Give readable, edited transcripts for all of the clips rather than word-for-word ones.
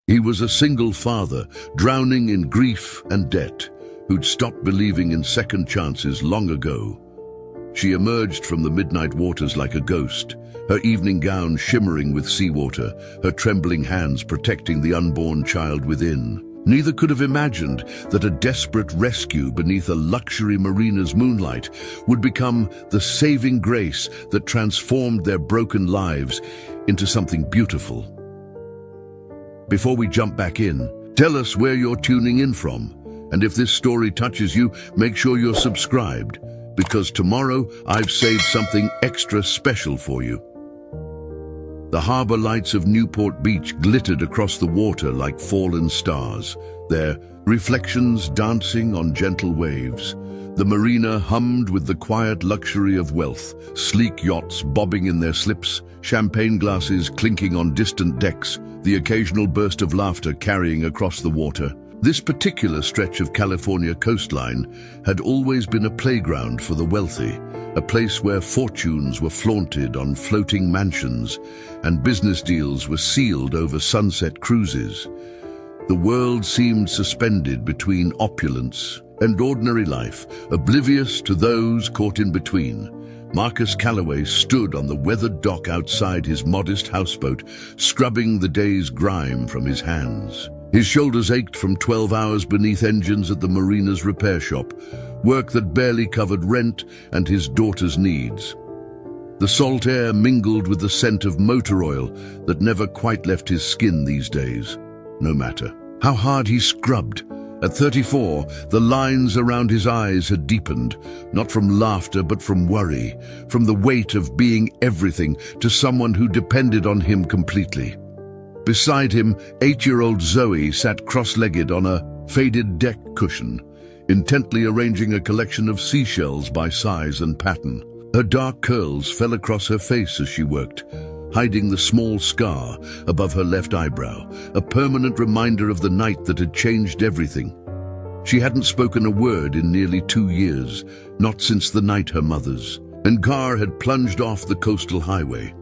He was a single father, drowning in grief and debt, who'd stopped believing in second chances long ago. She emerged from the midnight waters like a ghost, her evening gown shimmering with seawater, her trembling hands protecting the unborn child within. Neither could have imagined that a desperate rescue beneath a luxury marina's moonlight would become the saving grace that transformed their broken lives into something beautiful. Before we jump back in, tell us where you're tuning in from, and if this story touches you, make sure you're subscribed, because tomorrow I've saved something extra special for you. The harbor lights of Newport Beach glittered across the water like fallen stars, their reflections dancing on gentle waves. The marina hummed with the quiet luxury of wealth, sleek yachts bobbing in their slips, champagne glasses clinking on distant decks, the occasional burst of laughter carrying across the water. This particular stretch of California coastline had always been a playground for the wealthy, a place where fortunes were flaunted on floating mansions and business deals were sealed over sunset cruises. The world seemed suspended between opulence and ordinary life, oblivious to those caught in between. Marcus Calloway stood on the weathered dock outside his modest houseboat, scrubbing the day's grime from his hands. His shoulders ached from 12 hours beneath engines at the marina's repair shop, work that barely covered rent and his daughter's needs. The salt air mingled with the scent of motor oil that never quite left his skin these days. No matter how hard he scrubbed, at 34, the lines around his eyes had deepened, not from laughter but from worry, from the weight of being everything to someone who depended on him completely. Beside him, 8-year-old Zoe sat cross-legged on a faded deck cushion, intently arranging a collection of seashells by size and pattern. Her dark curls fell across her face as she worked, hiding the small scar above her left eyebrow, a permanent reminder of the night that had changed everything. She hadn't spoken a word in nearly 2 years, not since the night her mother's. And car had plunged off the coastal highway.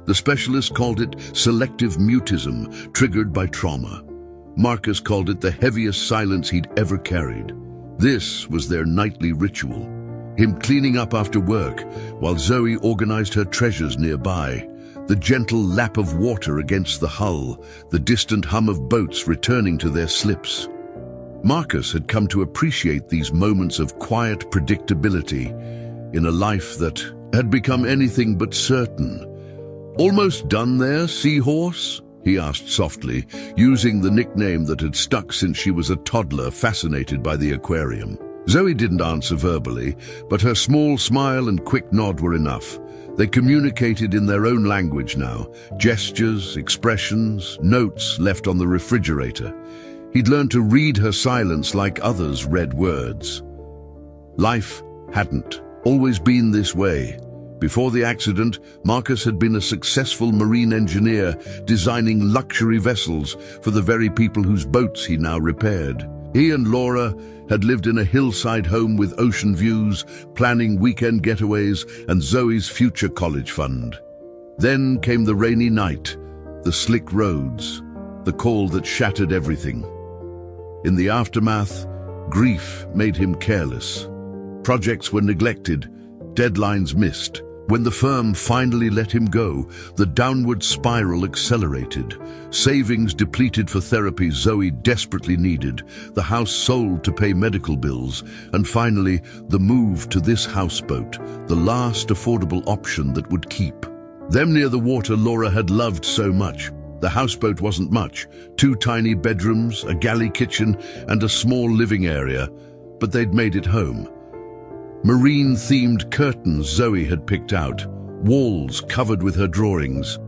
The specialist called it selective mutism, triggered by trauma. Marcus called it the heaviest silence he'd ever carried. This was their nightly ritual, him cleaning up after work, while Zoe organized her treasures nearby. The gentle lap of water against the hull, the distant hum of boats returning to their slips. Marcus had come to appreciate these moments of quiet predictability in a life that had become anything but certain. "Almost done there, seahorse?" he asked softly, using the nickname that had stuck since she was a toddler fascinated by the aquarium. Zoe didn't answer verbally, but her small smile and quick nod were enough. They communicated in their own language now, gestures, expressions, notes left on the refrigerator. He'd learned to read her silence like others read words. Life hadn't always been this way. Before the accident, Marcus had been a successful marine engineer, designing luxury vessels for the very people whose boats he now repaired. He and Laura had lived in a hillside home with ocean views, planning weekend getaways and Zoe's future college fund. Then came the rainy night, the slick roads, the call that shattered everything. In the aftermath, grief made him careless. Projects were neglected, deadlines missed. When the firm finally let him go, the downward spiral accelerated. Savings depleted for therapy Zoe desperately needed, the house sold to pay medical bills, and finally, the move to this houseboat, the last affordable option that would keep. Them near the water Laura had loved so much. The houseboat wasn't much, 2 tiny bedrooms, a galley kitchen, and a small living area, but they'd made it home. Marine-themed curtains Zoe had picked out, walls covered with her drawings.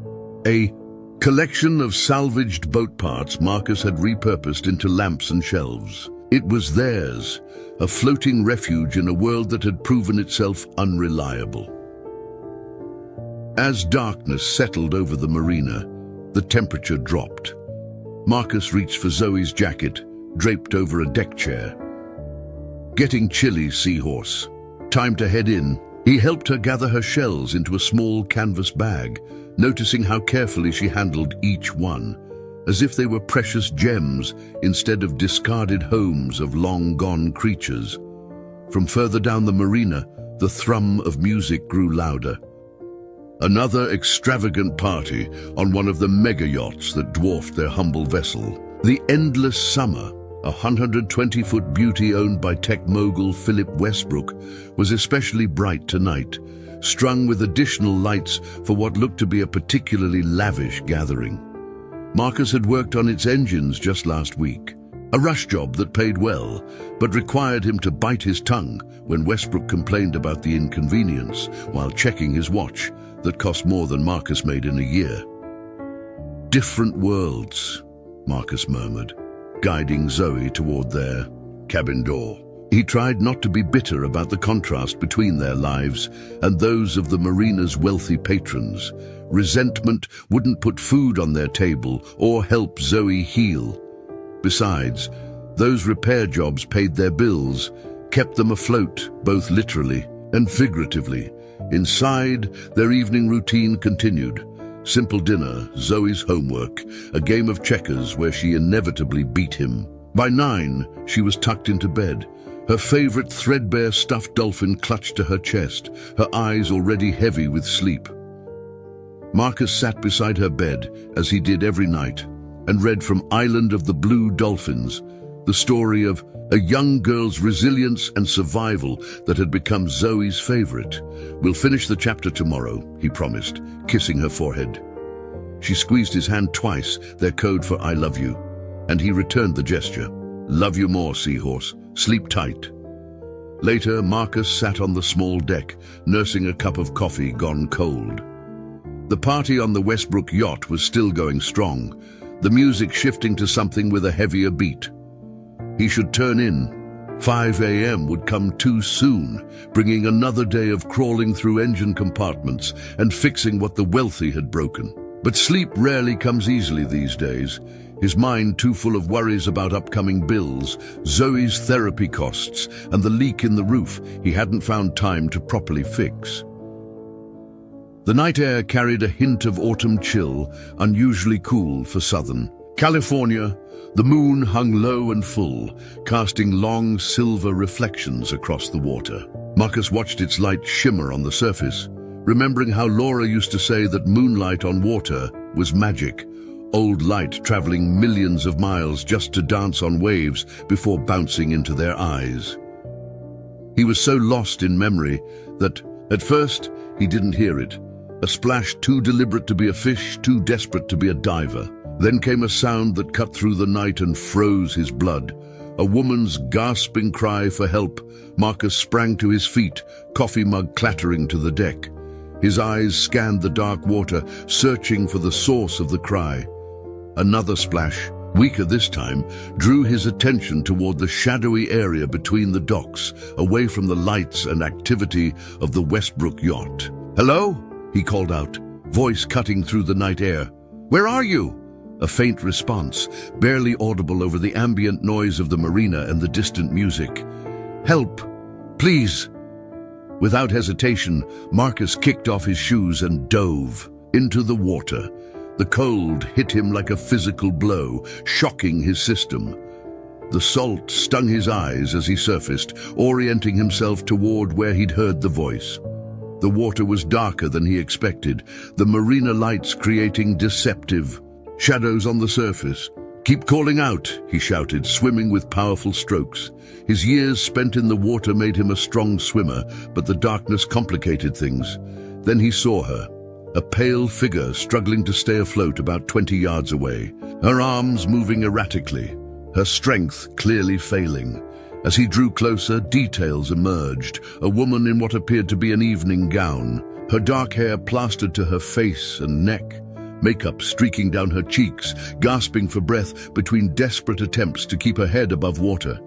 A collection of salvaged boat parts Marcus had repurposed into lamps and shelves. It was theirs, a floating refuge in a world that had proven itself unreliable. As darkness settled over the marina, the temperature dropped. Marcus reached for Zoe's jacket, draped over a deck chair. "Getting chilly, seahorse. Time to head in." He helped her gather her shells into a small canvas bag, noticing how carefully she handled each one. as if they were precious gems instead of discarded homes of long-gone creatures. From further down the marina, the thrum of music grew louder. Another extravagant party on one of the mega yachts that dwarfed their humble vessel. The Endless Summer, a 120-foot beauty owned by tech mogul Philip Westbrook, was especially bright tonight, strung with additional lights for what looked to be a particularly lavish gathering. Marcus had worked on its engines just last week, a rush job that paid well, but required him to bite his tongue when Westbrook complained about the inconvenience while checking his watch that cost more than Marcus made in a year. "Different worlds," Marcus murmured, guiding Zoe toward their cabin door. He tried not to be bitter about the contrast between their lives and those of the marina's wealthy patrons. Resentment wouldn't put food on their table or help Zoe heal. Besides, those repair jobs paid their bills, kept them afloat, both literally and figuratively. Inside, their evening routine continued. Simple dinner, Zoe's homework, a game of checkers where she inevitably beat him. By 9, she was tucked into bed, her favorite threadbare stuffed dolphin clutched to her chest, her eyes already heavy with sleep. Marcus sat beside her bed, as he did every night, and read from Island of the Blue Dolphins, the story of a young girl's resilience and survival that had become Zoe's favorite. "We'll finish the chapter tomorrow," he promised, kissing her forehead. She squeezed his hand twice, their code for "I love you," and he returned the gesture. "Love you more, seahorse. Sleep tight." Later, Marcus sat on the small deck, nursing a cup of coffee gone cold. The party on the Westbrook yacht was still going strong, the music shifting to something with a heavier beat. He should turn in. 5 a.m. would come too soon, bringing another day of crawling through engine compartments and fixing what the wealthy had broken. But sleep rarely comes easily these days, his mind too full of worries about upcoming bills, Zoe's therapy costs, and the leak in the roof he hadn't found time to properly fix. The night air carried a hint of autumn chill, unusually cool for southern California. The moon hung low and full, casting long silver reflections across the water. Marcus watched its light shimmer on the surface, remembering how Laura used to say that moonlight on water was magic, old light traveling millions of miles just to dance on waves before bouncing into their eyes. He was so lost in memory that, at first, he didn't hear it. A splash too deliberate to be a fish, too desperate to be a diver. Then came a sound that cut through the night and froze his blood. A woman's gasping cry for help. Marcus sprang to his feet, coffee mug clattering to the deck. His eyes scanned the dark water, searching for the source of the cry. Another splash, weaker this time, drew his attention toward the shadowy area between the docks, away from the lights and activity of the Westbrook yacht. "Hello?" he called out, voice cutting through the night air. "Where are you?" A faint response, barely audible over the ambient noise of the marina and the distant music. "Help, please." Without hesitation, Marcus kicked off his shoes and dove into the water. The cold hit him like a physical blow, shocking his system. The salt stung his eyes as he surfaced, orienting himself toward where he'd heard the voice. The water was darker than he expected, the marina lights creating deceptive shadows on the surface. "Keep calling out," he shouted, swimming with powerful strokes. His years spent in the water made him a strong swimmer, but the darkness complicated things. Then he saw her, a pale figure struggling to stay afloat about 20 yards away, her arms moving erratically, her strength clearly failing. As he drew closer, details emerged, a woman in what appeared to be an evening gown, her dark hair plastered to her face and neck, makeup streaking down her cheeks, gasping for breath between desperate attempts to keep her head above water.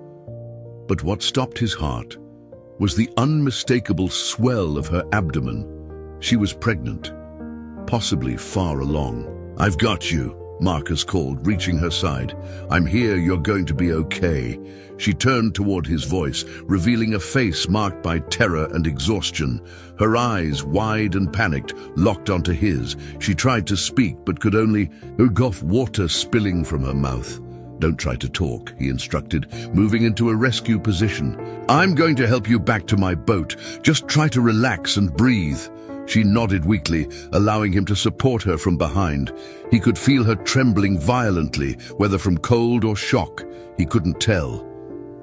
But what stopped his heart was the unmistakable swell of her abdomen. She was pregnant, possibly far along. "I've got you," Marcus called, reaching her side. "I'm here, you're going to be okay." She turned toward his voice, revealing a face marked by terror and exhaustion. Her eyes, wide and panicked, locked onto his. She tried to speak, but could only off water spilling from her mouth. "Don't try to talk," he instructed, moving into a rescue position. "I'm going to help you back to my boat. Just try to relax and breathe." She nodded weakly, allowing him to support her from behind. He could feel her trembling violently, whether from cold or shock. He couldn't tell.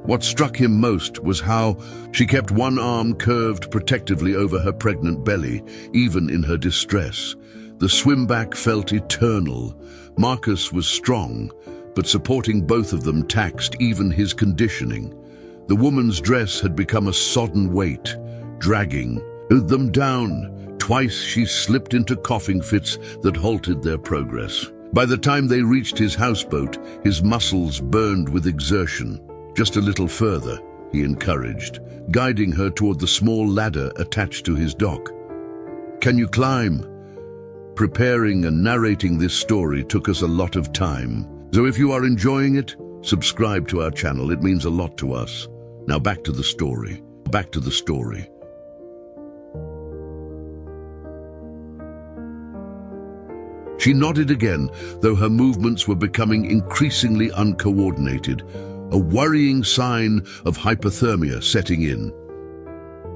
What struck him most was how she kept one arm curved protectively over her pregnant belly, even in her distress. The swimback felt eternal. Marcus was strong, but supporting both of them taxed even his conditioning. The woman's dress had become a sodden weight, dragging them down. Twice she slipped into coughing fits that halted their progress. By the time they reached his houseboat, his muscles burned with exertion. "Just a little further," he encouraged, guiding her toward the small ladder attached to his dock. "Can you climb?" Preparing and narrating this story took us a lot of time. So if you are enjoying it, subscribe to our channel. It means a lot to us. Now back to the story. Back to the story. She nodded again, though her movements were becoming increasingly uncoordinated, a worrying sign of hypothermia setting in.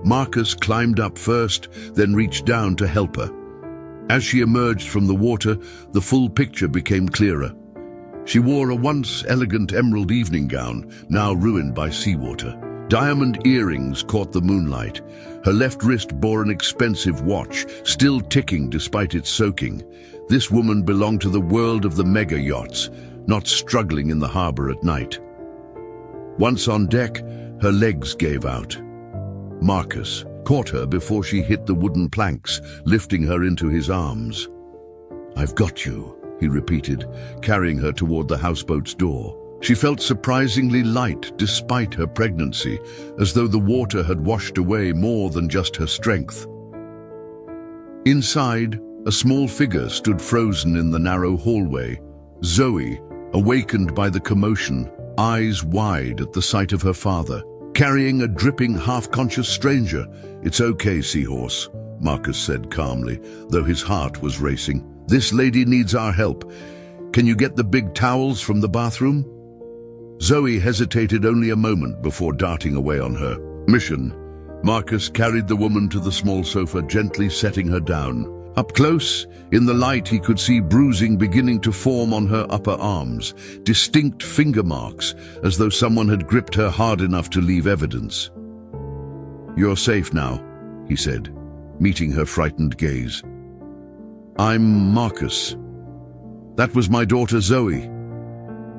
Marcus climbed up first, then reached down to help her. As she emerged from the water, the full picture became clearer. She wore a once elegant emerald evening gown, now ruined by seawater. Diamond earrings caught the moonlight. Her left wrist bore an expensive watch, still ticking despite its soaking. This woman belonged to the world of the mega yachts, not struggling in the harbor at night. Once on deck, her legs gave out. Marcus caught her before she hit the wooden planks, lifting her into his arms. "I've got you," he repeated, carrying her toward the houseboat's door. She felt surprisingly light despite her pregnancy, as though the water had washed away more than just her strength. Inside, a small figure stood frozen in the narrow hallway. Zoe, awakened by the commotion, eyes wide at the sight of her father, carrying a dripping, half-conscious stranger. "It's okay, Seahorse," Marcus said calmly, though his heart was racing. "This lady needs our help. Can you get the big towels from the bathroom?" Zoe hesitated only a moment before darting away on her mission. Marcus carried the woman to the small sofa, gently setting her down. Up close, in the light, he could see bruising beginning to form on her upper arms, distinct finger marks, as though someone had gripped her hard enough to leave evidence. "You're safe now," he said, meeting her frightened gaze. "I'm Marcus. That was my daughter Zoe.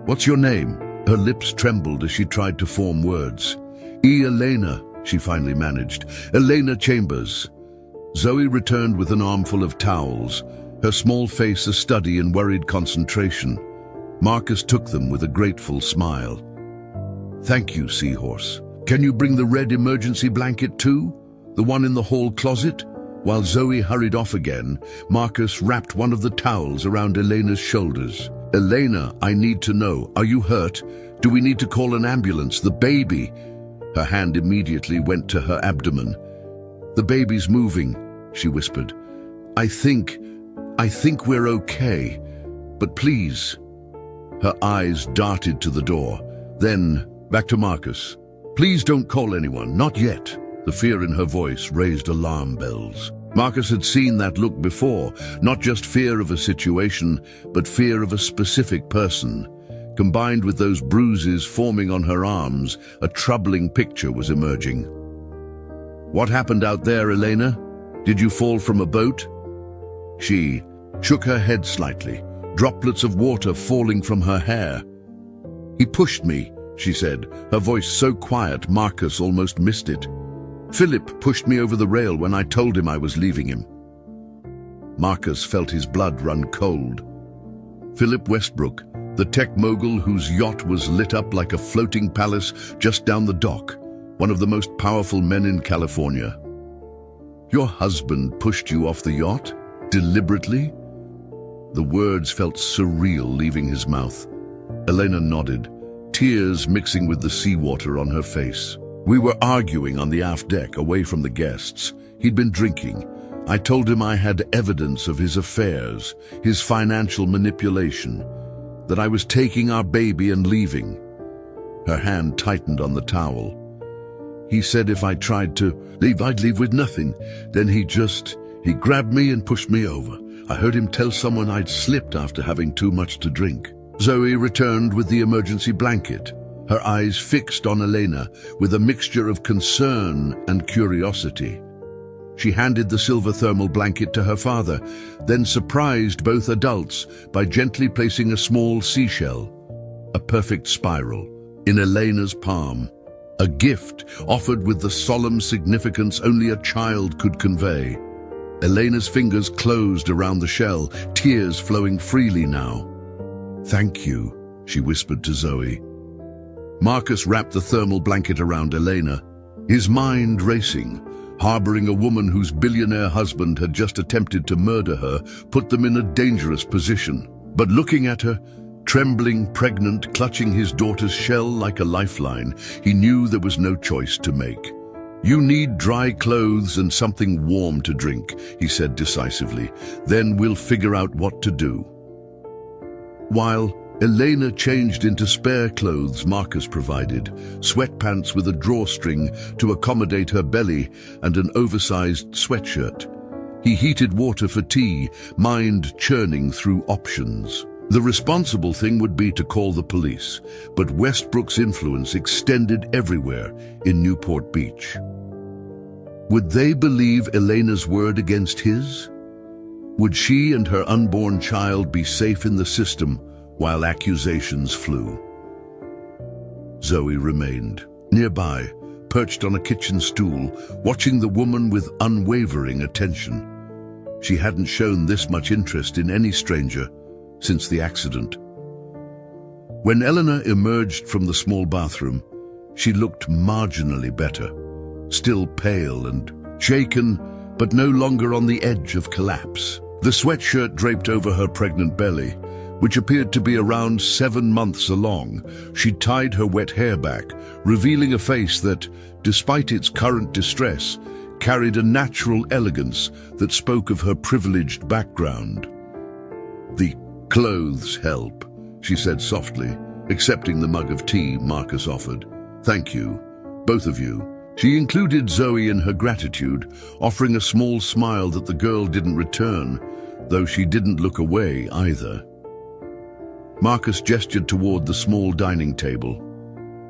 What's your name?" Her lips trembled as she tried to form words. "Elena," she finally managed. "Elena Chambers." Zoe returned with an armful of towels, her small face a study in worried concentration. Marcus took them with a grateful smile. "Thank you, Seahorse. Can you bring the red emergency blanket too? The one in the hall closet?" While Zoe hurried off again, Marcus wrapped one of the towels around Elena's shoulders. "Elena, I need to know, are you hurt? Do we need to call an ambulance? The baby?" Her hand immediately went to her abdomen. "The baby's moving," she whispered. I think we're okay, but please." Her eyes darted to the door, then back to Marcus. "Please don't call anyone, not yet." The fear in her voice raised alarm bells. Marcus had seen that look before, not just fear of a situation, but fear of a specific person. Combined with those bruises forming on her arms, a troubling picture was emerging. "What happened out there, Elena? Did you fall from a boat?" She shook her head slightly, droplets of water falling from her hair. "He pushed me," she said, her voice so quiet Marcus almost missed it. "Philip pushed me over the rail when I told him I was leaving him." Marcus felt his blood run cold. Philip Westbrook, the tech mogul whose yacht was lit up like a floating palace just down the dock, one of the most powerful men in California. "Your husband pushed you off the yacht? Deliberately?" The words felt surreal leaving his mouth. Elena nodded, tears mixing with the seawater on her face. We were arguing on the aft deck, away from the guests. He'd been drinking. I told him I had evidence of his affairs, his financial manipulation, that I was taking our baby and leaving. Her hand tightened on the towel. He said if I tried to leave, I'd leave with nothing. Then he grabbed me and pushed me over. I heard him tell someone I'd slipped after having too much to drink. Zoe returned with the emergency blanket, her eyes fixed on Elena with a mixture of concern and curiosity. She handed the silver thermal blanket to her father, then surprised both adults by gently placing a small seashell, a perfect spiral, in Elena's palm. A gift offered with the solemn significance only a child could convey. Elena's fingers closed around the shell, tears flowing freely now. "Thank you," she whispered to Zoe. Marcus wrapped the thermal blanket around Elena, his mind racing. Harboring a woman whose billionaire husband had just attempted to murder her put them in a dangerous position. But looking at her, trembling, pregnant, clutching his daughter's shell like a lifeline, he knew there was no choice to make. "You need dry clothes and something warm to drink," he said decisively. "Then we'll figure out what to do." While Elena changed into spare clothes Marcus provided, sweatpants with a drawstring to accommodate her belly and an oversized sweatshirt. He heated water for tea, mind churning through options. The responsible thing would be to call the police, but Westbrook's influence extended everywhere in Newport Beach. Would they believe Elena's word against his? Would she and her unborn child be safe in the system while accusations flew? Zoe remained nearby, perched on a kitchen stool, watching the woman with unwavering attention. She hadn't shown this much interest in any stranger since the accident. When Eleanor emerged from the small bathroom, she looked marginally better, still pale and shaken, but no longer on the edge of collapse. The sweatshirt draped over her pregnant belly, which appeared to be around 7 months along. She tied her wet hair back, revealing a face that, despite its current distress, carried a natural elegance that spoke of her privileged background. "The clothes help," she said softly, accepting the mug of tea Marcus offered. "Thank you, both of you." She included Zoe in her gratitude, offering a small smile that the girl didn't return, though she didn't look away either. Marcus gestured toward the small dining table.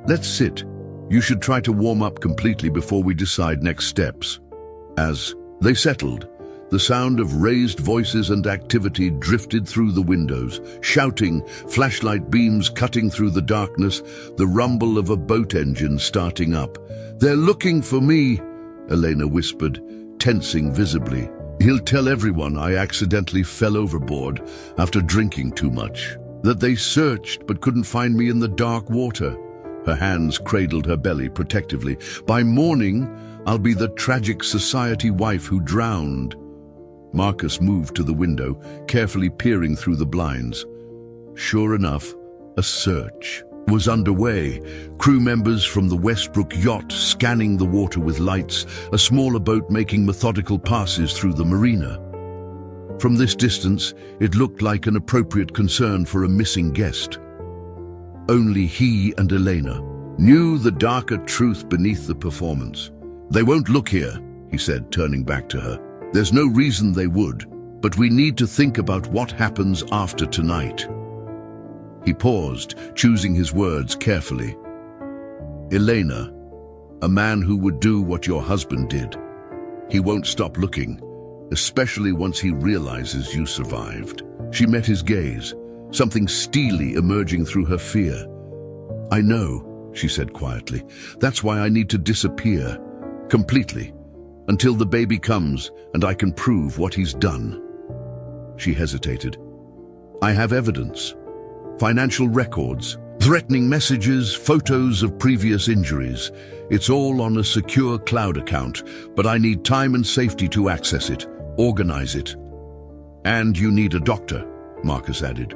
"Let's sit. You should try to warm up completely before we decide next steps." As they settled, the sound of raised voices and activity drifted through the windows, shouting, flashlight beams cutting through the darkness, the rumble of a boat engine starting up. "They're looking for me," Elena whispered, tensing visibly. "He'll tell everyone I accidentally fell overboard after drinking too much, that they searched but couldn't find me in the dark water." Her hands cradled her belly protectively. "By morning, I'll be the tragic society wife who drowned." Marcus moved to the window, carefully peering through the blinds. Sure enough, a search was underway. Crew members from the Westbrook Yacht scanning the water with lights, a smaller boat making methodical passes through the marina. From this distance, it looked like an appropriate concern for a missing guest. Only he and Elena knew the darker truth beneath the performance. "They won't look here," he said, turning back to her. "There's no reason they would, but we need to think about what happens after tonight." He paused, choosing his words carefully. "Elena, a man who would do what your husband did. He won't stop looking, especially once he realizes you survived." She met his gaze, something steely emerging through her fear. "I know," she said quietly. "That's why I need to disappear, completely, until the baby comes and I can prove what he's done." She hesitated. "I have evidence. Financial records, threatening messages, photos of previous injuries. It's all on a secure cloud account, but I need time and safety to access it, organize it. And you need a doctor." Marcus added.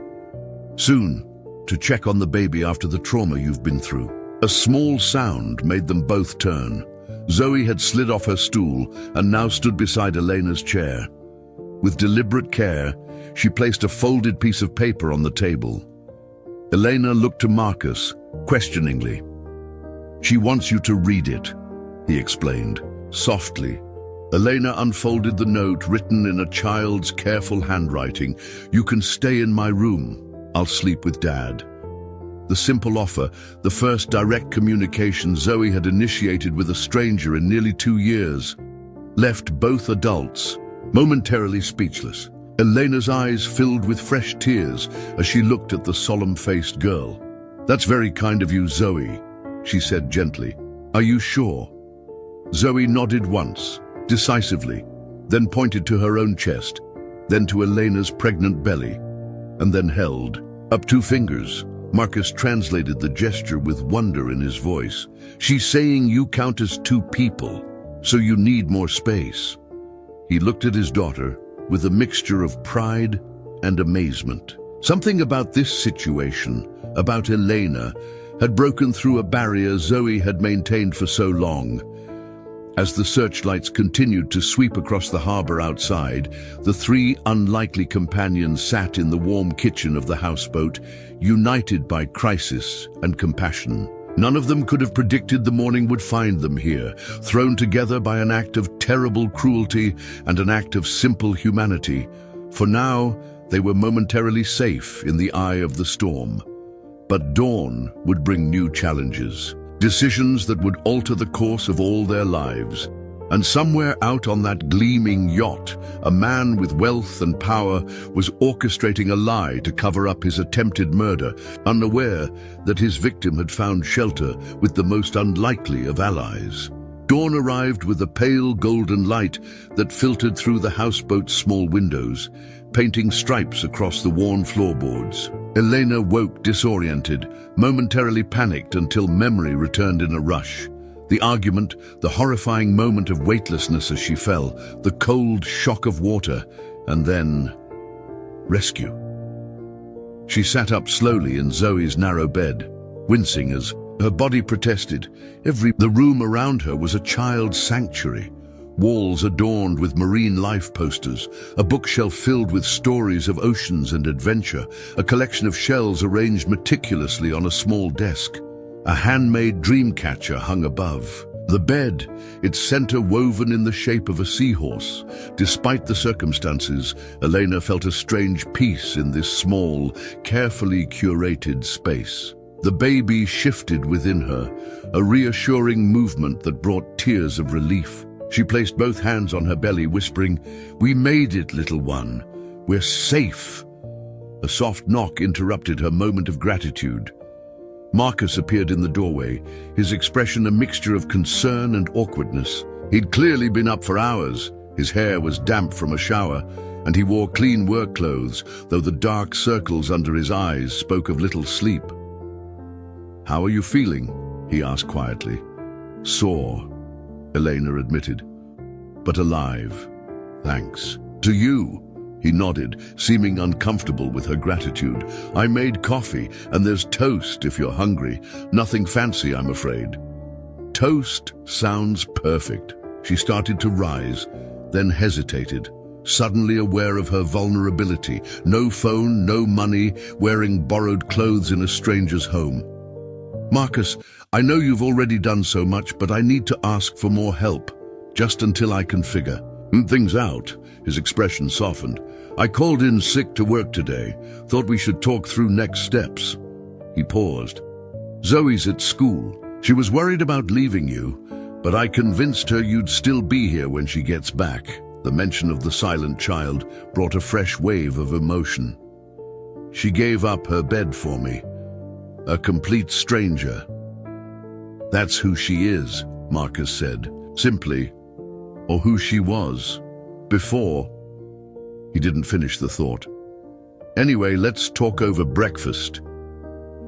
Soon, to check on the baby after the trauma you've been through. A small sound made them both turn. Zoe had slid off her stool and now stood beside Elena's chair. With deliberate care, she placed a folded piece of paper on the table. Elena looked to Marcus, questioningly. "She wants you to read it," he explained, softly. Elena unfolded the note written in a child's careful handwriting. "You can stay in my room. I'll sleep with Dad." The simple offer, the first direct communication Zoe had initiated with a stranger in nearly 2 years, left both adults momentarily speechless. Elena's eyes filled with fresh tears as she looked at the solemn-faced girl. "That's very kind of you, Zoe," she said gently. "Are you sure?" Zoe nodded once, decisively, then pointed to her own chest, then to Elena's pregnant belly, and then held up 2 fingers. Marcus translated the gesture with wonder in his voice. "She's saying you count as 2 people, so you need more space." He looked at his daughter with a mixture of pride and amazement. Something about this situation, about Elena, had broken through a barrier Zoe had maintained for so long. As the searchlights continued to sweep across the harbor outside, the 3 unlikely companions sat in the warm kitchen of the houseboat, united by crisis and compassion. None of them could have predicted the morning would find them here, thrown together by an act of terrible cruelty and an act of simple humanity. For now, they were momentarily safe in the eye of the storm. But dawn would bring new challenges. Decisions that would alter the course of all their lives. And somewhere out on that gleaming yacht, a man with wealth and power was orchestrating a lie to cover up his attempted murder, unaware that his victim had found shelter with the most unlikely of allies. Dawn arrived with a pale golden light that filtered through the houseboat's small windows, painting stripes across the worn floorboards. Elena woke disoriented, momentarily panicked until memory returned in a rush. The argument, the horrifying moment of weightlessness as she fell, the cold shock of water, and then rescue. She sat up slowly in Zoe's narrow bed, wincing as her body protested. The room around her was a child's sanctuary. Walls adorned with marine life posters, a bookshelf filled with stories of oceans and adventure, a collection of shells arranged meticulously on a small desk. A handmade dream catcher hung above. The bed, its center woven in the shape of a seahorse. Despite the circumstances, Elena felt a strange peace in this small, carefully curated space. The baby shifted within her, a reassuring movement that brought tears of relief. She placed both hands on her belly, whispering, "We made it, little one. We're safe." A soft knock interrupted her moment of gratitude. Marcus appeared in the doorway, his expression a mixture of concern and awkwardness. He'd clearly been up for hours. His hair was damp from a shower, and he wore clean work clothes, though the dark circles under his eyes spoke of little sleep. "How are you feeling?" he asked quietly. "Sore," Elena admitted, "but alive. Thanks." "To you," he nodded, seeming uncomfortable with her gratitude. "I made coffee, and there's toast if you're hungry. Nothing fancy, I'm afraid." "Toast sounds perfect." She started to rise, then hesitated, suddenly aware of her vulnerability. No phone, no money, wearing borrowed clothes in a stranger's home. "Marcus, I know you've already done so much, but I need to ask for more help, just until I can figure things out." His expression softened. "I called in sick to work today. Thought we should talk through next steps." He paused. "Zoe's at school. She was worried about leaving you, but I convinced her you'd still be here when she gets back." The mention of the silent child brought a fresh wave of emotion. "She gave up her bed for me. A complete stranger." "That's who she is," Marcus said, simply, "or who she was. Before." He didn't finish the thought. "Anyway, let's talk over breakfast."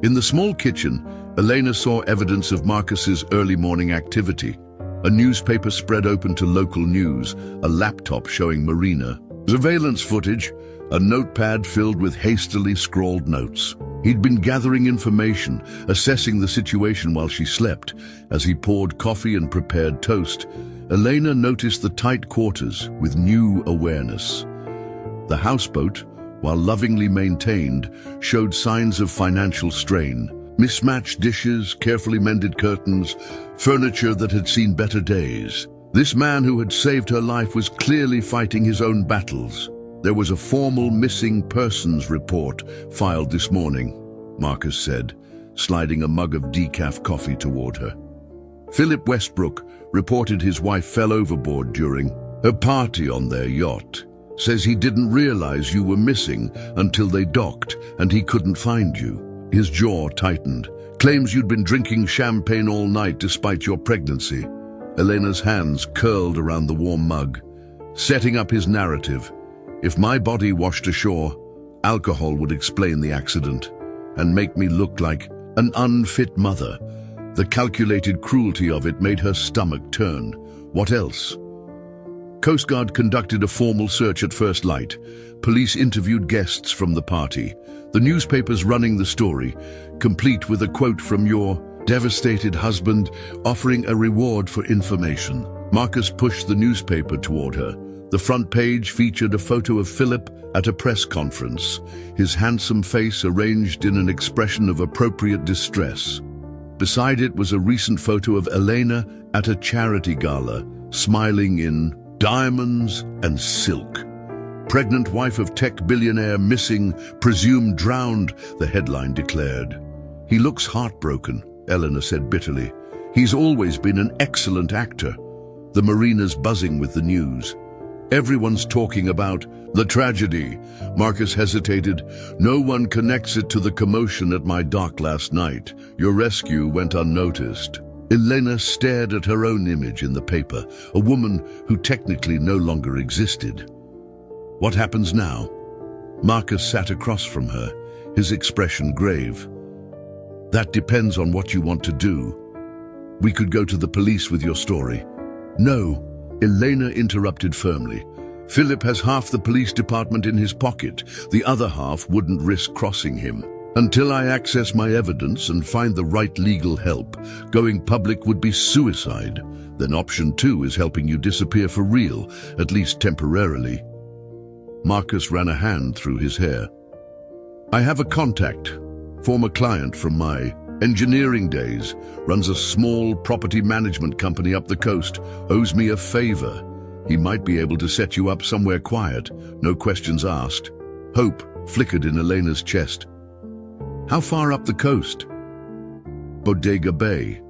In the small kitchen, Elena saw evidence of Marcus's early morning activity. A newspaper spread open to local news, a laptop showing Marina, Surveillance footage, a notepad filled with hastily scrawled notes. He'd been gathering information, assessing the situation while she slept. As he poured coffee and prepared toast, Elena noticed the tight quarters with new awareness. The houseboat, while lovingly maintained, showed signs of financial strain. Mismatched dishes, carefully mended curtains, furniture that had seen better days. This man who had saved her life was clearly fighting his own battles. There was a formal missing persons report filed this morning, Marcus said, sliding a mug of decaf coffee toward her. Philip Westbrook reported his wife fell overboard during a party on their yacht. Says he didn't realize you were missing until they docked and he couldn't find you. His jaw tightened. Claims you'd been drinking champagne all night despite your pregnancy. Elena's hands curled around the warm mug, setting up his narrative. If my body washed ashore, alcohol would explain the accident and make me look like an unfit mother. The calculated cruelty of it made her stomach turn. What else? Coast Guard conducted a formal search at first light. Police interviewed guests from the party. The newspapers running the story, complete with a quote from your devastated husband offering a reward for information. Marcus pushed the newspaper toward her. The front page featured a photo of Philip at a press conference, his handsome face arranged in an expression of appropriate distress. Beside it was a recent photo of Elena at a charity gala, smiling in diamonds and silk. Pregnant wife of tech billionaire missing, presumed drowned, the headline declared. He looks heartbroken, Eleanor said bitterly. He's always been an excellent actor. The marina's buzzing with the news. Everyone's talking about the tragedy. Marcus hesitated. No one connects it to the commotion at my dock last night. Your rescue went unnoticed. Elena stared at her own image in the paper, a woman who technically no longer existed. What happens now? Marcus sat across from her, his expression grave. That depends on what you want to do. We could go to the police with your story. No, Elena interrupted firmly. Philip has half the police department in his pocket. The other half wouldn't risk crossing him. Until I access my evidence and find the right legal help, going public would be suicide. Then option 2 is helping you disappear for real, at least temporarily. Marcus ran a hand through his hair. I have a contact, former client from my engineering days, runs a small property management company up the coast, owes me a favor. He might be able to set you up somewhere quiet, no questions asked. Hope flickered in Elena's chest. How far up the coast? Bodega Bay,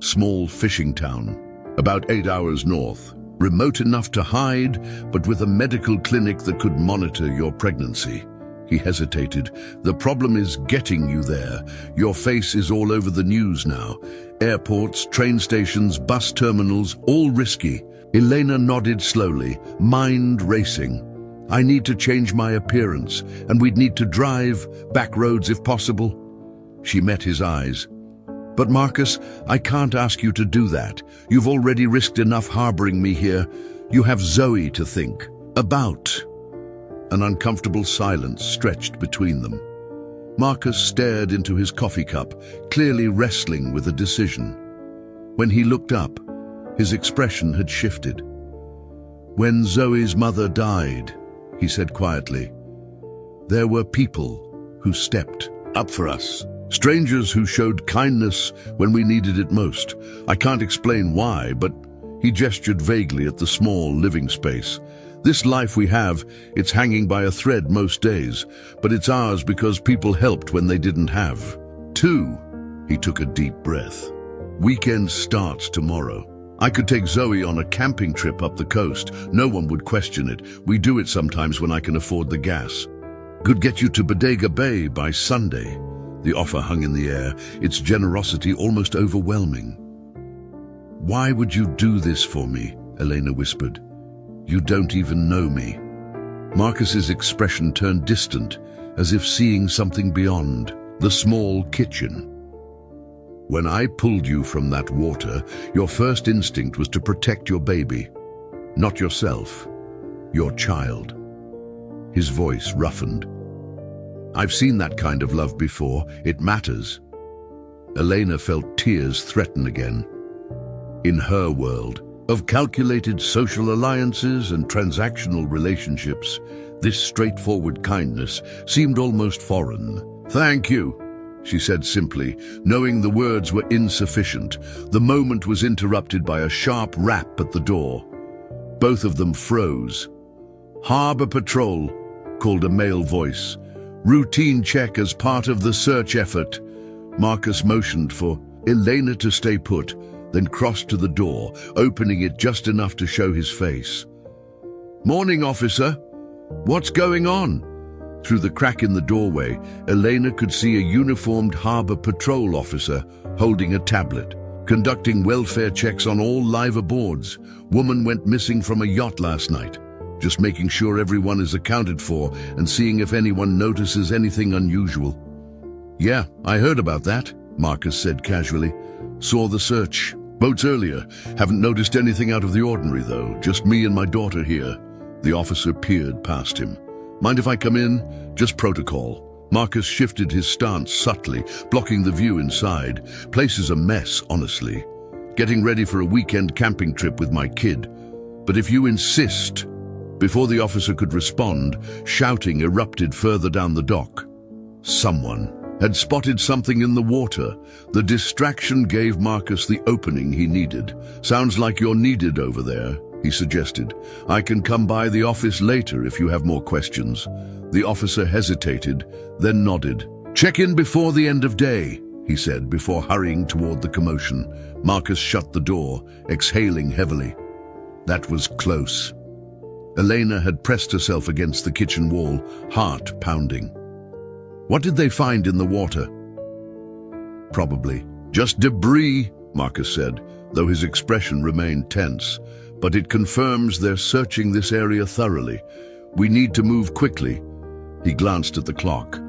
small fishing town, about 8 hours north. Remote enough to hide, but with a medical clinic that could monitor your pregnancy. He hesitated. The problem is getting you there. Your face is all over the news now. Airports, train stations, bus terminals, all risky. Elena nodded slowly, mind racing. I need to change my appearance, and we'd need to drive back roads if possible. She met his eyes. But Marcus, I can't ask you to do that. You've already risked enough harboring me here. You have Zoe to think about. An uncomfortable silence stretched between them. Marcus stared into his coffee cup, clearly wrestling with a decision. When he looked up, his expression had shifted. When Zoe's mother died, he said quietly, there were people who stepped up for us. Strangers who showed kindness when we needed it most. I can't explain why, but he gestured vaguely at the small living space. This life we have, it's hanging by a thread most days, but it's ours because people helped when they didn't have. 2, he took a deep breath. Weekend starts tomorrow. I could take Zoe on a camping trip up the coast. No one would question it. We do it sometimes when I can afford the gas. Could get you to Bodega Bay by Sunday. The offer hung in the air, its generosity almost overwhelming. Why would you do this for me? Elena whispered. You don't even know me. Marcus's expression turned distant, as if seeing something beyond. The small kitchen. When I pulled you from that water, your first instinct was to protect your baby. Not yourself, your child. his voice roughened. "I've seen that kind of love before. It matters." Elena felt tears threaten again. In her world of calculated social alliances and transactional relationships, this straightforward kindness seemed almost foreign. "Thank you," she said simply, knowing the words were insufficient. The moment was interrupted by a sharp rap at the door. Both of them froze. "Harbor Patrol," called a male voice. "Routine check as part of the search effort." Marcus motioned for Elena to stay put, then crossed to the door, opening it just enough to show his face. "Morning, officer. What's going on?" Through the crack in the doorway, Elena could see a uniformed Harbor Patrol officer holding a tablet, conducting welfare checks on all live aboards. Woman went missing from a yacht last night. Just making sure everyone is accounted for and seeing if anyone notices anything unusual. "Yeah, I heard about that," Marcus said casually. "Saw the search boats earlier. Haven't noticed anything out of the ordinary, though. Just me and my daughter here." The officer peered past him. "Mind if I come in? Just protocol." Marcus shifted his stance subtly, blocking the view inside. "Place is a mess, honestly. Getting ready for a weekend camping trip with my kid. But if you insist..." Before the officer could respond, shouting erupted further down the dock. Someone had spotted something in the water. The distraction gave Marcus the opening he needed. "Sounds like you're needed over there," he suggested. "I can come by the office later if you have more questions." The officer hesitated, then nodded. "Check in before the end of day," he said before hurrying toward the commotion. Marcus shut the door, exhaling heavily. That was close. Elena had pressed herself against the kitchen wall, heart pounding. "What did they find in the water?" "Probably just debris," Marcus said, though his expression remained tense. "But it confirms they're searching this area thoroughly. We need to move quickly." He glanced at the clock.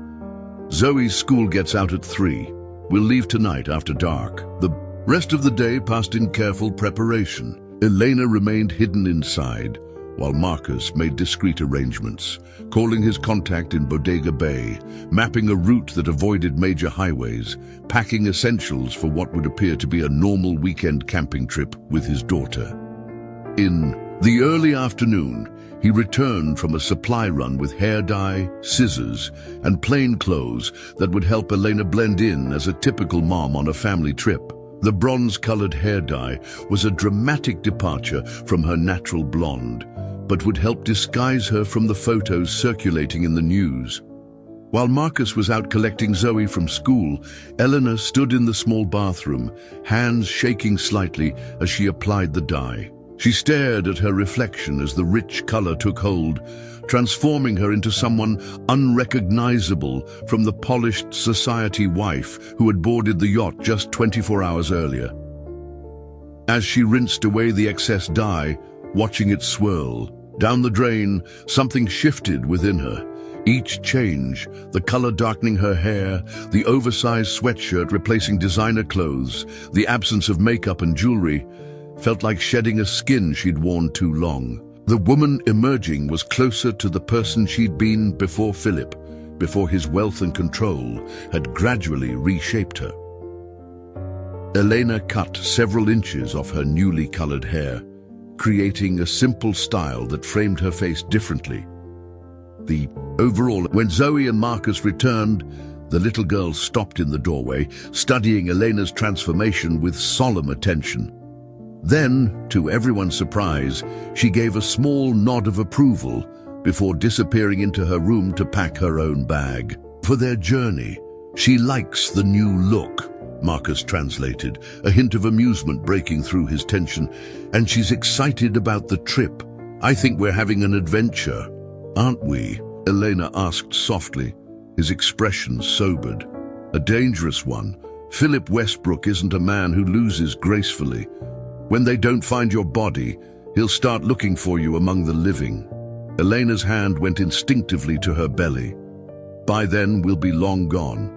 "Zoe's school gets out at 3. We'll leave tonight after dark." The rest of the day passed in careful preparation. Elena remained hidden inside, while Marcus made discreet arrangements, calling his contact in Bodega Bay, mapping a route that avoided major highways, packing essentials for what would appear to be a normal weekend camping trip with his daughter. In the early afternoon, he returned from a supply run with hair dye, scissors, and plain clothes that would help Elena blend in as a typical mom on a family trip. The bronze-colored hair dye was a dramatic departure from her natural blonde, but would help disguise her from the photos circulating in the news. While Marcus was out collecting Zoe from school, Eleanor stood in the small bathroom, hands shaking slightly as she applied the dye. She stared at her reflection as the rich color took hold, transforming her into someone unrecognizable from the polished society wife who had boarded the yacht just 24 hours earlier. As she rinsed away the excess dye, watching it swirl down the drain, something shifted within her. Each change, the color darkening her hair, the oversized sweatshirt replacing designer clothes, the absence of makeup and jewelry, felt like shedding a skin she'd worn too long. The woman emerging was closer to the person she'd been before Philip, before his wealth and control had gradually reshaped her. Elena cut several inches off her newly colored hair, creating a simple style that framed her face differently. When Zoe and Marcus returned, the little girl stopped in the doorway, studying Elena's transformation with solemn attention. Then, to everyone's surprise, she gave a small nod of approval before disappearing into her room to pack her own bag. For their journey, she likes the new look, Marcus translated, a hint of amusement breaking through his tension, and she's excited about the trip. "I think we're having an adventure, aren't we?" Elena asked softly, his expression sobered. "A dangerous one. Philip Westbrook isn't a man who loses gracefully. When they don't find your body, he'll start looking for you among the living." Elena's hand went instinctively to her belly. "By then, we'll be long gone."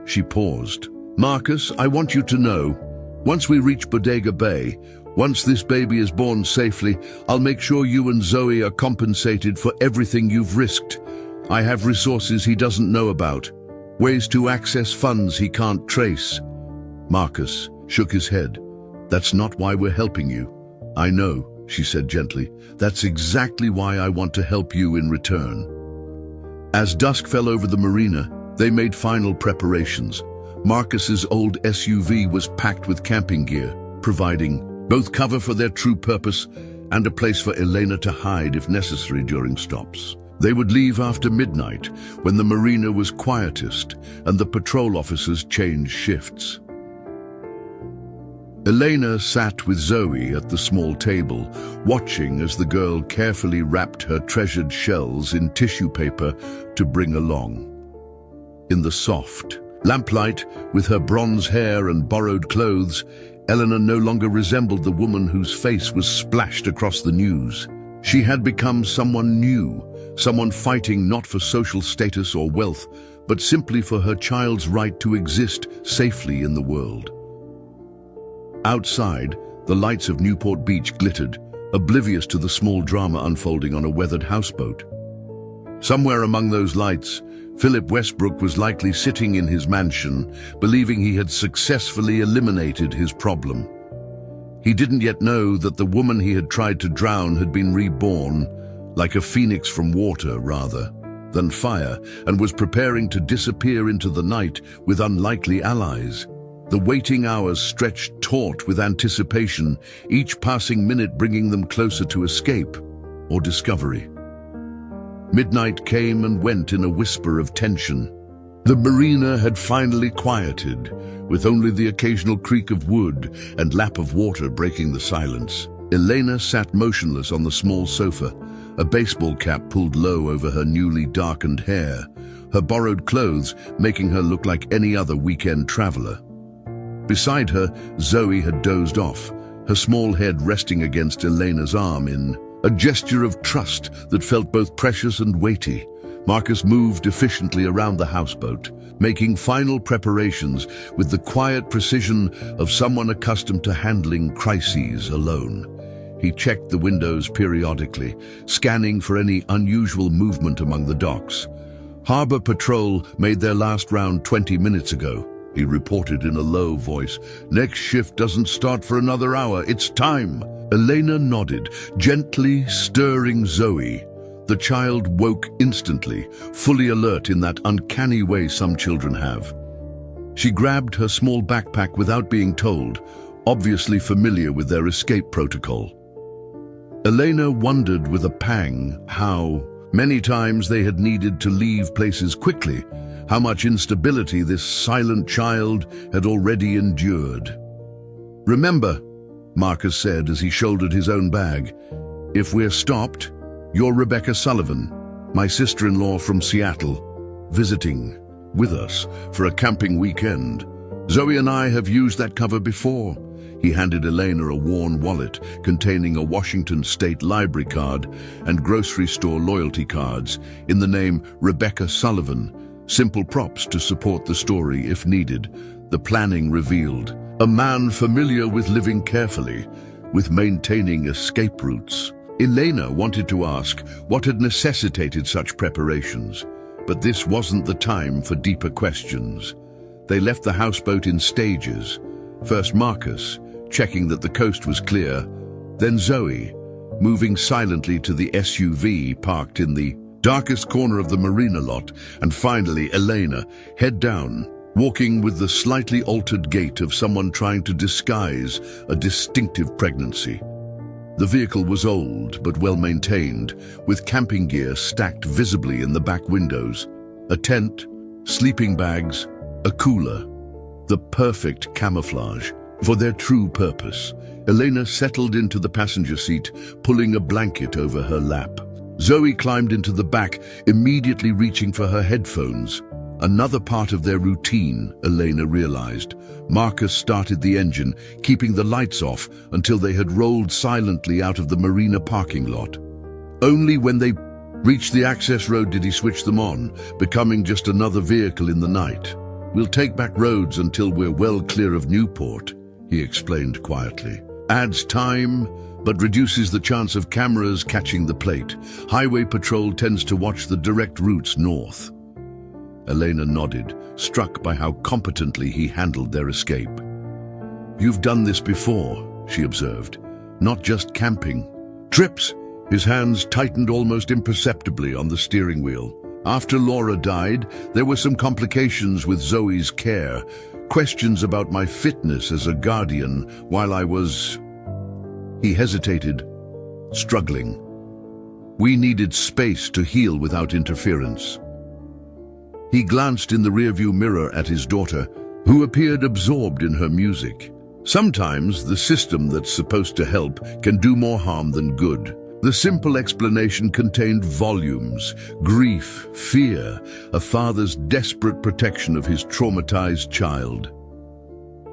She paused. "Marcus, I want you to know, once we reach Bodega Bay, Once this baby is born safely, I'll make sure you and Zoe are compensated for everything you've risked. I have resources he doesn't know about, ways to access funds he can't trace." Marcus shook his head. "That's not why we're helping you." "I know," she said gently. "That's exactly why I want to help you in return." As dusk fell over the marina, they made final preparations. Marcus's old SUV was packed with camping gear, providing both cover for their true purpose and a place for Elena to hide if necessary during stops. They would leave after midnight, when the marina was quietest and the patrol officers changed shifts. Elena sat with Zoe at the small table, watching as the girl carefully wrapped her treasured shells in tissue paper to bring along. In the soft lamplight, with her bronze hair and borrowed clothes, Eleanor no longer resembled the woman whose face was splashed across the news. She had become someone new, someone fighting not for social status or wealth, but simply for her child's right to exist safely in the world. Outside, the lights of Newport Beach glittered, oblivious to the small drama unfolding on a weathered houseboat. Somewhere among those lights, Philip Westbrook was likely sitting in his mansion, believing he had successfully eliminated his problem. He didn't yet know that the woman he had tried to drown had been reborn, like a phoenix from water rather than fire, and was preparing to disappear into the night with unlikely allies. The waiting hours stretched taut with anticipation, each passing minute bringing them closer to escape or discovery. Midnight came and went in a whisper of tension. The marina had finally quieted, with only the occasional creak of wood and lap of water breaking the silence. Elena sat motionless on the small sofa, a baseball cap pulled low over her newly darkened hair, her borrowed clothes making her look like any other weekend traveler. Beside her, Zoe had dozed off, her small head resting against Elena's arm in a gesture of trust that felt both precious and weighty. Marcus moved efficiently around the houseboat, making final preparations with the quiet precision of someone accustomed to handling crises alone. He checked the windows periodically, scanning for any unusual movement among the docks. "Harbor Patrol made their last round 20 minutes ago," he reported in a low voice. "Next shift doesn't start for another hour. It's time." Elena nodded, gently stirring Zoe. The child woke instantly, fully alert in that uncanny way some children have. She grabbed her small backpack without being told, obviously familiar with their escape protocol. Elena wondered with a pang how many times they had needed to leave places quickly, how much instability this silent child had already endured. "Remember," Marcus said as he shouldered his own bag, "if we're stopped, you're Rebecca Sullivan, my sister-in-law from Seattle, visiting with us for a camping weekend. Zoe and I have used that cover before." He handed Elena a worn wallet containing a Washington State Library card and grocery store loyalty cards in the name Rebecca Sullivan, simple props to support the story if needed. The planning revealed a man familiar with living carefully, with maintaining escape routes. Elena wanted to ask what had necessitated such preparations, but this wasn't the time for deeper questions. They left the houseboat in stages. First Marcus, checking that the coast was clear, then Zoe, moving silently to the SUV parked in the darkest corner of the marina lot, and finally Elena, head down, walking with the slightly altered gait of someone trying to disguise a distinctive pregnancy. The vehicle was old but well maintained, with camping gear stacked visibly in the back windows, a tent, sleeping bags, a cooler, the perfect camouflage for their true purpose. Elena settled into the passenger seat, pulling a blanket over her lap. Zoe climbed into the back, immediately reaching for her headphones. Another part of their routine, Elena realized. Marcus started the engine, keeping the lights off until they had rolled silently out of the marina parking lot. Only when they reached the access road did he switch them on, becoming just another vehicle in the night. "We'll take back roads until we're well clear of Newport," he explained quietly. Adds time, but reduces the chance of cameras catching the plate. Highway patrol tends to watch the direct routes north. Elena nodded, struck by how competently he handled their escape. You've done this before, she observed. Not just camping. Trips. His hands tightened almost imperceptibly on the steering wheel. After Laura died, there were some complications with Zoe's care. Questions about my fitness as a guardian while I was... He hesitated, struggling. We needed space to heal without interference. He glanced in the rearview mirror at his daughter, who appeared absorbed in her music. Sometimes the system that's supposed to help can do more harm than good. The simple explanation contained volumes: grief, fear, a father's desperate protection of his traumatized child.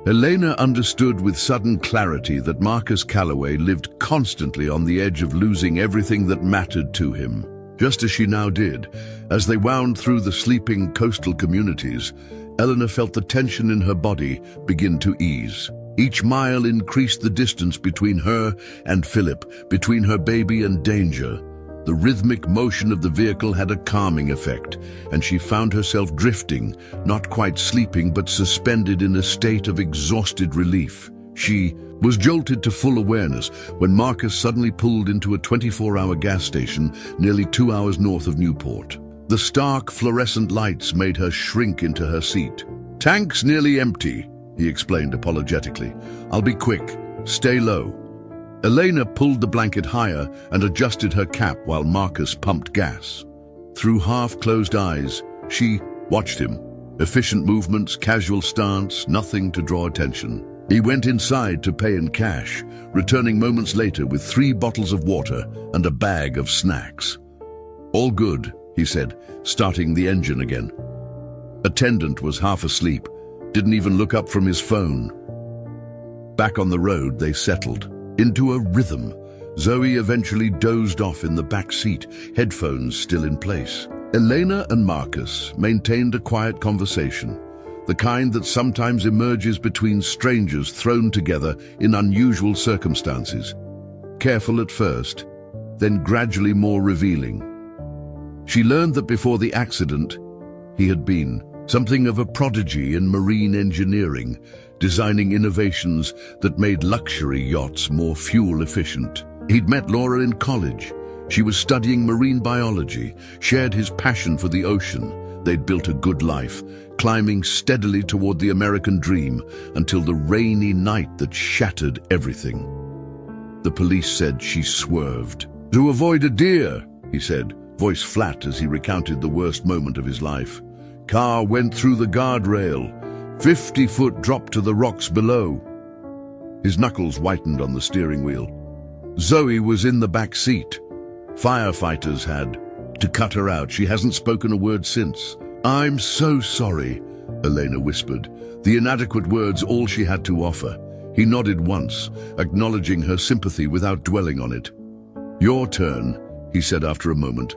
Elena understood with sudden clarity that Marcus Calloway lived constantly on the edge of losing everything that mattered to him, just as she now did. As they wound through the sleeping coastal communities, Eleanor felt the tension in her body begin to ease. Each mile increased the distance between her and Philip, between her baby and danger. The rhythmic motion of the vehicle had a calming effect, and she found herself drifting, not quite sleeping but suspended in a state of exhausted relief. She was jolted to full awareness when Marcus suddenly pulled into a 24-hour gas station nearly 2 hours north of Newport. The stark fluorescent lights made her shrink into her seat. "Tank's nearly empty," he explained apologetically. "I'll be quick. Stay low." Elena pulled the blanket higher and adjusted her cap while Marcus pumped gas. Through half-closed eyes, she watched him. Efficient movements, casual stance, nothing to draw attention. He went inside to pay in cash, returning moments later with 3 bottles of water and a bag of snacks. "All good," he said, starting the engine again. Attendant was half asleep, didn't even look up from his phone. Back on the road, they settled into a rhythm. Zoe eventually dozed off in the back seat, headphones still in place. Elena and Marcus maintained a quiet conversation, the kind that sometimes emerges between strangers thrown together in unusual circumstances. Careful at first, then gradually more revealing. She learned that before the accident, he had been something of a prodigy in marine engineering, designing innovations that made luxury yachts more fuel efficient. He'd met Laura in college. She was studying marine biology, shared his passion for the ocean. They'd built a good life, climbing steadily toward the American dream until the rainy night that shattered everything. The police said she swerved. "To avoid a deer," he said, voice flat as he recounted the worst moment of his life. "Car went through the guardrail. 50-foot drop to the rocks below." His knuckles whitened on the steering wheel. Zoe was in the back seat. Firefighters had to cut her out. She hasn't spoken a word since. "I'm so sorry," Elena whispered, the inadequate words all she had to offer. He nodded once, acknowledging her sympathy without dwelling on it. "Your turn," he said after a moment.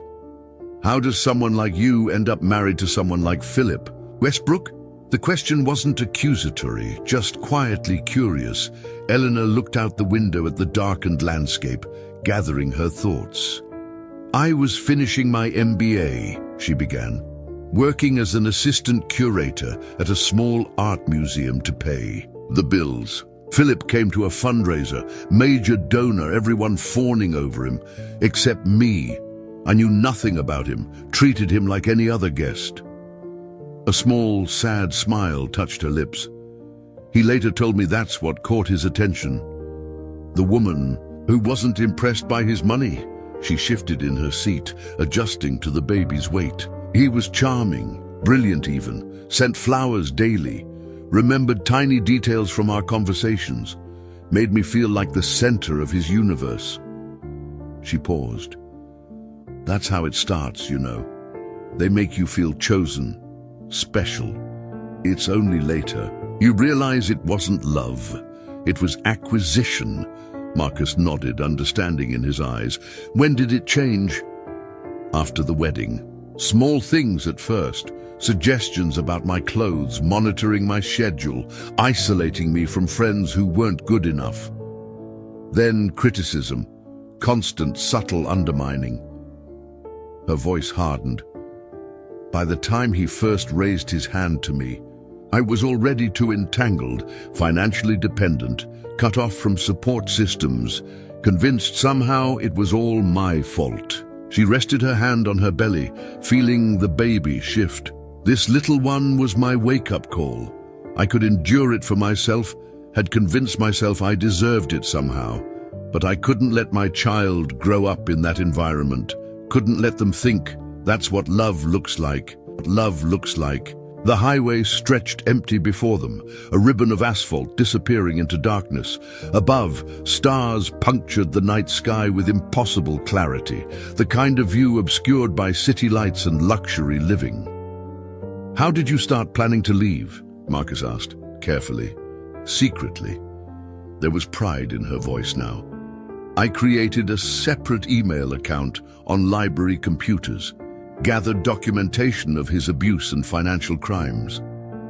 "How does someone like you end up married to someone like Philip Westbrook?" The question wasn't accusatory, just quietly curious. Eleanor looked out the window at the darkened landscape, gathering her thoughts. "I was finishing my MBA," she began, working as an assistant curator at a small art museum to pay the bills. Philip came to a fundraiser, major donor, everyone fawning over him, except me. I knew nothing about him, treated him like any other guest. A small, sad smile touched her lips. He later told me that's what caught his attention. The woman who wasn't impressed by his money. She shifted in her seat, adjusting to the baby's weight. He was charming, brilliant even, sent flowers daily, remembered tiny details from our conversations, made me feel like the center of his universe. She paused. "That's how it starts, you know. They make you feel chosen, special. It's only later you realize it wasn't love. It was acquisition." Marcus nodded, understanding in his eyes. "When did it change?" "After the wedding. Small things at first. Suggestions about my clothes, monitoring my schedule, isolating me from friends who weren't good enough. Then criticism, constant subtle undermining. Her voice hardened. By the time he first raised his hand to me, I was already too entangled, financially dependent, cut off from support systems, convinced somehow it was all my fault. She rested her hand on her belly, feeling the baby shift. This little one was my wake-up call. I could endure it for myself, had convinced myself I deserved it somehow. But I couldn't let my child grow up in that environment, couldn't let them think that's what love looks like. Love looks like. The highway stretched empty before them, a ribbon of asphalt disappearing into darkness. Above, stars punctured the night sky with impossible clarity, the kind of view obscured by city lights and luxury living. "How did you start planning to leave?" Marcus asked, carefully, secretly. There was pride in her voice now. "I created a separate email account on library computers, gathered documentation of his abuse and financial crimes,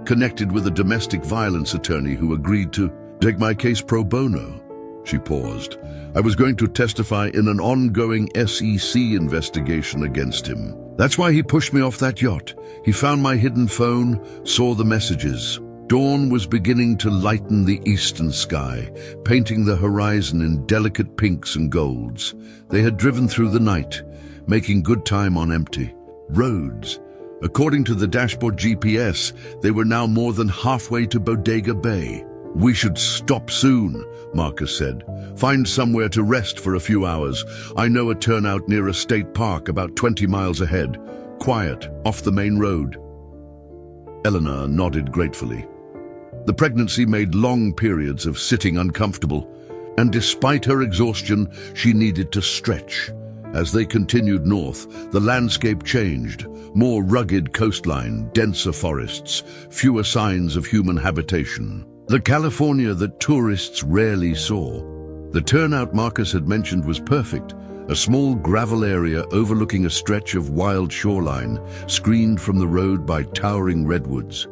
connected with a domestic violence attorney who agreed to take my case pro bono." She paused. "I was going to testify in an ongoing SEC investigation against him. That's why he pushed me off that yacht. He found my hidden phone, saw the messages." Dawn was beginning to lighten the eastern sky, painting the horizon in delicate pinks and golds. They had driven through the night, making good time on empty roads. According to the dashboard GPS, they were now more than halfway to Bodega Bay. "We should stop soon," Marcus said. "Find somewhere to rest for a few hours. I know a turnout near a state park about 20 miles ahead. Quiet, off the main road." Eleanor nodded gratefully. The pregnancy made long periods of sitting uncomfortable, and despite her exhaustion, she needed to stretch. As they continued north, the landscape changed. More rugged coastline, denser forests, fewer signs of human habitation. The California that tourists rarely saw. The turnout Marcus had mentioned was perfect, a small gravel area overlooking a stretch of wild shoreline, screened from the road by towering redwoods.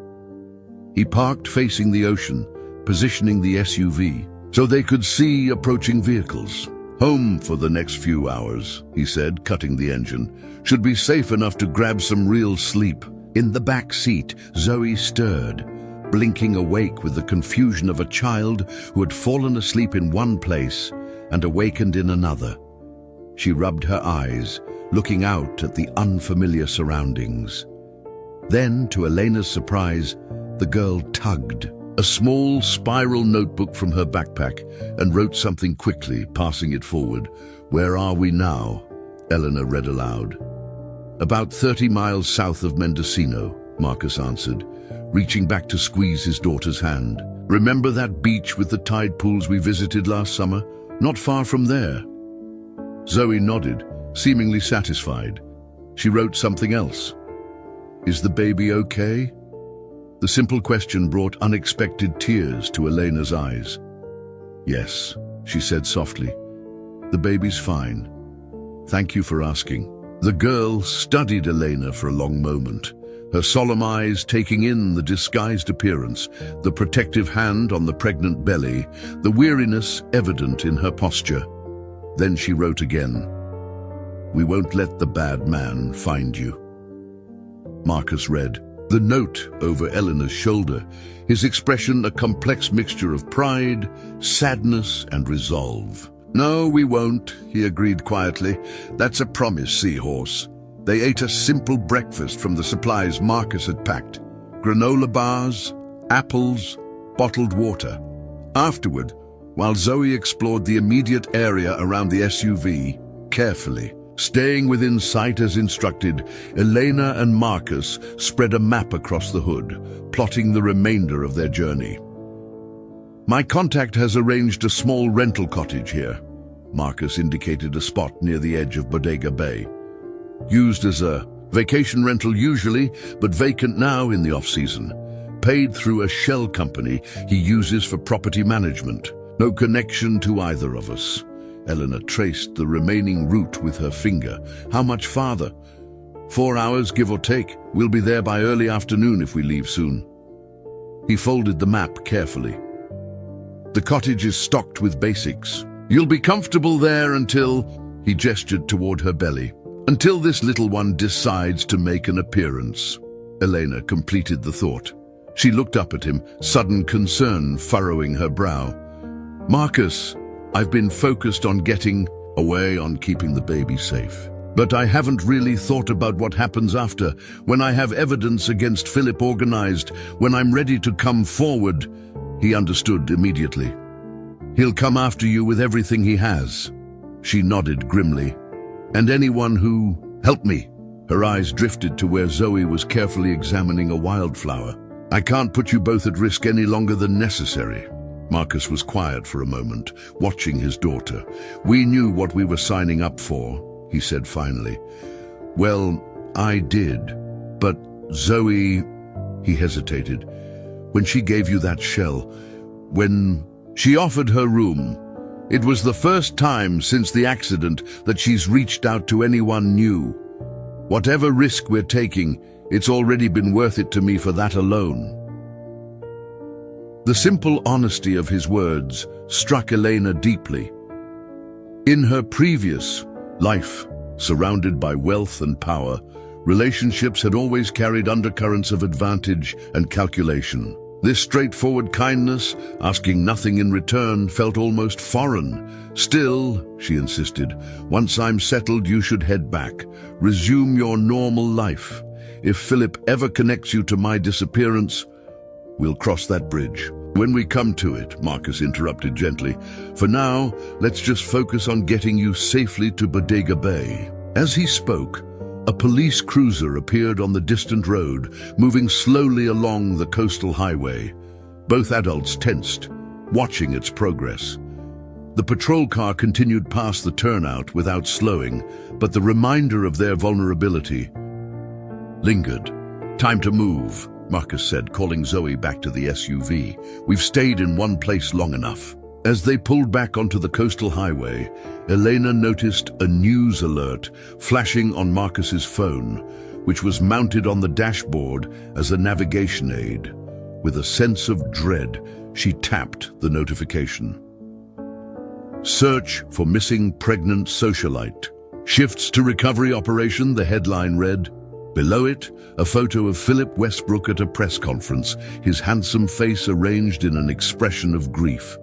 He parked facing the ocean, positioning the SUV, so they could see approaching vehicles. "Home for the next few hours," he said, cutting the engine. "Should be safe enough to grab some real sleep." In the back seat, Zoe stirred, blinking awake with the confusion of a child who had fallen asleep in one place and awakened in another. She rubbed her eyes, looking out at the unfamiliar surroundings. Then, to Elena's surprise, the girl tugged a small spiral notebook from her backpack and wrote something quickly, passing it forward. "Where are we now?" Eleanor read aloud. "About 30 miles south of Mendocino," Marcus answered, reaching back to squeeze his daughter's hand. "Remember that beach with the tide pools we visited last summer? Not far from there." Zoe nodded, seemingly satisfied. She wrote something else. "Is the baby okay?" The simple question brought unexpected tears to Elena's eyes. "Yes," she said softly. "The baby's fine. Thank you for asking." The girl studied Elena for a long moment, her solemn eyes taking in the disguised appearance, the protective hand on the pregnant belly, the weariness evident in her posture. Then she wrote again, "We won't let the bad man find you." Marcus read the note over Eleanor's shoulder, his expression a complex mixture of pride, sadness, and resolve. "No, we won't," he agreed quietly. "That's a promise, seahorse." They ate a simple breakfast from the supplies Marcus had packed. Granola bars, apples, bottled water. Afterward, while Zoe explored the immediate area around the SUV, carefully, staying within sight as instructed, Elena and Marcus spread a map across the hood, plotting the remainder of their journey. "My contact has arranged a small rental cottage here." Marcus indicated a spot near the edge of Bodega Bay. "Used as a vacation rental usually, but vacant now in the off-season. Paid through a shell company he uses for property management. No connection to either of us." Eleanor traced the remaining route with her finger. "How much farther?" 4 hours, give or take. We'll be there by early afternoon if we leave soon." He folded the map carefully. "The cottage is stocked with basics. You'll be comfortable there until, he gestured toward her belly, until this little one decides to make an appearance. Elena completed the thought. She looked up at him, sudden concern furrowing her brow. Marcus, I've been focused on getting away, on keeping the baby safe. But I haven't really thought about what happens after, when I have evidence against Philip organized, when I'm ready to come forward. He understood immediately. He'll come after you with everything he has. She nodded grimly. And anyone who... Help me. Her eyes drifted to where Zoe was carefully examining a wildflower. I can't put you both at risk any longer than necessary. Marcus was quiet for a moment, watching his daughter. We knew what we were signing up for, he said finally. Well, I did. But Zoe... He hesitated. When she gave you that shell, when she offered her room, it was the first time since the accident that she's reached out to anyone new. Whatever risk we're taking, it's already been worth it to me for that alone. The simple honesty of his words struck Elena deeply. In her previous life, surrounded by wealth and power, relationships had always carried undercurrents of advantage and calculation. This straightforward kindness, asking nothing in return, felt almost foreign. Still, she insisted, once I'm settled, you should head back. Resume your normal life. If Philip ever connects you to my disappearance, we'll cross that bridge. When we come to it, Marcus interrupted gently. For now, let's just focus on getting you safely to Bodega Bay. As he spoke, a police cruiser appeared on the distant road, moving slowly along the coastal highway. Both adults tensed, watching its progress. The patrol car continued past the turnout without slowing, but the reminder of their vulnerability lingered. Time to move, Marcus said, calling Zoe back to the SUV. We've stayed in one place long enough. As they pulled back onto the coastal highway, Elena noticed a news alert flashing on Marcus's phone, which was mounted on the dashboard as a navigation aid. With a sense of dread, she tapped the notification. Search for missing pregnant socialite. Shifts to recovery operation, the headline read. Below it, a photo of Philip Westbrook at a press conference, his handsome face arranged in an expression of grief.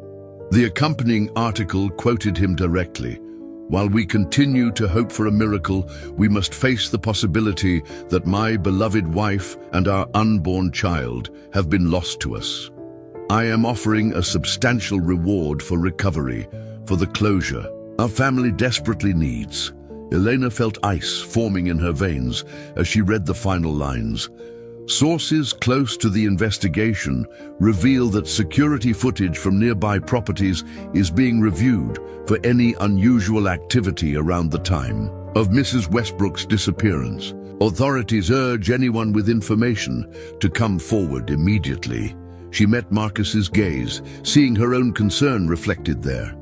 The accompanying article quoted him directly. While we continue to hope for a miracle, we must face the possibility that my beloved wife and our unborn child have been lost to us. I am offering a substantial reward for recovery, for the closure our family desperately needs. Elena felt ice forming in her veins as she read the final lines. Sources close to the investigation reveal that security footage from nearby properties is being reviewed for any unusual activity around the time of Mrs. Westbrook's disappearance. Authorities urge anyone with information to come forward immediately. She met Marcus's gaze, seeing her own concern reflected there.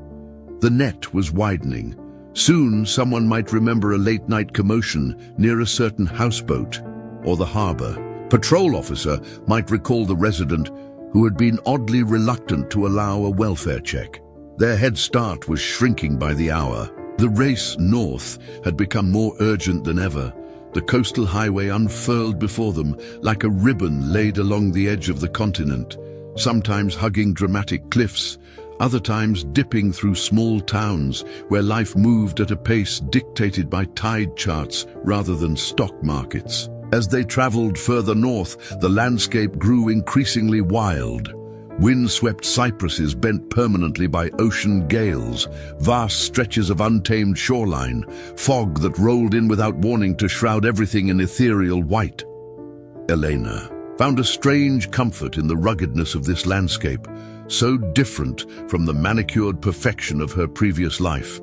The net was widening. Soon someone might remember a late-night commotion near a certain houseboat or the harbor. Patrol officer might recall the resident who had been oddly reluctant to allow a welfare check. Their head start was shrinking by the hour. The race north had become more urgent than ever. The coastal highway unfurled before them like a ribbon laid along the edge of the continent, sometimes hugging dramatic cliffs, other times dipping through small towns where life moved at a pace dictated by tide charts rather than stock markets. As they traveled further north, the landscape grew increasingly wild. Wind-swept cypresses bent permanently by ocean gales, vast stretches of untamed shoreline, fog that rolled in without warning to shroud everything in ethereal white. Elena found a strange comfort in the ruggedness of this landscape, so different from the manicured perfection of her previous life.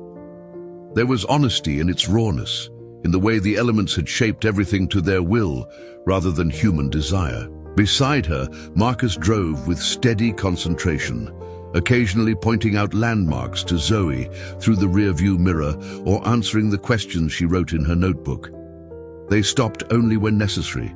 There was honesty in its rawness, in the way the elements had shaped everything to their will rather than human desire. Beside her, Marcus drove with steady concentration, occasionally pointing out landmarks to Zoe through the rearview mirror or answering the questions she wrote in her notebook. They stopped only when necessary,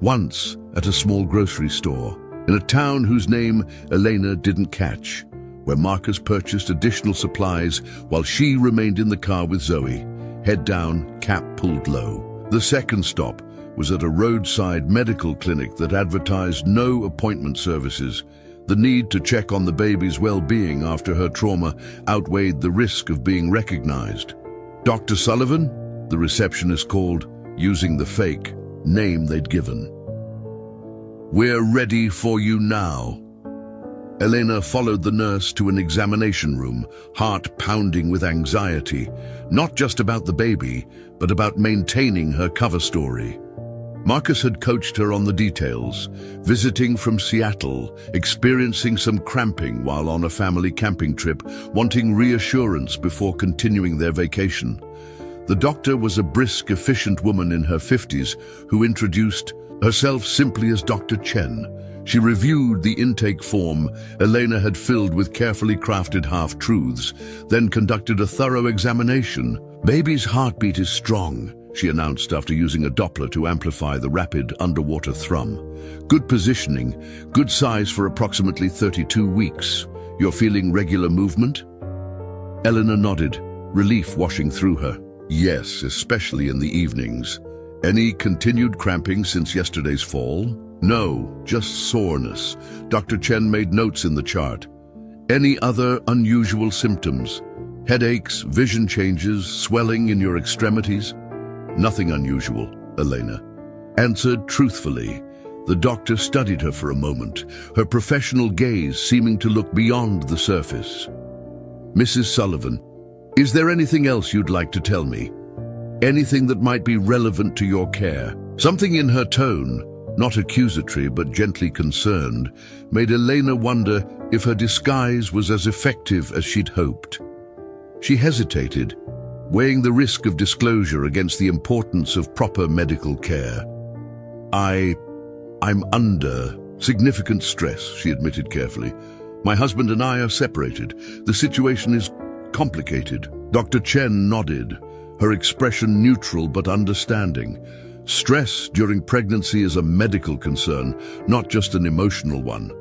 once at a small grocery store, in a town whose name Elena didn't catch. where Marcus purchased additional supplies while she remained in the car with Zoe, head down, cap pulled low. The second stop was at a roadside medical clinic that advertised no appointment services. The need to check on the baby's well-being after her trauma outweighed the risk of being recognized. Dr. Sullivan, the receptionist called, using the fake name they'd given. "We're ready for you now." Elena followed the nurse to an examination room, heart pounding with anxiety, not just about the baby, but about maintaining her cover story. Marcus had coached her on the details, visiting from Seattle, experiencing some cramping while on a family camping trip, wanting reassurance before continuing their vacation. The doctor was a brisk, efficient woman in her 50s who introduced herself simply as Dr. Chen. She reviewed the intake form Elena had filled with carefully crafted half-truths, then conducted a thorough examination. "Baby's heartbeat is strong," she announced after using a Doppler to amplify the rapid underwater thrum. "Good positioning, good size for approximately 32 weeks. You're feeling regular movement?" Elena nodded, relief washing through her. "Yes, especially in the evenings. Any continued cramping since yesterday's fall?" "No, just soreness." Dr. Chen made notes in the chart. "Any other unusual symptoms? Headaches, vision changes, swelling in your extremities?" "Nothing unusual," Elena answered truthfully. The doctor studied her for a moment, her professional gaze seeming to look beyond the surface. "Mrs. Sullivan, is there anything else you'd like to tell me? Anything that might be relevant to your care?" Something in her tone, not accusatory but gently concerned, made Elena wonder if her disguise was as effective as she'd hoped. She hesitated, weighing the risk of disclosure against the importance of proper medical care. I'm under significant stress," she admitted carefully. "My husband and I are separated. The situation is complicated." Dr. Chen nodded, her expression neutral but understanding. "Stress during pregnancy is a medical concern, not just an emotional one.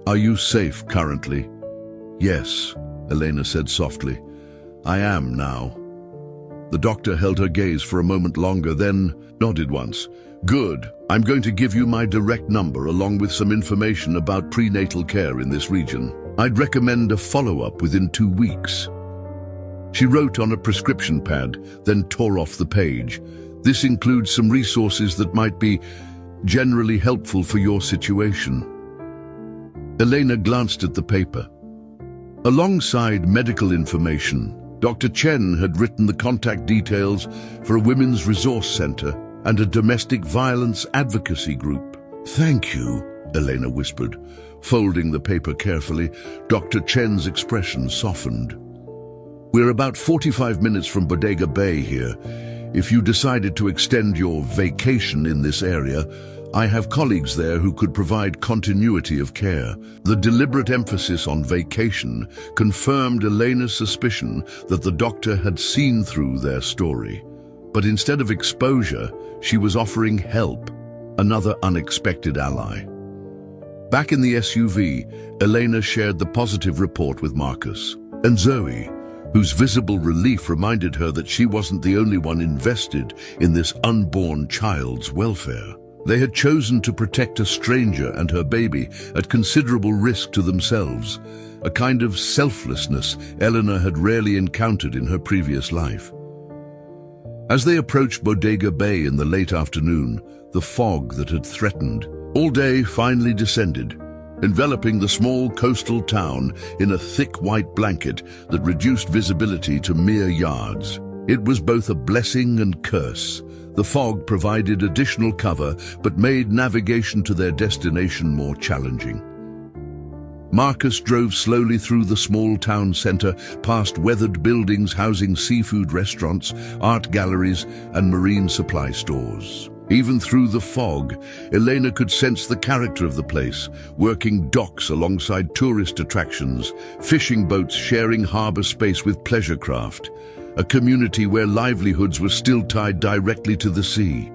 Are you safe currently?" "Yes," Elena said softly. "I am now." The doctor held her gaze for a moment longer, then nodded once. "Good. I'm going to give you my direct number along with some information about prenatal care in this region. I'd recommend a follow-up within 2 weeks." She wrote on a prescription pad, then tore off the page. "This includes some resources that might be generally helpful for your situation." Elena glanced at the paper. Alongside medical information, Dr. Chen had written the contact details for a women's resource center and a domestic violence advocacy group. "Thank you," Elena whispered. Folding the paper carefully, Dr. Chen's expression softened. "We're about 45 minutes from Bodega Bay here. If you decided to extend your vacation in this area, I have colleagues there who could provide continuity of care." The deliberate emphasis on vacation confirmed Elena's suspicion that the doctor had seen through their story. But instead of exposure, she was offering help, another unexpected ally. Back in the SUV, Elena shared the positive report with Marcus and Zoe, whose visible relief reminded her that she wasn't the only one invested in this unborn child's welfare. They had chosen to protect a stranger and her baby at considerable risk to themselves, a kind of selflessness Elena had rarely encountered in her previous life. As they approached Bodega Bay in the late afternoon, the fog that had threatened all day finally descended, enveloping the small coastal town in a thick white blanket that reduced visibility to mere yards. It was both a blessing and curse. The fog provided additional cover, but made navigation to their destination more challenging. Marcus drove slowly through the small town center, past weathered buildings housing seafood restaurants, art galleries, and marine supply stores. Even through the fog, Elena could sense the character of the place, working docks alongside tourist attractions, fishing boats sharing harbor space with pleasure craft, a community where livelihoods were still tied directly to the sea.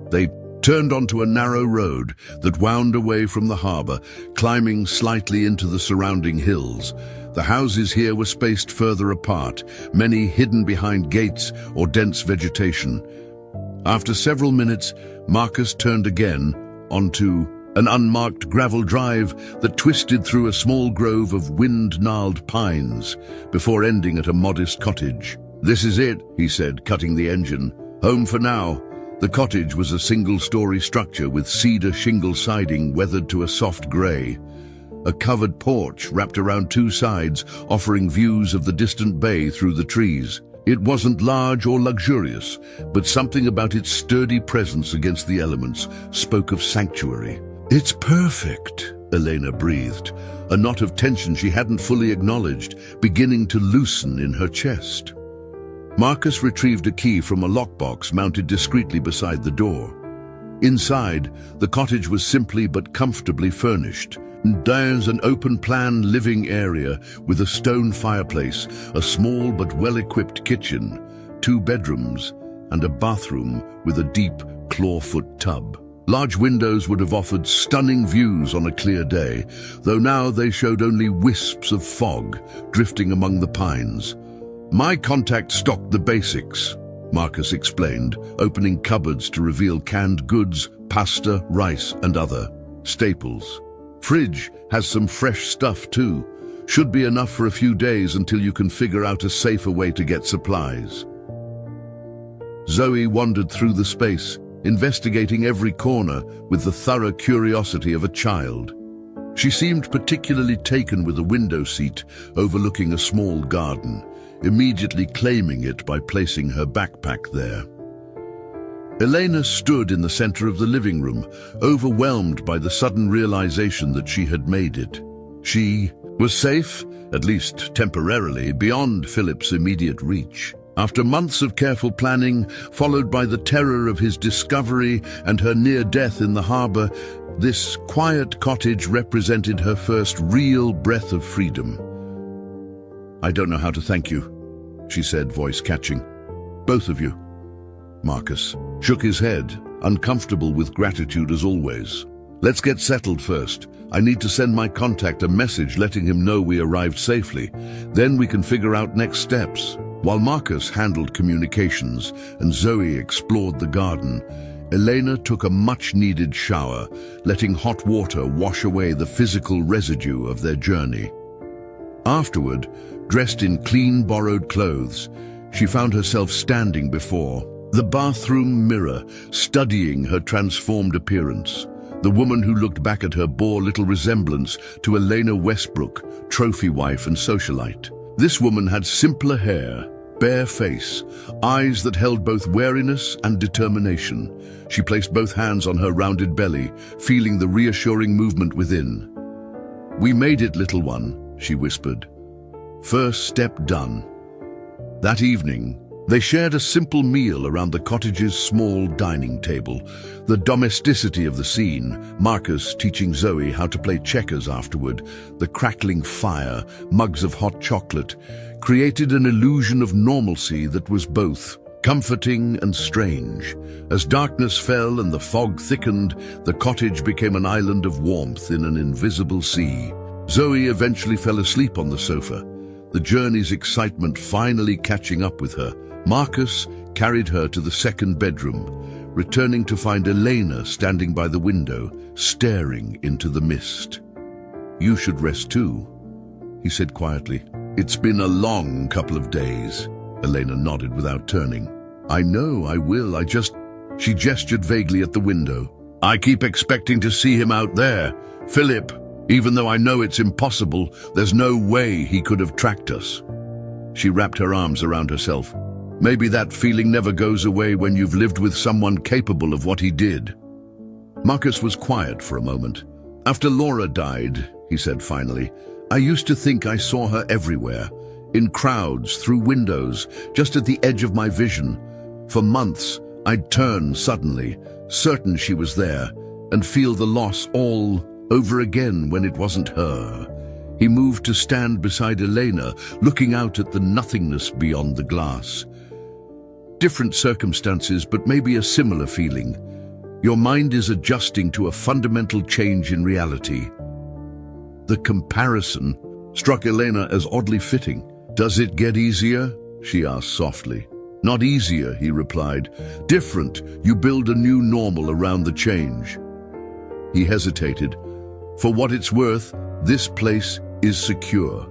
They turned onto a narrow road that wound away from the harbor, climbing slightly into the surrounding hills. The houses here were spaced further apart, many hidden behind gates or dense vegetation. After several minutes, Marcus turned again onto an unmarked gravel drive that twisted through a small grove of wind-gnarled pines before ending at a modest cottage. "This is it," he said, cutting the engine. "Home for now." The cottage was a single-story structure with cedar shingle siding weathered to a soft grey. A covered porch wrapped around two sides, offering views of the distant bay through the trees. It wasn't large or luxurious, but something about its sturdy presence against the elements spoke of sanctuary. "It's perfect," Elena breathed, a knot of tension she hadn't fully acknowledged beginning to loosen in her chest. Marcus retrieved a key from a lockbox mounted discreetly beside the door. Inside, the cottage was simply but comfortably furnished. There's an open-plan living area with a stone fireplace, a small but well-equipped kitchen, 2 bedrooms, and a bathroom with a deep clawfoot tub. Large windows would have offered stunning views on a clear day, though now they showed only wisps of fog drifting among the pines. "My contact stocked the basics," Marcus explained, opening cupboards to reveal canned goods, pasta, rice, and other staples. "Fridge has some fresh stuff too. Should be enough for a few days until you can figure out a safer way to get supplies." Zoe wandered through the space, investigating every corner with the thorough curiosity of a child. She seemed particularly taken with a window seat overlooking a small garden, immediately claiming it by placing her backpack there. Elena stood in the center of the living room, overwhelmed by the sudden realization that she had made it. She was safe, at least temporarily, beyond Philip's immediate reach. After months of careful planning, followed by the terror of his discovery and her near death in the harbor, this quiet cottage represented her first real breath of freedom. "I don't know how to thank you," she said, voice catching. "Both of you." Marcus shook his head, uncomfortable with gratitude as always. "Let's get settled first. I need to send my contact a message letting him know we arrived safely. Then we can figure out next steps." While Marcus handled communications and Zoe explored the garden, Elena took a much-needed shower, letting hot water wash away the physical residue of their journey. Afterward, dressed in clean borrowed clothes, she found herself standing before the bathroom mirror, studying her transformed appearance. The woman who looked back at her bore little resemblance to Elena Westbrook, trophy wife and socialite. This woman had simpler hair, bare face, eyes that held both wariness and determination. She placed both hands on her rounded belly, feeling the reassuring movement within. "We made it, little one," she whispered. "First step done." That evening, they shared a simple meal around the cottage's small dining table. The domesticity of the scene, Marcus teaching Zoe how to play checkers afterward, the crackling fire, mugs of hot chocolate, created an illusion of normalcy that was both comforting and strange. As darkness fell and the fog thickened, the cottage became an island of warmth in an invisible sea. Zoe eventually fell asleep on the sofa, the journey's excitement finally catching up with her. Marcus carried her to the second bedroom, returning to find Elena standing by the window, staring into the mist. "You should rest too," he said quietly. "It's been a long couple of days." Elena nodded without turning. "I know, I will, She gestured vaguely at the window. "I keep expecting to see him out there. Philip, even though I know it's impossible, there's no way he could have tracked us." She wrapped her arms around herself. "Maybe that feeling never goes away when you've lived with someone capable of what he did." Marcus was quiet for a moment. "After Laura died," he said finally, "I used to think I saw her everywhere, in crowds, through windows, just at the edge of my vision. For months, I'd turn suddenly, certain she was there, and feel the loss all over again when it wasn't her." He moved to stand beside Elena, looking out at the nothingness beyond the glass. "Different circumstances, but maybe a similar feeling. Your mind is adjusting to a fundamental change in reality. The comparison struck Elena as oddly fitting. Does it get easier? She asked softly. Not easier, he replied. Different. You build a new normal around the change. He hesitated. For what it's worth, this place is secure.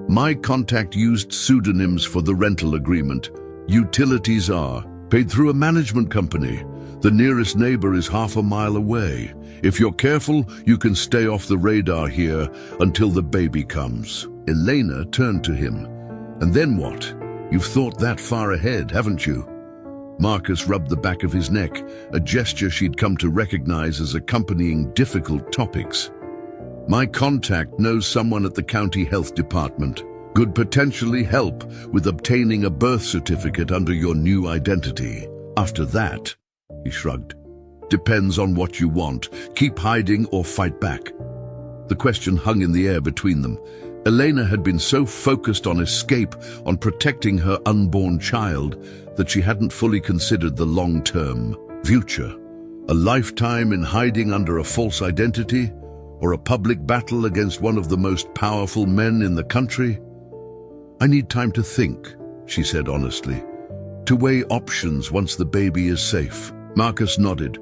My contact used pseudonyms for the rental agreement. Utilities are paid through a management company. The nearest neighbor is half a mile away. If you're careful, you can stay off the radar here until the baby comes. Elena turned to him. And then what? You've thought that far ahead, haven't you? Marcus rubbed the back of his neck, a gesture she'd come to recognize as accompanying difficult topics. My contact knows someone at the county health department. Could potentially help with obtaining a birth certificate under your new identity. After that, he shrugged. Depends on what you want. Keep hiding or fight back. The question hung in the air between them. Elena had been so focused on escape, on protecting her unborn child, that she hadn't fully considered the long-term future. A lifetime in hiding under a false identity, or a public battle against one of the most powerful men in the country? I need time to think, she said honestly, to weigh options once the baby is safe. Marcus nodded.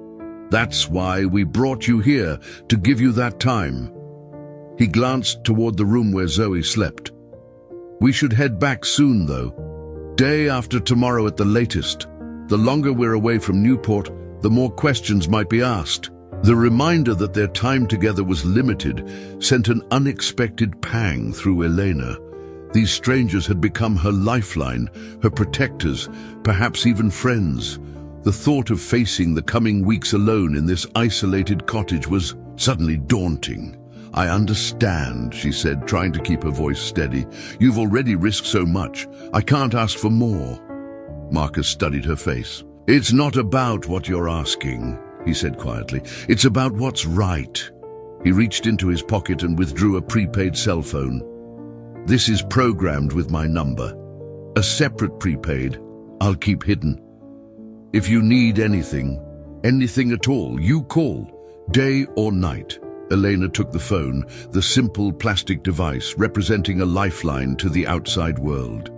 That's why we brought you here, to give you that time. He glanced toward the room where Zoe slept. We should head back soon, though. Day after tomorrow at the latest. The longer we're away from Newport, the more questions might be asked. The reminder that their time together was limited sent an unexpected pang through Elena. These strangers had become her lifeline, her protectors, perhaps even friends. The thought of facing the coming weeks alone in this isolated cottage was suddenly daunting. I understand, she said, trying to keep her voice steady. You've already risked so much. I can't ask for more. Marcus studied her face. It's not about what you're asking, he said quietly. It's about what's right. He reached into his pocket and withdrew a prepaid cell phone. This is programmed with my number. A separate prepaid I'll keep hidden. If you need anything at all, you call, day or night. Elena took the phone, the simple plastic device representing a lifeline to the outside world.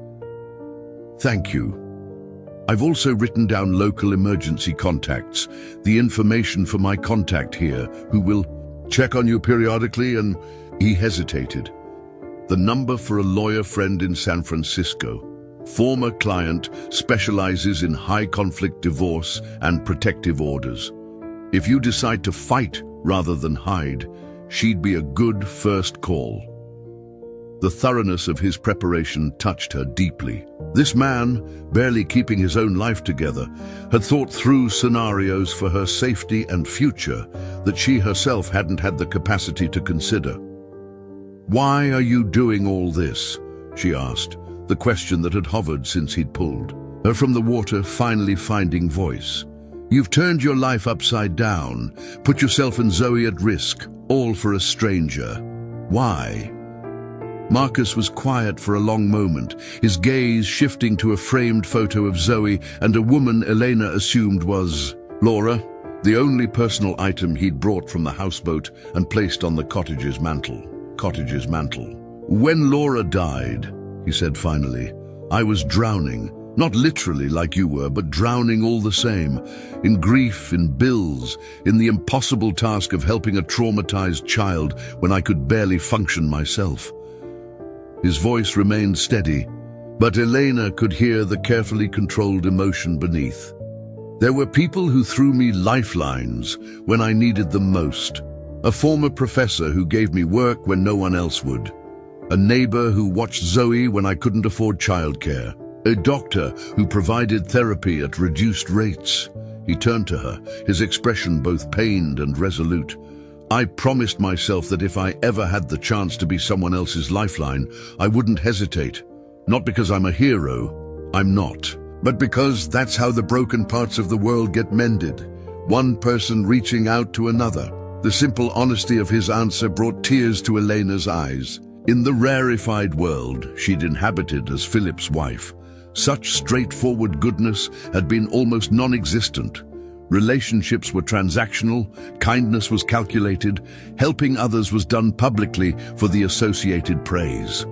Thank you. I've also written down local emergency contacts, the information for my contact here, who will check on you periodically, and he hesitated. The number for a lawyer friend in San Francisco. Former client, specializes in high-conflict divorce and protective orders. If you decide to fight rather than hide, she'd be a good first call. The thoroughness of his preparation touched her deeply. This man, barely keeping his own life together, had thought through scenarios for her safety and future that she herself hadn't had the capacity to consider. Why are you doing all this? She asked, the question that had hovered since he'd pulled her from the water, finally finding voice. You've turned your life upside down, put yourself and Zoe at risk, all for a stranger. Why? Marcus was quiet for a long moment, his gaze shifting to a framed photo of Zoe and a woman Elena assumed was Laura, the only personal item he'd brought from the houseboat and placed on the cottage's mantel. When Laura died, he said finally, I was drowning, not literally like you were, but drowning all the same, in grief, in bills, in the impossible task of helping a traumatized child when I could barely function myself. His voice remained steady, but Elena could hear the carefully controlled emotion beneath. There were people who threw me lifelines when I needed them most. A former professor who gave me work when no one else would. A neighbor who watched Zoe when I couldn't afford childcare. A doctor who provided therapy at reduced rates. He turned to her, his expression both pained and resolute. I promised myself that if I ever had the chance to be someone else's lifeline, I wouldn't hesitate. Not because I'm a hero, I'm not, but because that's how the broken parts of the world get mended. One person reaching out to another. The simple honesty of his answer brought tears to Elena's eyes. In the rarefied world she'd inhabited as Philip's wife, such straightforward goodness had been almost non-existent. Relationships were transactional, kindness was calculated, helping others was done publicly for the associated praise.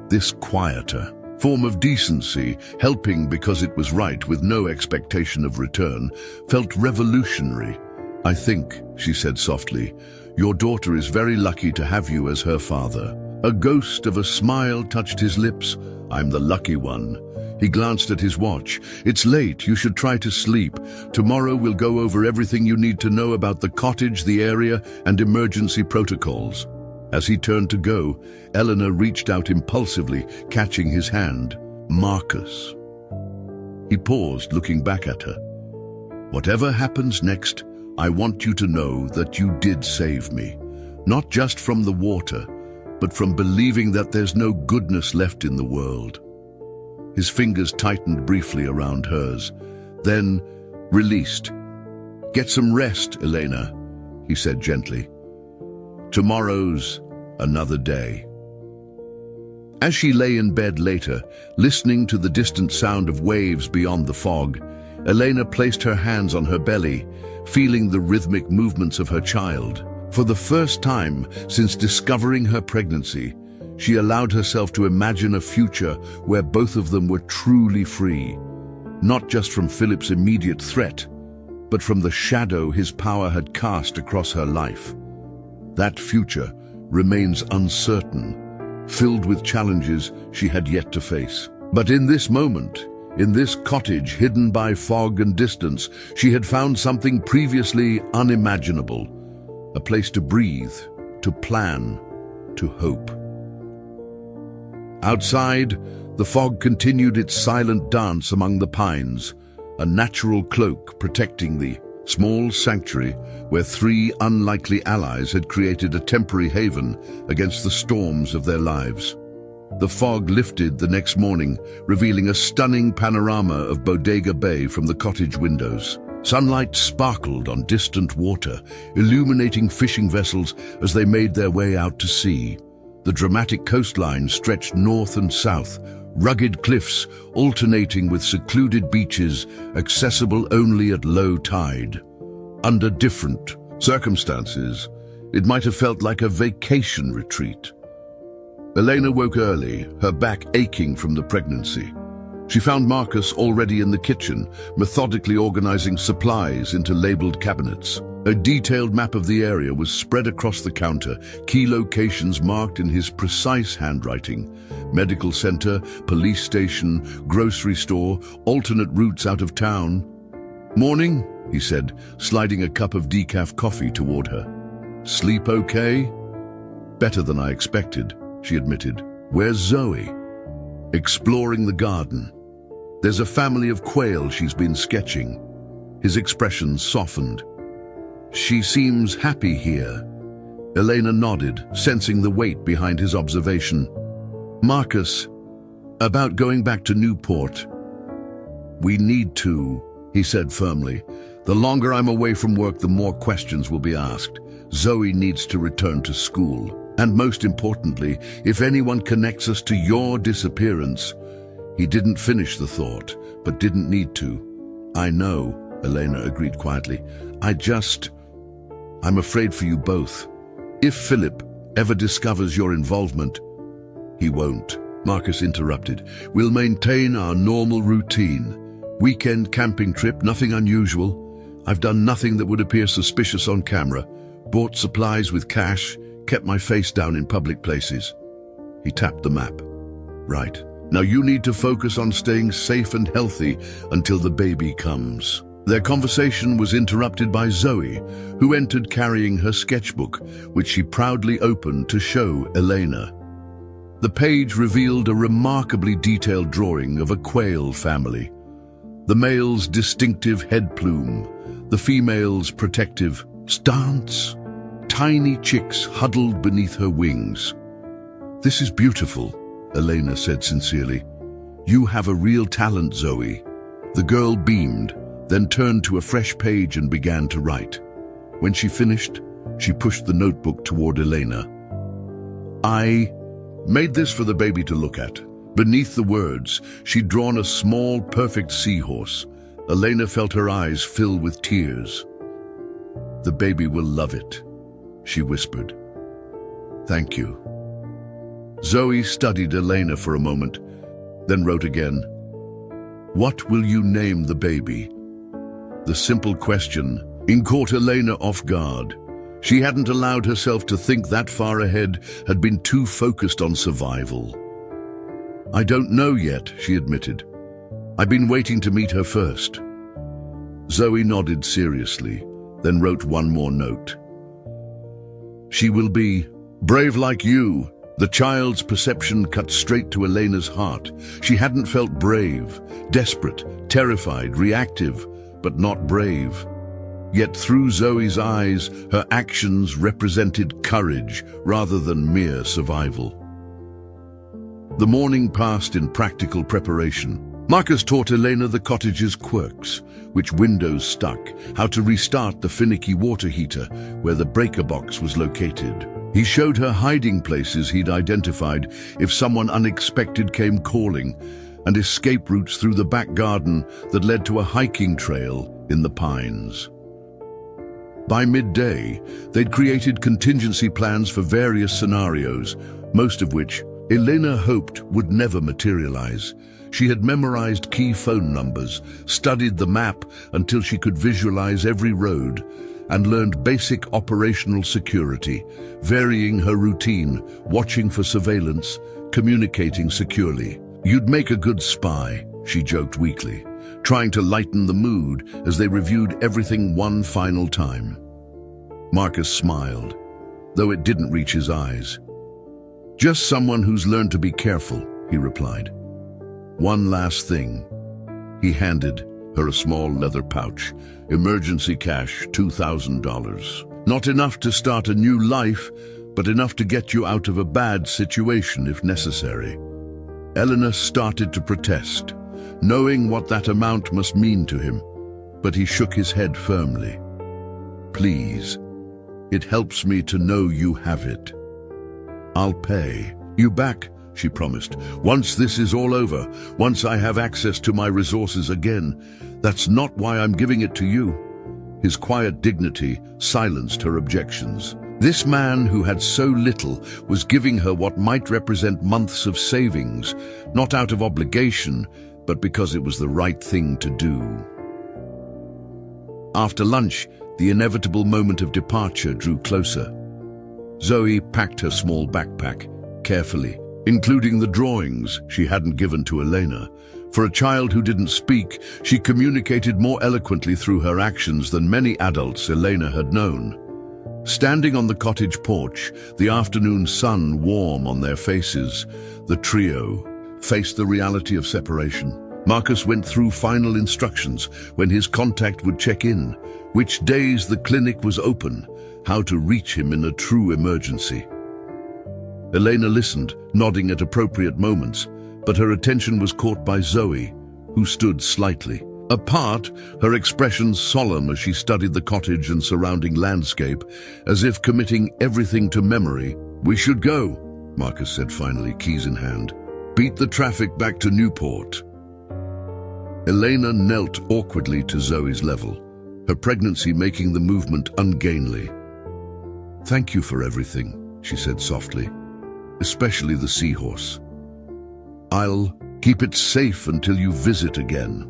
This quieter form of decency, helping because it was right with no expectation of return, felt revolutionary. "I think," she said softly, "your daughter is very lucky to have you as her father." A ghost of a smile touched his lips. "I'm the lucky one." He glanced at his watch. "It's late, you should try to sleep. Tomorrow we'll go over everything you need to know about the cottage, the area, and emergency protocols." As he turned to go, Eleanor reached out impulsively, catching his hand. "Marcus." He paused, looking back at her. "Whatever happens next, I want you to know that you did save me. Not just from the water, but from believing that there's no goodness left in the world." His fingers tightened briefly around hers, then released. "Get some rest, Elena," he said gently. "Tomorrow's another day." As she lay in bed later, listening to the distant sound of waves beyond the fog, Elena placed her hands on her belly, feeling the rhythmic movements of her child. For the first time since discovering her pregnancy, she allowed herself to imagine a future where both of them were truly free, not just from Philip's immediate threat, but from the shadow his power had cast across her life. That future remains uncertain, filled with challenges she had yet to face. But in this moment, in this cottage hidden by fog and distance, she had found something previously unimaginable, a place to breathe, to plan, to hope. Outside, the fog continued its silent dance among the pines, a natural cloak protecting the small sanctuary where three unlikely allies had created a temporary haven against the storms of their lives. The fog lifted the next morning, revealing a stunning panorama of Bodega Bay from the cottage windows. Sunlight sparkled on distant water, illuminating fishing vessels as they made their way out to sea. The dramatic coastline stretched north and south, rugged cliffs alternating with secluded beaches accessible only at low tide. Under different circumstances, it might have felt like a vacation retreat. Elena woke early, her back aching from the pregnancy. She found Marcus already in the kitchen, methodically organizing supplies into labeled cabinets. A detailed map of the area was spread across the counter, key locations marked in his precise handwriting. Medical center, police station, grocery store, alternate routes out of town. "Morning," he said, sliding a cup of decaf coffee toward her. "Sleep okay?" "Better than I expected," she admitted. "Where's Zoe?" "Exploring the garden. There's a family of quail she's been sketching." His expression softened. "She seems happy here." Elena nodded, sensing the weight behind his observation. "Marcus, about going back to Newport." "We need to," he said firmly. "The longer I'm away from work, the more questions will be asked. Zoe needs to return to school. And most importantly, if anyone connects us to your disappearance..." He didn't finish the thought, but didn't need to. "I know," Elena agreed quietly. I'm afraid for you both. If Philip ever discovers your involvement..." "He won't," Marcus interrupted. "We'll maintain our normal routine. Weekend camping trip, nothing unusual. I've done nothing that would appear suspicious on camera. Bought supplies with cash, kept my face down in public places." He tapped the map. "Right. Now you need to focus on staying safe and healthy until the baby comes." Their conversation was interrupted by Zoe, who entered carrying her sketchbook, which she proudly opened to show Elena. The page revealed a remarkably detailed drawing of a quail family. The male's distinctive head plume, the female's protective stance, tiny chicks huddled beneath her wings. "This is beautiful," Elena said sincerely. "You have a real talent, Zoe." The girl beamed, then turned to a fresh page and began to write. When she finished, she pushed the notebook toward Elena. "I made this for the baby to look at." Beneath the words, she'd drawn a small, perfect seahorse, Elena felt her eyes fill with tears. "The baby will love it," she whispered. "Thank you." Zoe studied Elena for a moment, then wrote again, "What will you name the baby?" The simple question caught Elena off guard. She hadn't allowed herself to think that far ahead, had been too focused on survival. "I don't know yet," she admitted. "I've been waiting to meet her first." Zoe nodded seriously, then wrote one more note. "She will be brave like you." The child's perception cut straight to Elena's heart. She hadn't felt brave, desperate, terrified, reactive, but not brave. Yet through Zoe's eyes, her actions represented courage rather than mere survival. The morning passed in practical preparation. Marcus taught Elena the cottage's quirks, which windows stuck, how to restart the finicky water heater where the breaker box was located. He showed her hiding places he'd identified if someone unexpected came calling, and escape routes through the back garden that led to a hiking trail in the pines. By midday, they'd created contingency plans for various scenarios, most of which Elena hoped would never materialize. She had memorized key phone numbers, studied the map until she could visualize every road, and learned basic operational security, varying her routine, watching for surveillance, communicating securely. "You'd make a good spy," she joked weakly, trying to lighten the mood as they reviewed everything one final time. Marcus smiled, though it didn't reach his eyes. "Just someone who's learned to be careful," he replied. "One last thing." He handed her a small leather pouch. "Emergency cash, $2,000. Not enough to start a new life, but enough to get you out of a bad situation if necessary." Elena started to protest, knowing what that amount must mean to him, but he shook his head firmly. "Please, it helps me to know you have it." "I'll pay you back," she promised. "Once this is all over, once I have access to my resources again. That's not why I'm giving it to you." His quiet dignity silenced her objections. This man who had so little was giving her what might represent months of savings, not out of obligation, but because it was the right thing to do. After lunch, the inevitable moment of departure drew closer. Zoe packed her small backpack carefully, including the drawings she hadn't given to Elena. For a child who didn't speak, she communicated more eloquently through her actions than many adults Elena had known. Standing on the cottage porch, the afternoon sun warm on their faces, the trio faced the reality of separation. Marcus went through final instructions when his contact would check in, which days the clinic was open, how to reach him in a true emergency. Elena listened, nodding at appropriate moments, but her attention was caught by Zoe, who stood slightly apart, her expression solemn as she studied the cottage and surrounding landscape, as if committing everything to memory. "We should go," Marcus said finally, keys in hand. "Beat the traffic back to Newport." Elena knelt awkwardly to Zoe's level, her pregnancy making the movement ungainly. "Thank you for everything," she said softly, "especially the seahorse. I'll keep it safe until you visit again."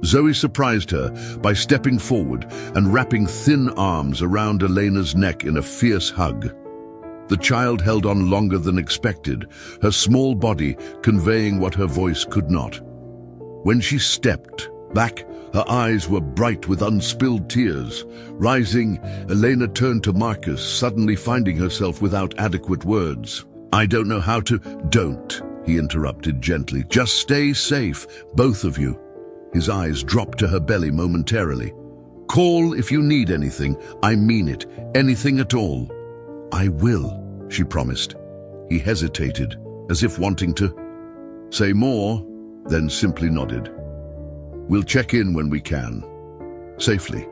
Zoe surprised her by stepping forward and wrapping thin arms around Elena's neck in a fierce hug. The child held on longer than expected, her small body conveying what her voice could not. When she stepped back, her eyes were bright with unspilled tears. Rising, Elena turned to Marcus, suddenly finding herself without adequate words. "I don't know how to—" "Don't," he interrupted gently. "Just stay safe, both of you." His eyes dropped to her belly momentarily. "Call if you need anything. I mean it. Anything at all." "I will," she promised. He hesitated, as if wanting to say more, then simply nodded. "We'll check in when we can. Safely."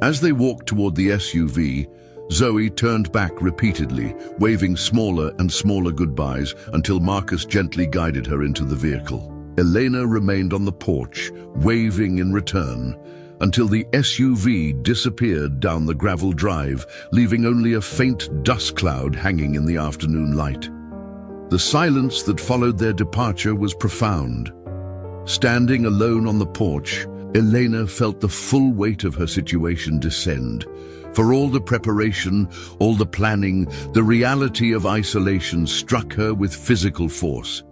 As they walked toward the SUV, Zoe turned back repeatedly, waving smaller and smaller goodbyes until Marcus gently guided her into the vehicle. Elena remained on the porch, waving in return, until the SUV disappeared down the gravel drive, leaving only a faint dust cloud hanging in the afternoon light. The silence that followed their departure was profound. Standing alone on the porch, Elena felt the full weight of her situation descend. For all the preparation, all the planning, the reality of isolation struck her with physical force.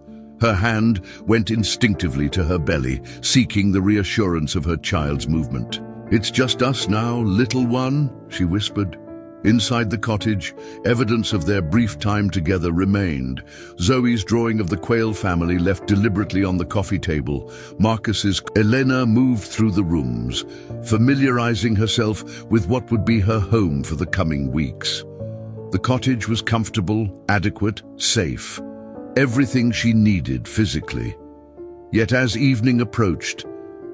Her hand went instinctively to her belly, seeking the reassurance of her child's movement. "It's just us now, little one," she whispered. Inside the cottage, evidence of their brief time together remained. Zoe's drawing of the Quayle family left deliberately on the coffee table. Marcus's. Elena moved through the rooms, familiarizing herself with what would be her home for the coming weeks. The cottage was comfortable, adequate, safe. Everything she needed physically. Yet as evening approached,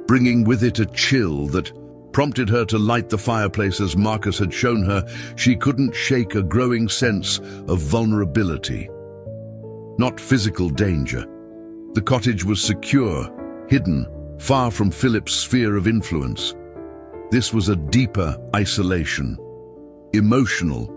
bringing with it a chill that prompted her to light the fireplace as Marcus had shown her, she couldn't shake a growing sense of vulnerability. Not physical danger. The cottage was secure, hidden, far from Philip's sphere of influence. This was a deeper isolation, emotional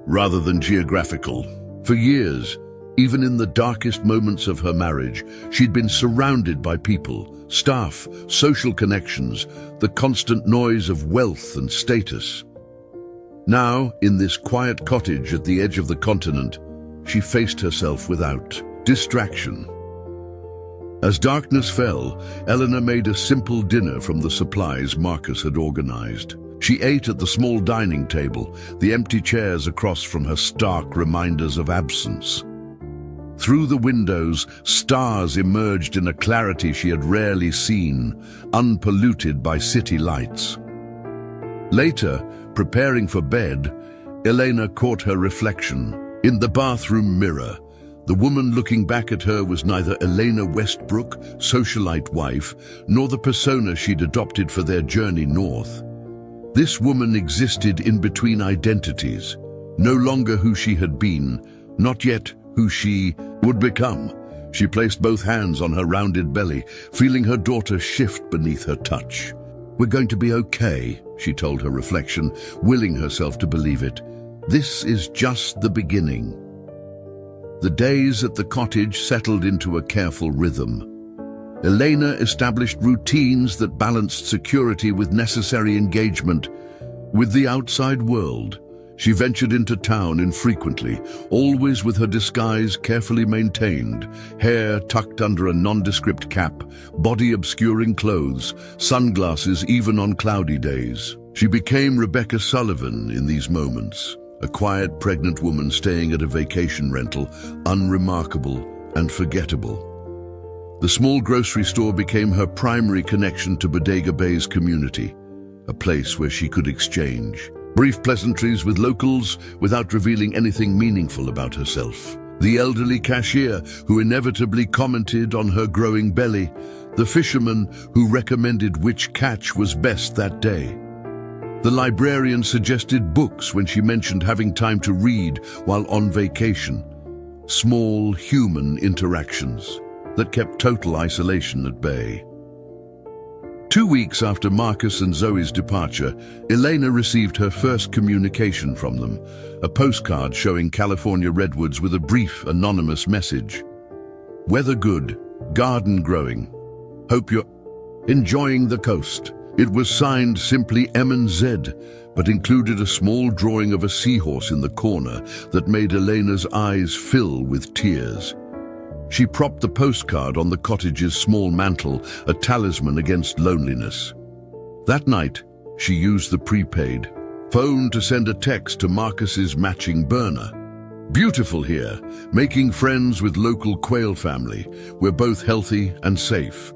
rather than geographical. For years, even in the darkest moments of her marriage, she'd been surrounded by people, staff, social connections, the constant noise of wealth and status. Now, in this quiet cottage at the edge of the continent, she faced herself without distraction. As darkness fell, Eleanor made a simple dinner from the supplies Marcus had organized. She ate at the small dining table, the empty chairs across from her stark reminders of absence. Through the windows, stars emerged in a clarity she had rarely seen, unpolluted by city lights. Later, preparing for bed, Elena caught her reflection. In the bathroom mirror, the woman looking back at her was neither Elena Westbrook, socialite wife, nor the persona she'd adopted for their journey north. This woman existed in between identities, no longer who she had been, not yet who she would become. She placed both hands on her rounded belly, feeling her daughter shift beneath her touch. "We're going to be okay," she told her reflection, willing herself to believe it. "This is just the beginning." The days at the cottage settled into a careful rhythm. Elena established routines that balanced security with necessary engagement with the outside world. She ventured into town infrequently, always with her disguise carefully maintained, hair tucked under a nondescript cap, body obscuring clothes, sunglasses even on cloudy days. She became Rebecca Sullivan in these moments, a quiet pregnant woman staying at a vacation rental, unremarkable and forgettable. The small grocery store became her primary connection to Bodega Bay's community, a place where she could exchange brief pleasantries with locals without revealing anything meaningful about herself. The elderly cashier who inevitably commented on her growing belly, the fisherman who recommended which catch was best that day. The librarian suggested books when she mentioned having time to read while on vacation. Small human interactions that kept total isolation at bay. 2 weeks after Marcus and Zoe's departure, Elena received her first communication from them, a postcard showing California redwoods with a brief, anonymous message. "Weather good, garden growing. Hope you're enjoying the coast." It was signed simply M&Z, but included a small drawing of a seahorse in the corner that made Elena's eyes fill with tears. She propped the postcard on the cottage's small mantel, a talisman against loneliness. That night, she used the prepaid phone to send a text to Marcus's matching burner. "Beautiful here, making friends with local Quayle family. We're both healthy and safe."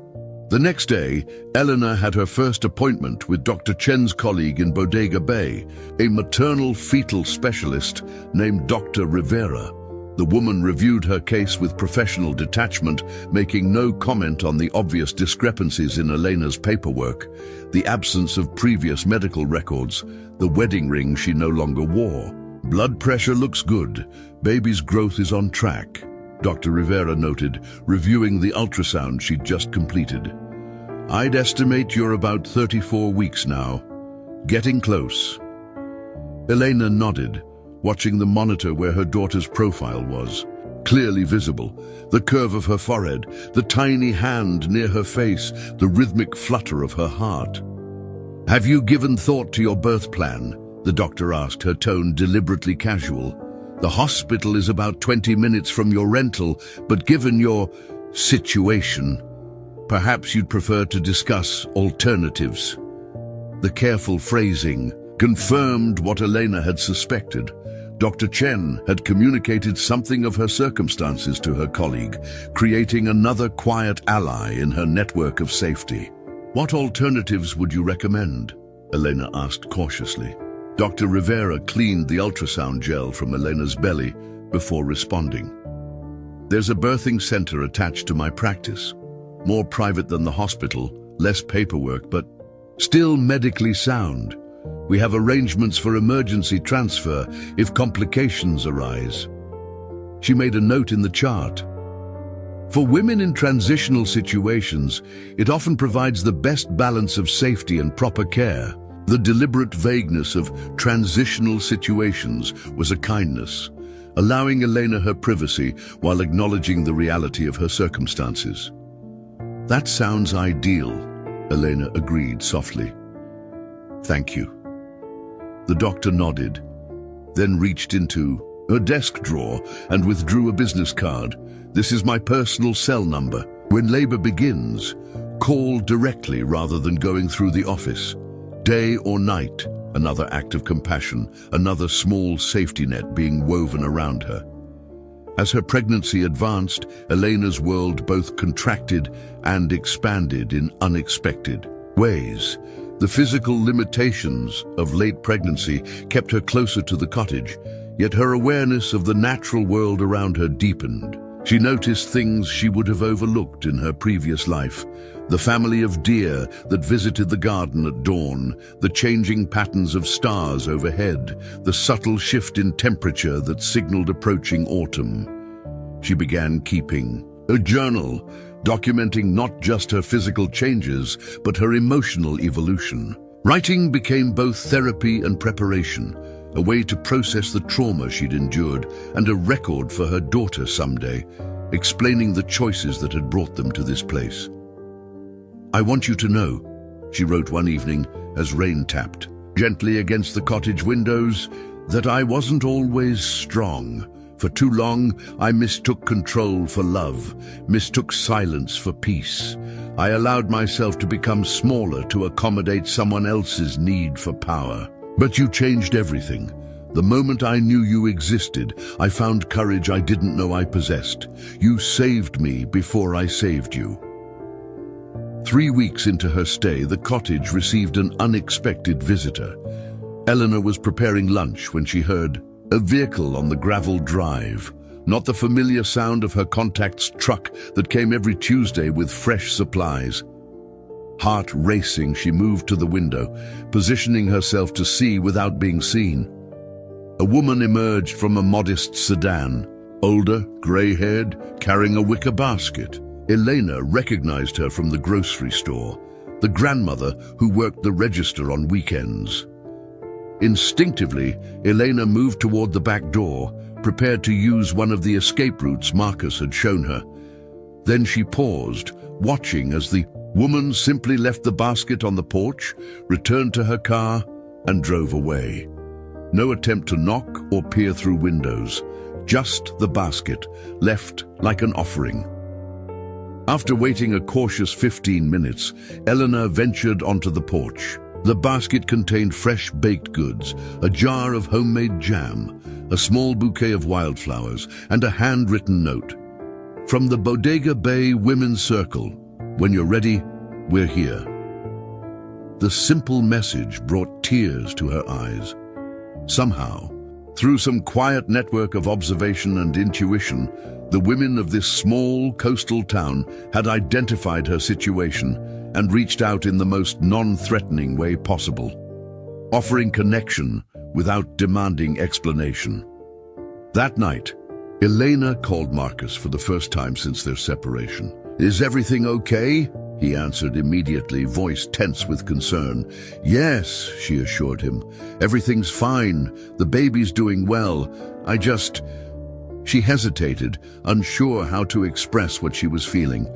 The next day, Eleanor had her first appointment with Dr. Chen's colleague in Bodega Bay, a maternal fetal specialist named Dr. Rivera. The woman reviewed her case with professional detachment, making no comment on the obvious discrepancies in Elena's paperwork, the absence of previous medical records, the wedding ring she no longer wore. "Blood pressure looks good. Baby's growth is on track." Dr. Rivera noted, reviewing the ultrasound she'd just completed. "I'd estimate you're about 34 weeks now. Getting close." Elena nodded, watching the monitor where her daughter's profile was. Clearly visible, the curve of her forehead, the tiny hand near her face, the rhythmic flutter of her heart. "Have you given thought to your birth plan?" the doctor asked, her tone deliberately casual. "The hospital is about 20 minutes from your rental, but given your situation, perhaps you'd prefer to discuss alternatives." The careful phrasing confirmed what Elena had suspected. Dr. Chen had communicated something of her circumstances to her colleague, creating another quiet ally in her network of safety. "What alternatives would you recommend?" Elena asked cautiously. Dr. Rivera cleaned the ultrasound gel from Elena's belly before responding. "There's a birthing center attached to my practice. More private than the hospital, less paperwork, but still medically sound. We have arrangements for emergency transfer if complications arise." She made a note in the chart. For women in transitional situations, it often provides the best balance of safety and proper care. The deliberate vagueness of transitional situations was a kindness, allowing Elena her privacy while acknowledging the reality of her circumstances. "That sounds ideal," Elena agreed softly. "Thank you." The doctor nodded, then reached into a desk drawer and withdrew a business card. "This is my personal cell number. When labor begins, call directly rather than going through the office. Day or night," another act of compassion, another small safety net being woven around her. As her pregnancy advanced, Elena's world both contracted and expanded in unexpected ways. The physical limitations of late pregnancy kept her closer to the cottage, yet her awareness of the natural world around her deepened. She noticed things she would have overlooked in her previous life. The family of deer that visited the garden at dawn, the changing patterns of stars overhead, the subtle shift in temperature that signaled approaching autumn. She began keeping a journal, documenting not just her physical changes, but her emotional evolution. Writing became both therapy and preparation, a way to process the trauma she'd endured and a record for her daughter someday, explaining the choices that had brought them to this place. "I want you to know," she wrote one evening as rain tapped gently against the cottage windows, "that I wasn't always strong. For too long, I mistook control for love, mistook silence for peace. I allowed myself to become smaller to accommodate someone else's need for power. But you changed everything. The moment I knew you existed, I found courage I didn't know I possessed. You saved me before I saved you." 3 weeks into her stay, the cottage received an unexpected visitor. Eleanor was preparing lunch when she heard a vehicle on the gravel drive, not the familiar sound of her contact's truck that came every Tuesday with fresh supplies. Heart racing, she moved to the window, positioning herself to see without being seen. A woman emerged from a modest sedan, older, gray-haired, carrying a wicker basket. Elena recognized her from the grocery store, the grandmother who worked the register on weekends. Instinctively, Elena moved toward the back door, prepared to use one of the escape routes Marcus had shown her. Then she paused, watching as the woman simply left the basket on the porch, returned to her car, and drove away. No attempt to knock or peer through windows, just the basket, left like an offering. After waiting a cautious 15 minutes, Eleanor ventured onto the porch. The basket contained fresh baked goods, a jar of homemade jam, a small bouquet of wildflowers, and a handwritten note. "From the Bodega Bay Women's Circle. When you're ready, we're here." The simple message brought tears to her eyes. Somehow, through some quiet network of observation and intuition, the women of this small coastal town had identified her situation and reached out in the most non-threatening way possible, offering connection without demanding explanation. That night, Elena called Marcus for the first time since their separation. "Is everything okay?" He answered immediately, voice tense with concern. "Yes," she assured him. "Everything's fine. The baby's doing well. She hesitated, unsure how to express what she was feeling.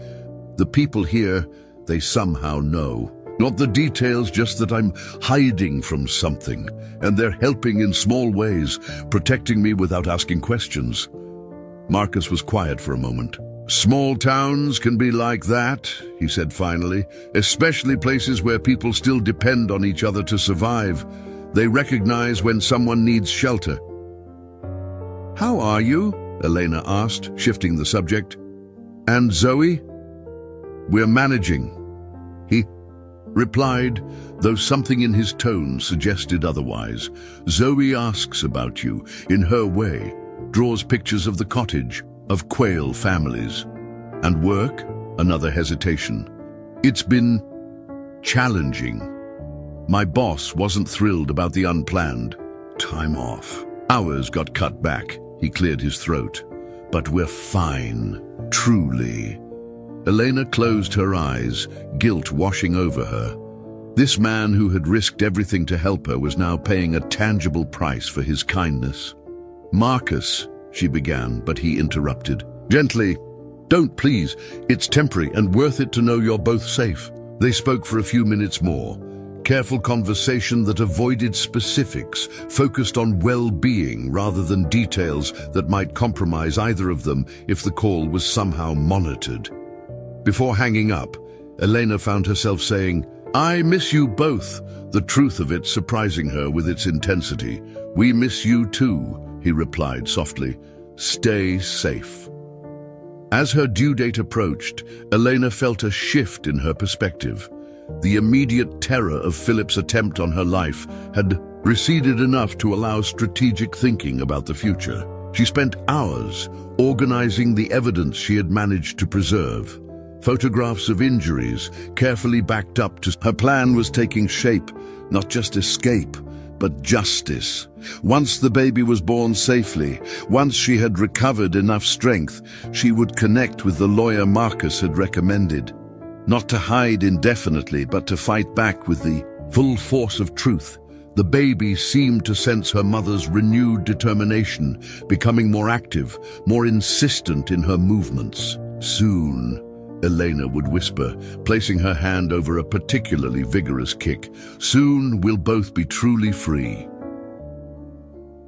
"The people here, they somehow know. Not the details, just that I'm hiding from something, and they're helping in small ways, protecting me without asking questions." Marcus was quiet for a moment. "Small towns can be like that," he said finally, "especially places where people still depend on each other to survive. They recognize when someone needs shelter." "How are you?" Elena asked, shifting the subject. "And Zoe?" "We're managing," he replied, though something in his tone suggested otherwise. "Zoe asks about you, in her way, draws pictures of the cottage, of quail families. And work?" Another hesitation. "It's been challenging. My boss wasn't thrilled about the unplanned time off. Hours got cut back." He cleared his throat. "But we're fine, truly." Elena closed her eyes, guilt washing over her. This man who had risked everything to help her was now paying a tangible price for his kindness. "Marcus," she began, but he interrupted. "Gently. Don't, please. It's temporary and worth it to know you're both safe." They spoke for a few minutes more. Careful conversation that avoided specifics, focused on well-being rather than details that might compromise either of them if the call was somehow monitored. Before hanging up, Elena found herself saying, "I miss you both," the truth of it surprising her with its intensity. "We miss you too," he replied softly. "Stay safe." As her due date approached, Elena felt a shift in her perspective. The immediate terror of Philip's attempt on her life had receded enough to allow strategic thinking about the future. She spent hours organizing the evidence she had managed to preserve. Photographs of injuries, carefully backed up to her plan was taking shape, not just escape, but justice. Once the baby was born safely, once she had recovered enough strength, she would connect with the lawyer Marcus had recommended. Not to hide indefinitely, but to fight back with the full force of truth. The baby seemed to sense her mother's renewed determination, becoming more active, more insistent in her movements. "Soon," Elena would whisper, placing her hand over a particularly vigorous kick. "Soon we'll both be truly free."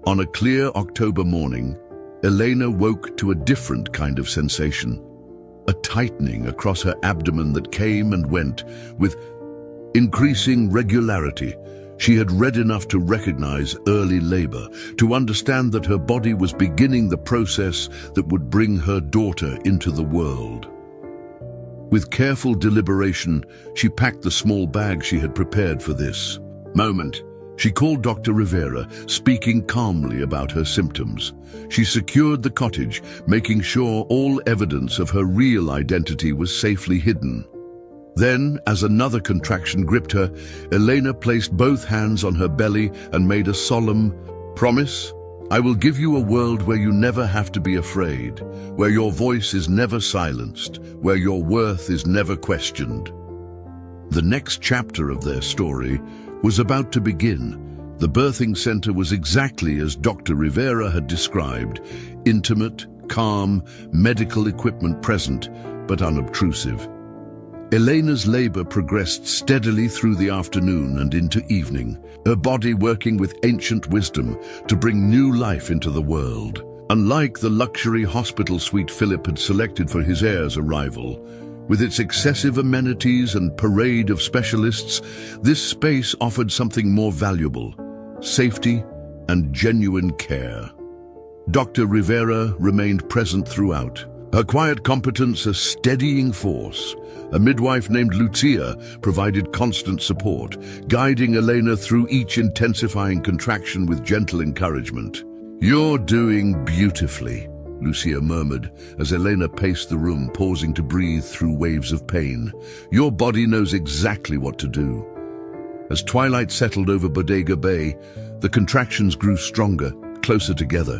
On a clear October morning, Elena woke to a different kind of sensation. A tightening across her abdomen that came and went with increasing regularity. She had read enough to recognize early labor, to understand that her body was beginning the process that would bring her daughter into the world. With careful deliberation, she packed the small bag she had prepared for this moment. She called Dr. Rivera, speaking calmly about her symptoms. She secured the cottage, making sure all evidence of her real identity was safely hidden. Then, as another contraction gripped her, Elena placed both hands on her belly and made a solemn promise. "I will give you a world where you never have to be afraid, where your voice is never silenced, where your worth is never questioned." The next chapter of their story was about to begin. The birthing center was exactly as Dr. Rivera had described: intimate, calm, medical equipment present, but unobtrusive. Elena's labor progressed steadily through the afternoon and into evening, her body working with ancient wisdom to bring new life into the world. Unlike the luxury hospital suite Philip had selected for his heir's arrival, with its excessive amenities and parade of specialists, this space offered something more valuable: safety and genuine care. Dr. Rivera remained present throughout, her quiet competence a steadying force. A midwife named Lucia provided constant support, guiding Elena through each intensifying contraction with gentle encouragement. "You're doing beautifully," Lucia murmured as Elena paced the room, pausing to breathe through waves of pain. "Your body knows exactly what to do." As twilight settled over Bodega Bay, the contractions grew stronger, closer together.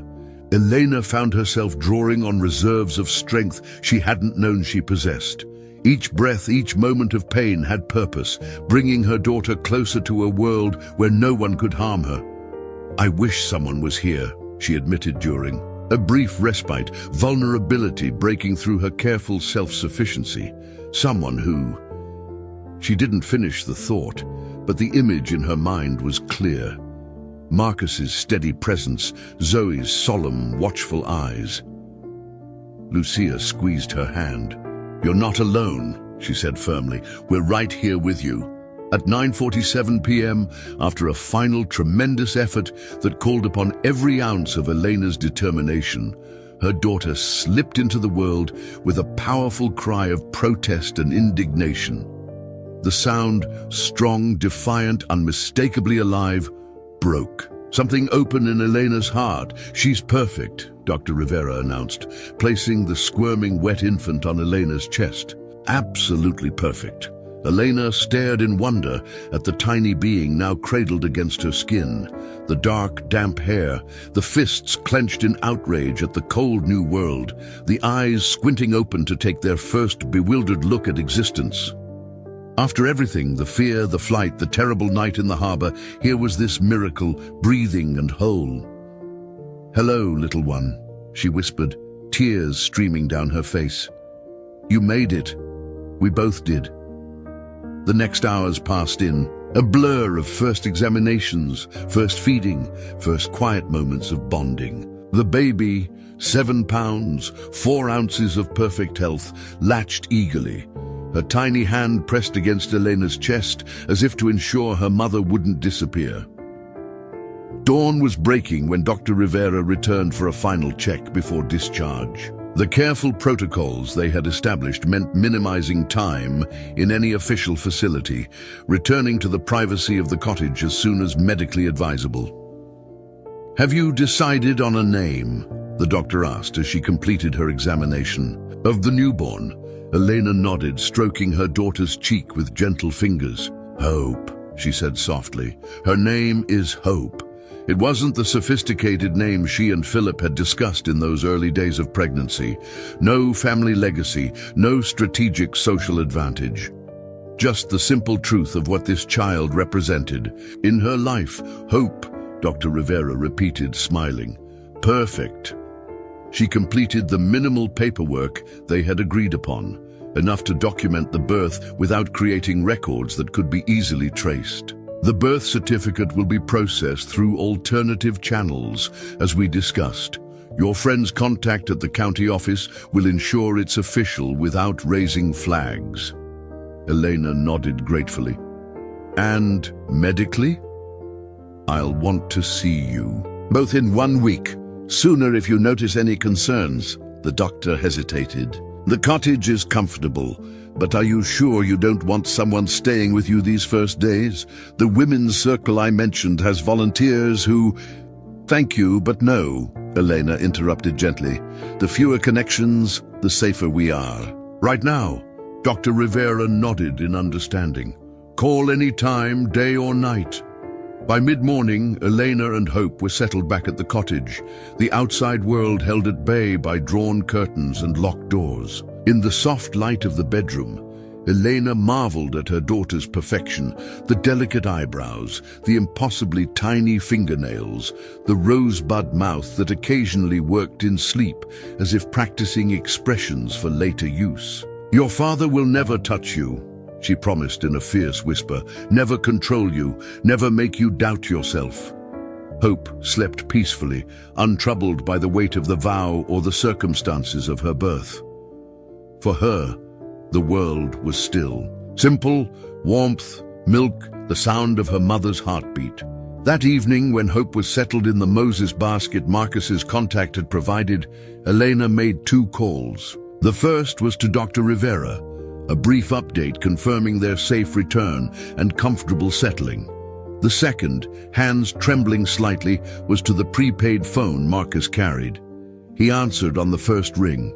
Elena found herself drawing on reserves of strength she hadn't known she possessed. Each breath, each moment of pain had purpose, bringing her daughter closer to a world where no one could harm her. "I wish someone was here," she admitted during a brief respite, vulnerability breaking through her careful self-sufficiency. Someone who... She didn't finish the thought, but the image in her mind was clear. Marcus's steady presence, Zoe's solemn, watchful eyes. Lucia squeezed her hand. "You're not alone," she said firmly. "We're right here with you." At 9:47 p.m., after a final tremendous effort that called upon every ounce of Elena's determination, her daughter slipped into the world with a powerful cry of protest and indignation. The sound, strong, defiant, unmistakably alive, broke. Something open in Elena's heart. "She's perfect," Dr. Rivera announced, placing the squirming wet infant on Elena's chest. "Absolutely perfect." Elena stared in wonder at the tiny being now cradled against her skin, the dark, damp hair, the fists clenched in outrage at the cold new world, the eyes squinting open to take their first bewildered look at existence. After everything, the fear, the flight, the terrible night in the harbor, here was this miracle, breathing and whole. "Hello, little one," she whispered, tears streaming down her face. "You made it. We both did." The next hours passed in, a blur of first examinations, first feeding, first quiet moments of bonding. The baby, 7 pounds, 4 ounces of perfect health, latched eagerly, her tiny hand pressed against Elena's chest as if to ensure her mother wouldn't disappear. Dawn was breaking when Dr. Rivera returned for a final check before discharge. The careful protocols they had established meant minimizing time in any official facility, returning to the privacy of the cottage as soon as medically advisable. "Have you decided on a name?" the doctor asked as she completed her examination. Of the newborn, Elena nodded, stroking her daughter's cheek with gentle fingers. "Hope," she said softly. "Her name is Hope." It wasn't the sophisticated name she and Philip had discussed in those early days of pregnancy. No family legacy, no strategic social advantage. Just the simple truth of what this child represented. In her life, Hope, Dr. Rivera repeated, smiling. Perfect. She completed the minimal paperwork they had agreed upon, enough to document the birth without creating records that could be easily traced. The birth certificate will be processed through alternative channels, as we discussed. Your friend's contact at the county office will ensure it's official without raising flags. Elena nodded gratefully. "And medically?" "I'll want to see you. Both in 1 week. Sooner if you notice any concerns." The doctor hesitated. "The cottage is comfortable. But are you sure you don't want someone staying with you these first days? The women's circle I mentioned has volunteers who—" "Thank you, but no," Elena interrupted gently. "The fewer connections, the safer we are." "Right now?" Dr. Rivera nodded in understanding. "Call any time, day or night." By mid-morning, Elena and Hope were settled back at the cottage, the outside world held at bay by drawn curtains and locked doors. In the soft light of the bedroom, Elena marveled at her daughter's perfection, the delicate eyebrows, the impossibly tiny fingernails, the rosebud mouth that occasionally worked in sleep, as if practicing expressions for later use. "Your father will never touch you," she promised in a fierce whisper, "never control you, never make you doubt yourself." Hope slept peacefully, untroubled by the weight of the vow or the circumstances of her birth. For her, the world was still. Simple, warmth, milk, the sound of her mother's heartbeat. That evening, when Hope was settled in the Moses basket Marcus's contact had provided, Elena made 2 calls. The first was to Dr. Rivera, a brief update confirming their safe return and comfortable settling. The second, hands trembling slightly, was to the prepaid phone Marcus carried. He answered on the first ring.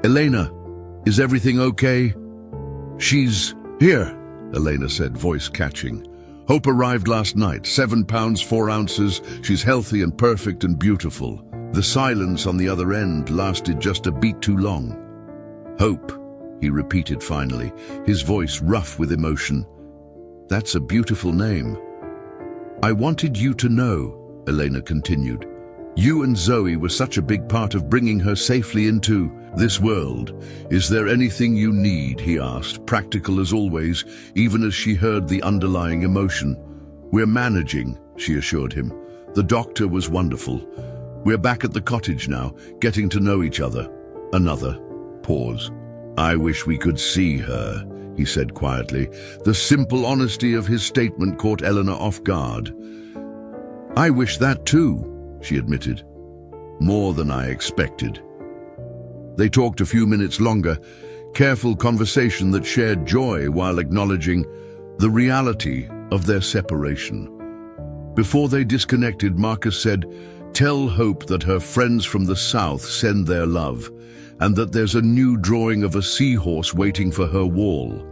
"Elena, is everything okay?" "She's here," Elena said, voice catching. "Hope arrived last night, 7 pounds, 4 ounces. She's healthy and perfect and beautiful." The silence on the other end lasted just a beat too long. "Hope," he repeated finally, his voice rough with emotion. "That's a beautiful name." "I wanted you to know," Elena continued. "You and Zoe were such a big part of bringing her safely into this world. Is there anything you need?" he asked, practical as always, even as she heard the underlying emotion. "We're managing," she assured him. "The doctor was wonderful. We're back at the cottage now, getting to know each other." Another pause. "I wish we could see her," he said quietly. The simple honesty of his statement caught Eleanor off guard. "I wish that too," she admitted. "More than I expected." They talked a few minutes longer, careful conversation that shared joy while acknowledging the reality of their separation. Before they disconnected, Marcus said, "Tell Hope that her friends from the south send their love, and that there's a new drawing of a seahorse waiting for her wall."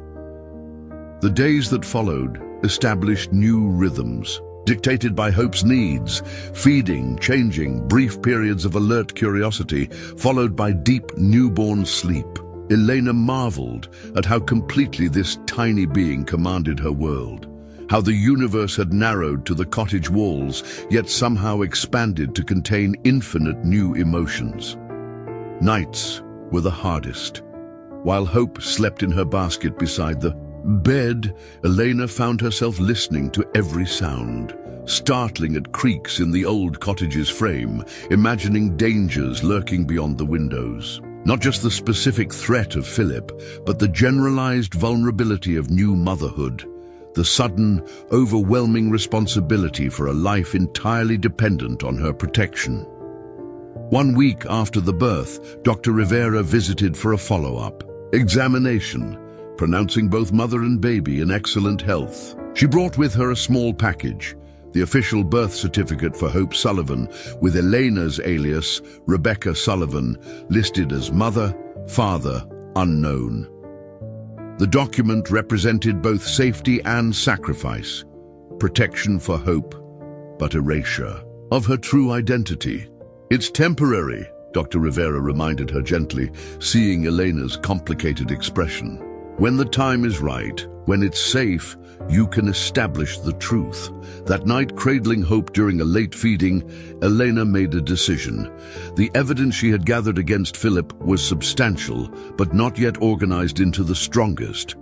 The days that followed established new rhythms, dictated by Hope's needs, feeding, changing, brief periods of alert curiosity, followed by deep newborn sleep. Elena marveled at how completely this tiny being commanded her world, how the universe had narrowed to the cottage walls, yet somehow expanded to contain infinite new emotions. Nights were the hardest. While Hope slept in her basket beside the bed, Elena found herself listening to every sound, startling at creaks in the old cottage's frame, imagining dangers lurking beyond the windows. Not just the specific threat of Philip, but the generalized vulnerability of new motherhood, the sudden, overwhelming responsibility for a life entirely dependent on her protection. 1 week after the birth, Dr. Rivera visited for a follow-up examination, pronouncing both mother and baby in excellent health. She brought with her a small package, the official birth certificate for Hope Sullivan, with Elena's alias, Rebecca Sullivan, listed as mother, father, unknown. The document represented both safety and sacrifice, protection for Hope, but erasure of her true identity. "It's temporary," Dr. Rivera reminded her gently, seeing Elena's complicated expression. "When the time is right, when it's safe, you can establish the truth." That night, cradling Hope during a late feeding, Elena made a decision. The evidence she had gathered against Philip was substantial, but not yet organized into the strongest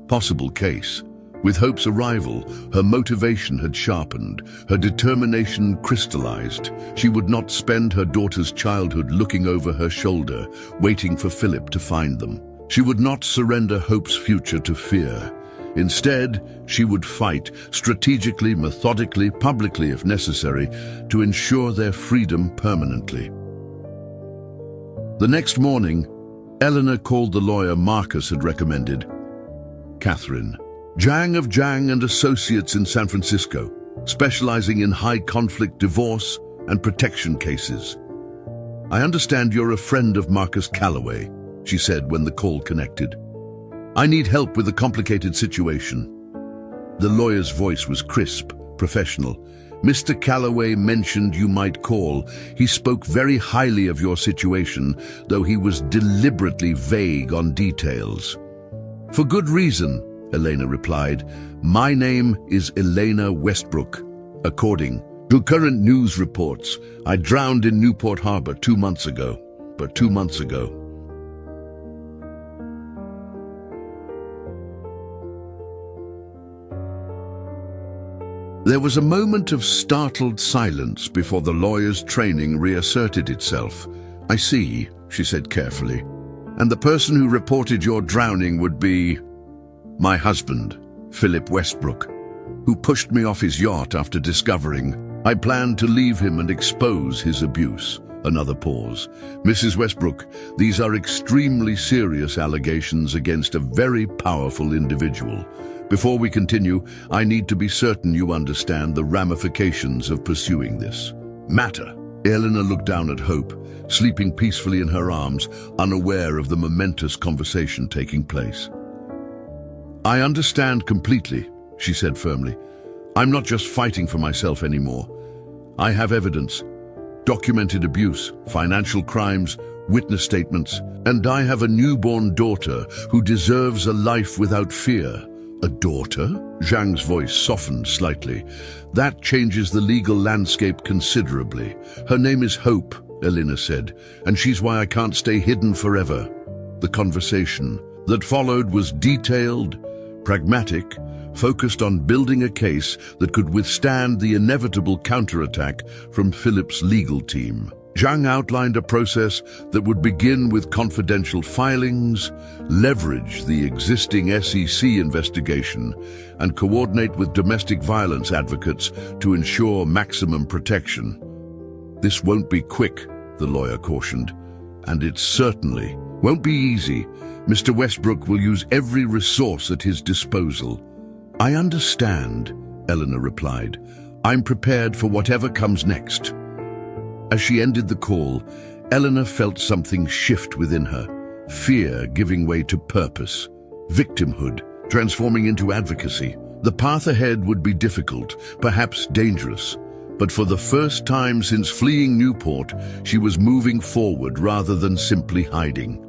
possible case. With Hope's arrival, her motivation had sharpened, her determination crystallized. She would not spend her daughter's childhood looking over her shoulder, waiting for Philip to find them. She would not surrender Hope's future to fear. Instead, she would fight, strategically, methodically, publicly if necessary, to ensure their freedom permanently. The next morning, Eleanor called the lawyer Marcus had recommended, Catherine Jang of Jang and Associates in San Francisco, specializing in high-conflict divorce and protection cases. "I understand you're a friend of Marcus Calloway," she said when the call connected. "I need help with a complicated situation." The lawyer's voice was crisp, professional. "Mr. Calloway mentioned you might call. He spoke very highly of your situation, though he was deliberately vague on details." "For good reason," Elena replied. "My name is Elena Westbrook. According to current news reports, I drowned in Newport Harbor 2 months ago. There was a moment of startled silence before the lawyer's training reasserted itself. "I see," she said carefully. "And the person who reported your drowning would be my husband, Philip Westbrook, who pushed me off his yacht after discovering I planned to leave him and expose his abuse." Another pause. "Mrs. Westbrook, these are extremely serious allegations against a very powerful individual. Before we continue, I need to be certain you understand the ramifications of pursuing this matter." Eleanor looked down at Hope, sleeping peacefully in her arms, unaware of the momentous conversation taking place. "I understand completely," she said firmly. "I'm not just fighting for myself anymore. I have evidence. documented abuse, financial crimes, witness statements, and I have a newborn daughter who deserves a life without fear. A daughter? Zhang's voice softened slightly. That changes the legal landscape considerably. Her name is Hope, Elena said, and she's why I can't stay hidden forever. The conversation that followed was detailed, pragmatic, focused on building a case that could withstand the inevitable counterattack from Philip's legal team. Zhang outlined a process that would begin with confidential filings, leverage the existing SEC investigation, and coordinate with domestic violence advocates to ensure maximum protection. This won't be quick, the lawyer cautioned, and it certainly won't be easy. Mr. Westbrook will use every resource at his disposal. I understand, Eleanor replied. I'm prepared for whatever comes next. As she ended the call, Eleanor felt something shift within her, fear giving way to purpose, victimhood transforming into advocacy. The path ahead would be difficult, perhaps dangerous, but for the first time since fleeing Newport, she was moving forward rather than simply hiding.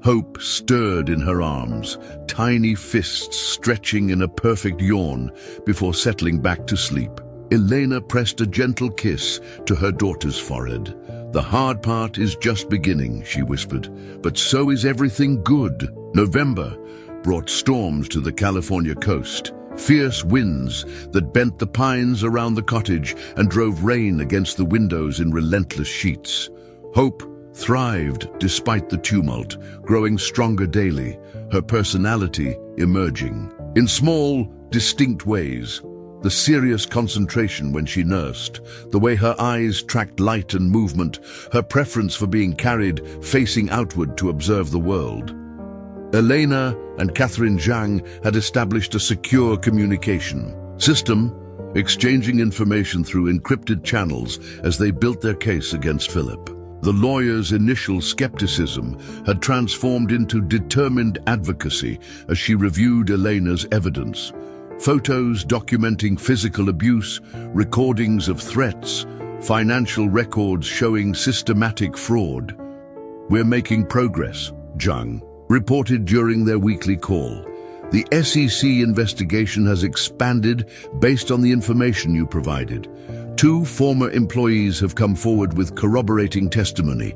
Hope stirred in her arms, tiny fists stretching in a perfect yawn before settling back to sleep. Elena pressed a gentle kiss to her daughter's forehead. The hard part is just beginning, she whispered, but so is everything good. November brought storms to the California coast, fierce winds that bent the pines around the cottage and drove rain against the windows in relentless sheets. Hope thrived despite the tumult, growing stronger daily, her personality emerging. In small, distinct ways, the serious concentration when she nursed, the way her eyes tracked light and movement, her preference for being carried facing outward to observe the world. Elena and Catherine Zhang had established a secure communication system, exchanging information through encrypted channels as they built their case against Philip. The lawyer's initial skepticism had transformed into determined advocacy as she reviewed Elena's evidence. Photos documenting physical abuse, recordings of threats, financial records showing systematic fraud. We're making progress, Zhang reported during their weekly call. The SEC investigation has expanded based on the information you provided. 2 former employees have come forward with corroborating testimony.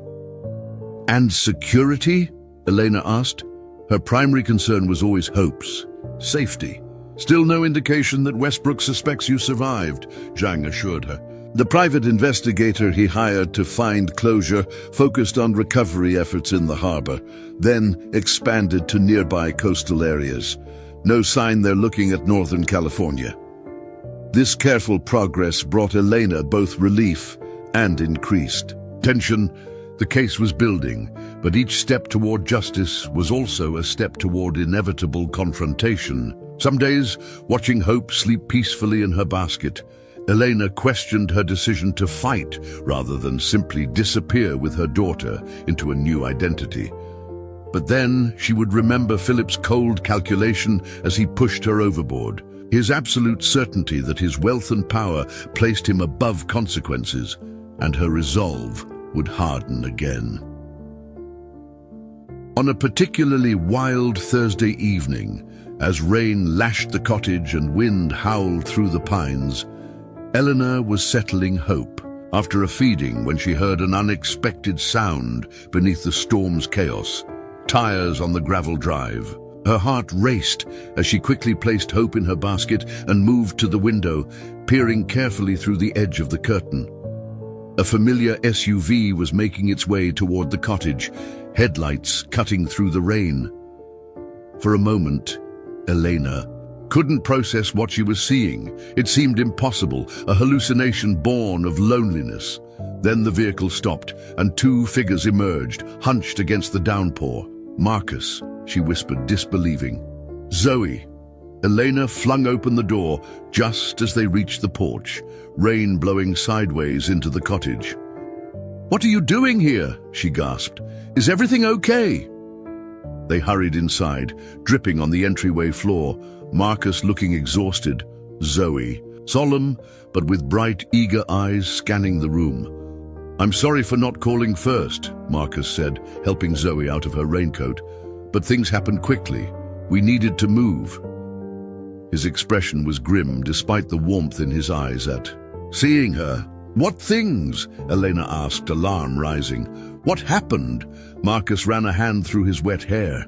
And security? Elena asked. Her primary concern was always Hope's safety. Still no indication that Westbrook suspects you survived, Zhang assured her. The private investigator he hired to find closure focused on recovery efforts in the harbor, then expanded to nearby coastal areas. No sign they're looking at Northern California. This careful progress brought Elena both relief and increased tension. The case was building, but each step toward justice was also a step toward inevitable confrontation. Some days, watching Hope sleep peacefully in her basket, Elena questioned her decision to fight rather than simply disappear with her daughter into a new identity. But then she would remember Philip's cold calculation as he pushed her overboard, his absolute certainty that his wealth and power placed him above consequences, and her resolve would harden again. On a particularly wild Thursday evening, as rain lashed the cottage and wind howled through the pines, Eleanor was settling Hope after a feeding when she heard an unexpected sound beneath the storm's chaos. Tires on the gravel drive. Her heart raced as she quickly placed Hope in her basket and moved to the window, peering carefully through the edge of the curtain. A familiar SUV was making its way toward the cottage, headlights cutting through the rain. For a moment, Elena couldn't process what she was seeing. It seemed impossible, a hallucination born of loneliness. Then the vehicle stopped, and 2 figures emerged, hunched against the downpour. Marcus, she whispered, disbelieving. Zoe. Elena flung open the door just as they reached the porch, rain blowing sideways into the cottage. "What are you doing here?" she gasped. "Is everything okay?" They hurried inside, dripping on the entryway floor, Marcus looking exhausted, Zoe solemn but with bright, eager eyes scanning the room. "I'm sorry for not calling first," Marcus said, helping Zoe out of her raincoat. "But things happened quickly. We needed to move." His expression was grim despite the warmth in his eyes at seeing her. "What things?" Elena asked, alarm rising. "What happened?" Marcus ran a hand through his wet hair.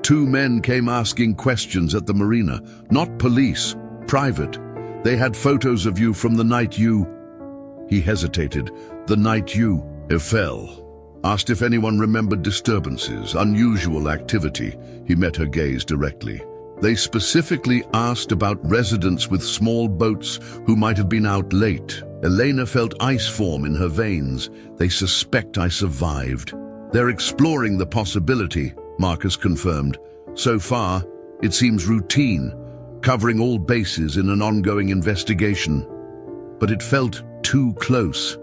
"Two men came asking questions at the marina. Not police, private. They had photos of you from the night you—" He hesitated. "The night you fell." Asked if anyone remembered disturbances, unusual activity. He met her gaze directly. "They specifically asked about residents with small boats who might have been out late." Elena felt ice form in her veins. "They suspect I survived." "They're exploring the possibility," Marcus confirmed. "So far, it seems routine, covering all bases in an ongoing investigation." But it felt too close.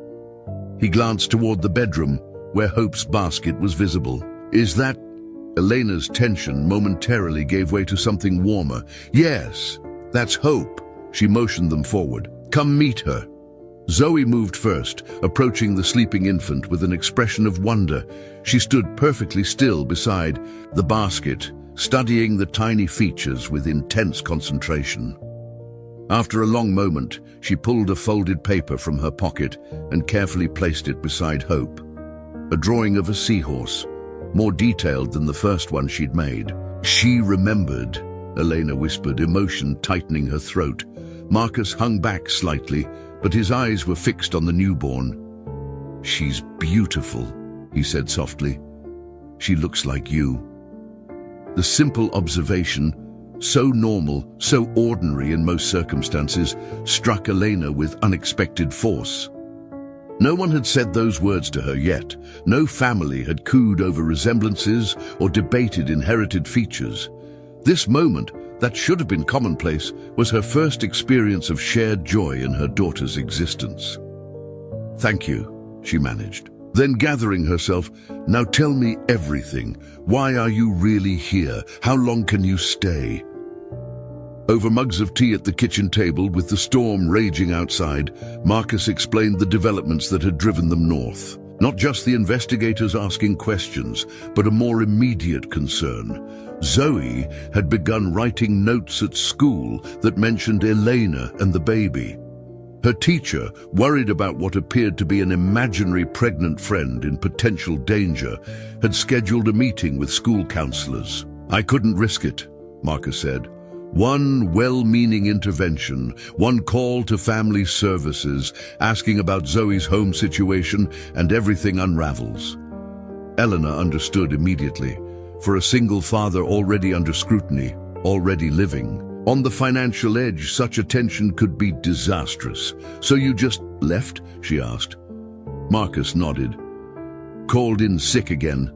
He glanced toward the bedroom, where Hope's basket was visible. "Is that—" Elena's tension momentarily gave way to something warmer. "Yes, that's Hope." She motioned them forward. "Come meet her." Zoe moved first, approaching the sleeping infant with an expression of wonder. She stood perfectly still beside the basket, studying the tiny features with intense concentration. After a long moment, she pulled a folded paper from her pocket and carefully placed it beside Hope. A drawing of a seahorse, more detailed than the first one she'd made. "She remembered," Elena whispered, emotion tightening her throat. Marcus hung back slightly, but his eyes were fixed on the newborn. "She's beautiful," he said softly. "She looks like you." The simple observation, so normal, so ordinary in most circumstances, struck Elena with unexpected force. No one had said those words to her yet. No family had cooed over resemblances or debated inherited features. This moment, that should have been commonplace, was her first experience of shared joy in her daughter's existence. "Thank you," she managed. Then gathering herself, "Now tell me everything. Why are you really here? How long can you stay?" Over mugs of tea at the kitchen table, with the storm raging outside, Marcus explained the developments that had driven them north. Not just the investigators asking questions, but a more immediate concern. Zoe had begun writing notes at school that mentioned Elena and the baby. Her teacher, worried about what appeared to be an imaginary pregnant friend in potential danger, had scheduled a meeting with school counselors. "I couldn't risk it," Marcus said. One well-meaning intervention, one call to family services, asking about Zoe's home situation, and everything unravels. Eleanor understood immediately. For a single father already under scrutiny, already living on the financial edge, such attention could be disastrous. "So you just left?" she asked. Marcus nodded. "Called in sick again.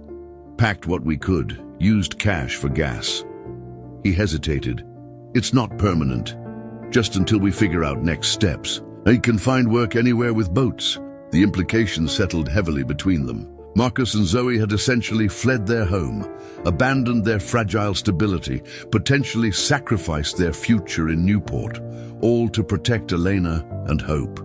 Packed what we could. Used cash for gas." He hesitated. "It's not permanent. Just until we figure out next steps. I can find work anywhere with boats." The implications settled heavily between them. Marcus and Zoe had essentially fled their home, abandoned their fragile stability, potentially sacrificed their future in Newport, all to protect Elena and Hope.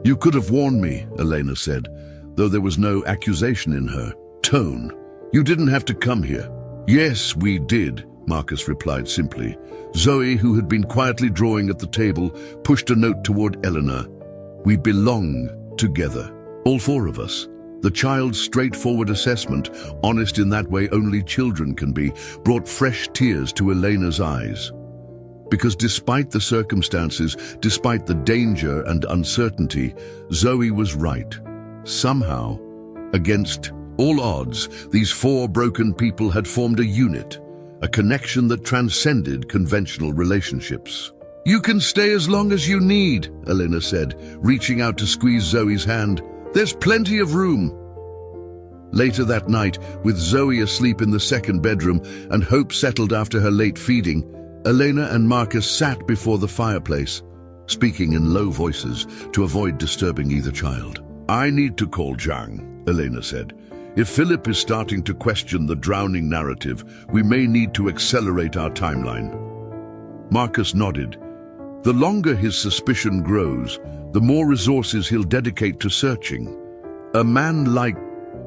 "You could have warned me," Elena said, though there was no accusation in her tone. "You didn't have to come here." "Yes, we did," Marcus replied simply. Zoe, who had been quietly drawing at the table, pushed a note toward Eleanor. "We belong together, all four of us." The child's straightforward assessment, honest in that way only children can be, brought fresh tears to Elena's eyes. Because despite the circumstances, despite the danger and uncertainty, Zoe was right. Somehow, against all odds, these four broken people had formed a unit, a connection that transcended conventional relationships. "You can stay as long as you need," Elena said, reaching out to squeeze Zoe's hand. "There's plenty of room." Later that night, with Zoe asleep in the second bedroom and Hope settled after her late feeding, Elena and Marcus sat before the fireplace, speaking in low voices to avoid disturbing either child. "I need to call Zhang," Elena said. "If Philip is starting to question the drowning narrative, we may need to accelerate our timeline." Marcus nodded. The longer his suspicion grows, the more resources he'll dedicate to searching. A man like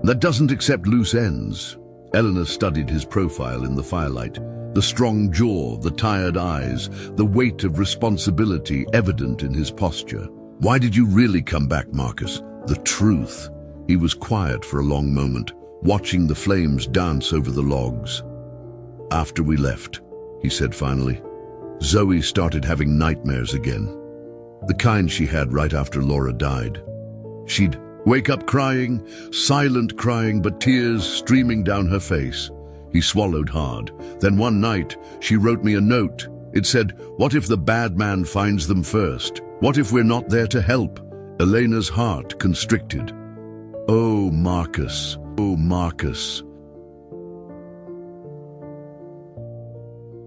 that doesn't accept loose ends. Eleanor studied his profile in the firelight. The strong jaw, the tired eyes, the weight of responsibility evident in his posture. Why did you really come back, Marcus? The truth. He was quiet for a long moment, watching the flames dance over the logs. After we left, he said finally, Zoe started having nightmares again. The kind she had right after Laura died. She'd wake up crying, silent crying, but tears streaming down her face. He swallowed hard. Then one night, she wrote me a note. It said, "What if the bad man finds them first? What if we're not there to help?" Elena's heart constricted. Oh, Marcus. Oh, Marcus.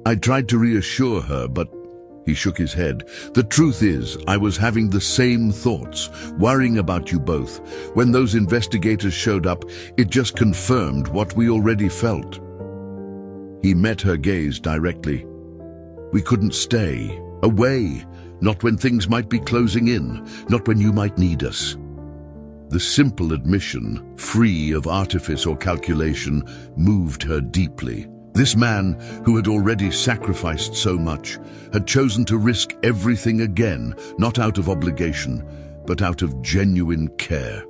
I tried to reassure her, but he shook his head. The truth is, I was having the same thoughts, worrying about you both. When those investigators showed up, it just confirmed what we already felt. He met her gaze directly. We couldn't stay away, not when things might be closing in, not when you might need us. The simple admission, free of artifice or calculation, moved her deeply. This man, who had already sacrificed so much, had chosen to risk everything again, not out of obligation, but out of genuine care.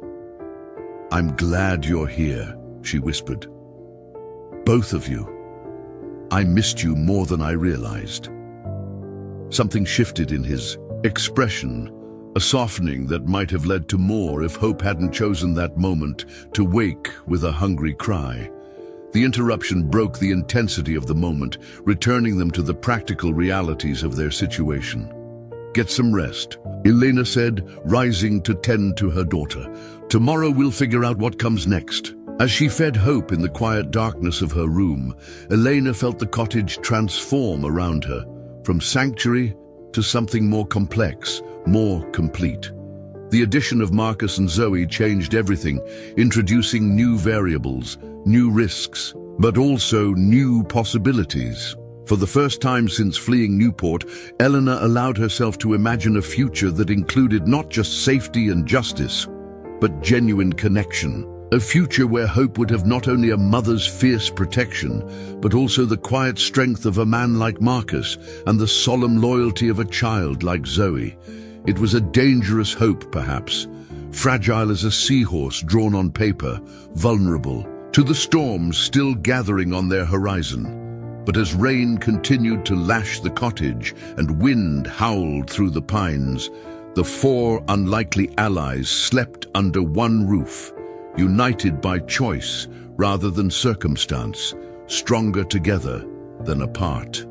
"I'm glad you're here," she whispered. "Both of you. I missed you more than I realized." Something shifted in his expression, a softening that might have led to more if Hope hadn't chosen that moment to wake with a hungry cry. The interruption broke the intensity of the moment, returning them to the practical realities of their situation. "Get some rest," Elena said, rising to tend to her daughter. "Tomorrow we'll figure out what comes next." As she fed Hope in the quiet darkness of her room, Elena felt the cottage transform around her, from sanctuary to something more complex, more complete. The addition of Marcus and Zoe changed everything, introducing new variables, new risks, but also new possibilities. For the first time since fleeing Newport, Eleanor allowed herself to imagine a future that included not just safety and justice, but genuine connection. A future where Hope would have not only a mother's fierce protection, but also the quiet strength of a man like Marcus and the solemn loyalty of a child like Zoe. It was a dangerous hope, perhaps, fragile as a seahorse drawn on paper, vulnerable to the storms still gathering on their horizon. But as rain continued to lash the cottage and wind howled through the pines, the four unlikely allies slept under one roof, united by choice rather than circumstance, stronger together than apart.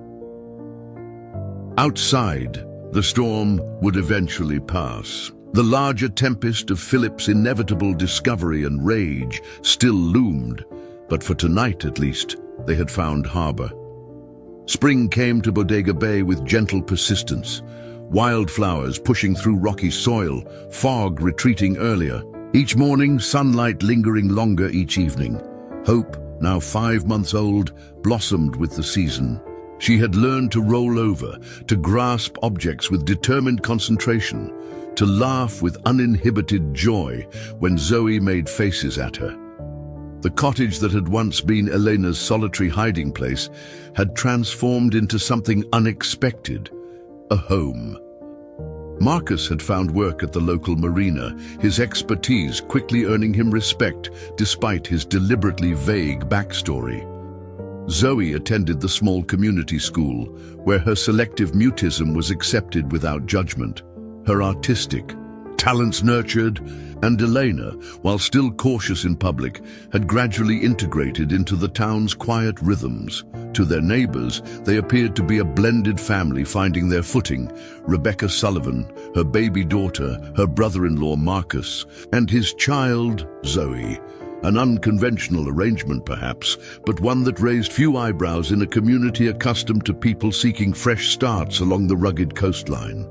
Outside, the storm would eventually pass. The larger tempest of Philip's inevitable discovery and rage still loomed, but for tonight at least, they had found harbor. Spring came to Bodega Bay with gentle persistence, wildflowers pushing through rocky soil, fog retreating earlier. Each morning, sunlight lingering longer each evening. Hope, now 5 months old, blossomed with the season. She had learned to roll over, to grasp objects with determined concentration, to laugh with uninhibited joy when Zoe made faces at her. The cottage that had once been Elena's solitary hiding place had transformed into something unexpected, a home. Marcus had found work at the local marina, his expertise quickly earning him respect despite his deliberately vague backstory. Zoe attended the small community school, where her selective mutism was accepted without judgment, her artistic talents nurtured, and Elena, while still cautious in public, had gradually integrated into the town's quiet rhythms. To their neighbors, they appeared to be a blended family finding their footing. Rebecca Sullivan, her baby daughter, her brother-in-law Marcus, and his child, Zoe. An unconventional arrangement perhaps, but one that raised few eyebrows in a community accustomed to people seeking fresh starts along the rugged coastline.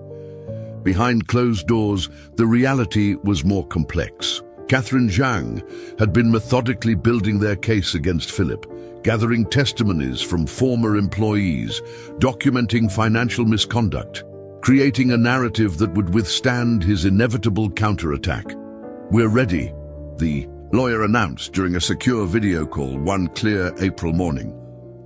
Behind closed doors, the reality was more complex. Catherine Zhang had been methodically building their case against Philip, gathering testimonies from former employees, documenting financial misconduct, creating a narrative that would withstand his inevitable counterattack. "We're ready," the lawyer announced during a secure video call one clear April morning.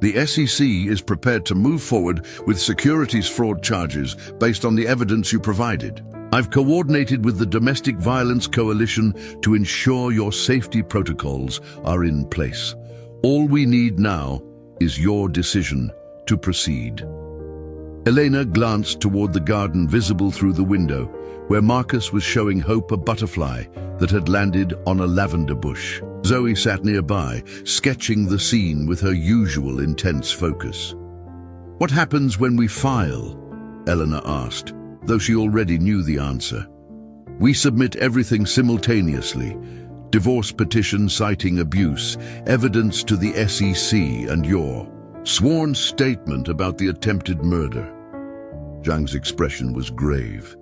"The SEC is prepared to move forward with securities fraud charges based on the evidence you provided. I've coordinated with the Domestic Violence Coalition to ensure your safety protocols are in place. All we need now is your decision to proceed." Elena glanced toward the garden visible through the window, where Marcus was showing Hope a butterfly that had landed on a lavender bush. Zoe sat nearby, sketching the scene with her usual intense focus. "What happens when we file?" Elena asked, though she already knew the answer. "We submit everything simultaneously. Divorce petition citing abuse, evidence to the SEC, and your sworn statement about the attempted murder." Zhang's expression was grave.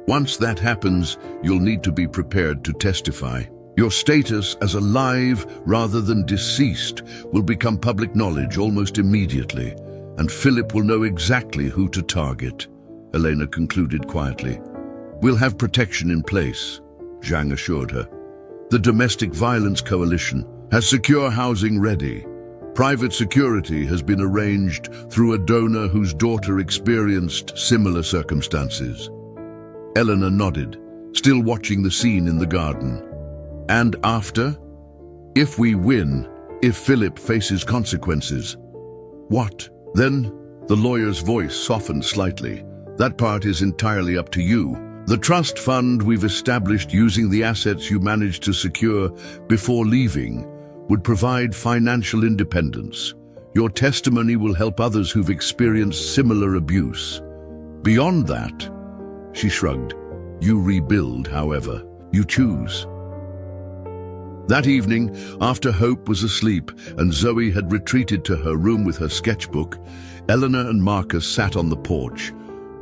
"Once that happens, you'll need to be prepared to testify. Your status as alive rather than deceased will become public knowledge almost immediately, and Philip will know exactly who to target," Elena concluded quietly. "We'll have protection in place," Zhang assured her. "The Domestic Violence Coalition has secure housing ready. Private security has been arranged through a donor whose daughter experienced similar circumstances." Elena nodded, still watching the scene in the garden. "And after? If we win, if Philip faces consequences, what? Then?" The lawyer's voice softened slightly. "That part is entirely up to you. The trust fund we've established using the assets you managed to secure before leaving would provide financial independence. Your testimony will help others who've experienced similar abuse. Beyond that," she shrugged, "you rebuild however you choose." That evening, after Hope was asleep and Zoe had retreated to her room with her sketchbook, Eleanor and Marcus sat on the porch,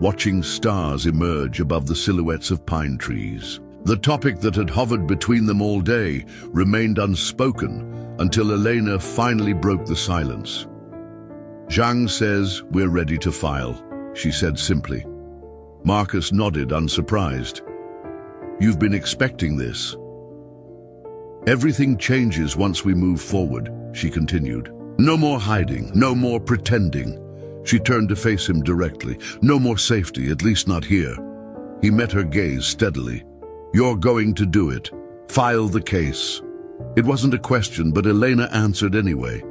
watching stars emerge above the silhouettes of pine trees. The topic that had hovered between them all day remained unspoken until Elena finally broke the silence. "Zhang says we're ready to file," she said simply. Marcus nodded, unsurprised. "You've been expecting this." "Everything changes once we move forward," she continued. "No more hiding, no more pretending." She turned to face him directly. "No more safety, at least not here." He met her gaze steadily. "You're going to do it. File the case." It wasn't a question, but Elena answered anyway.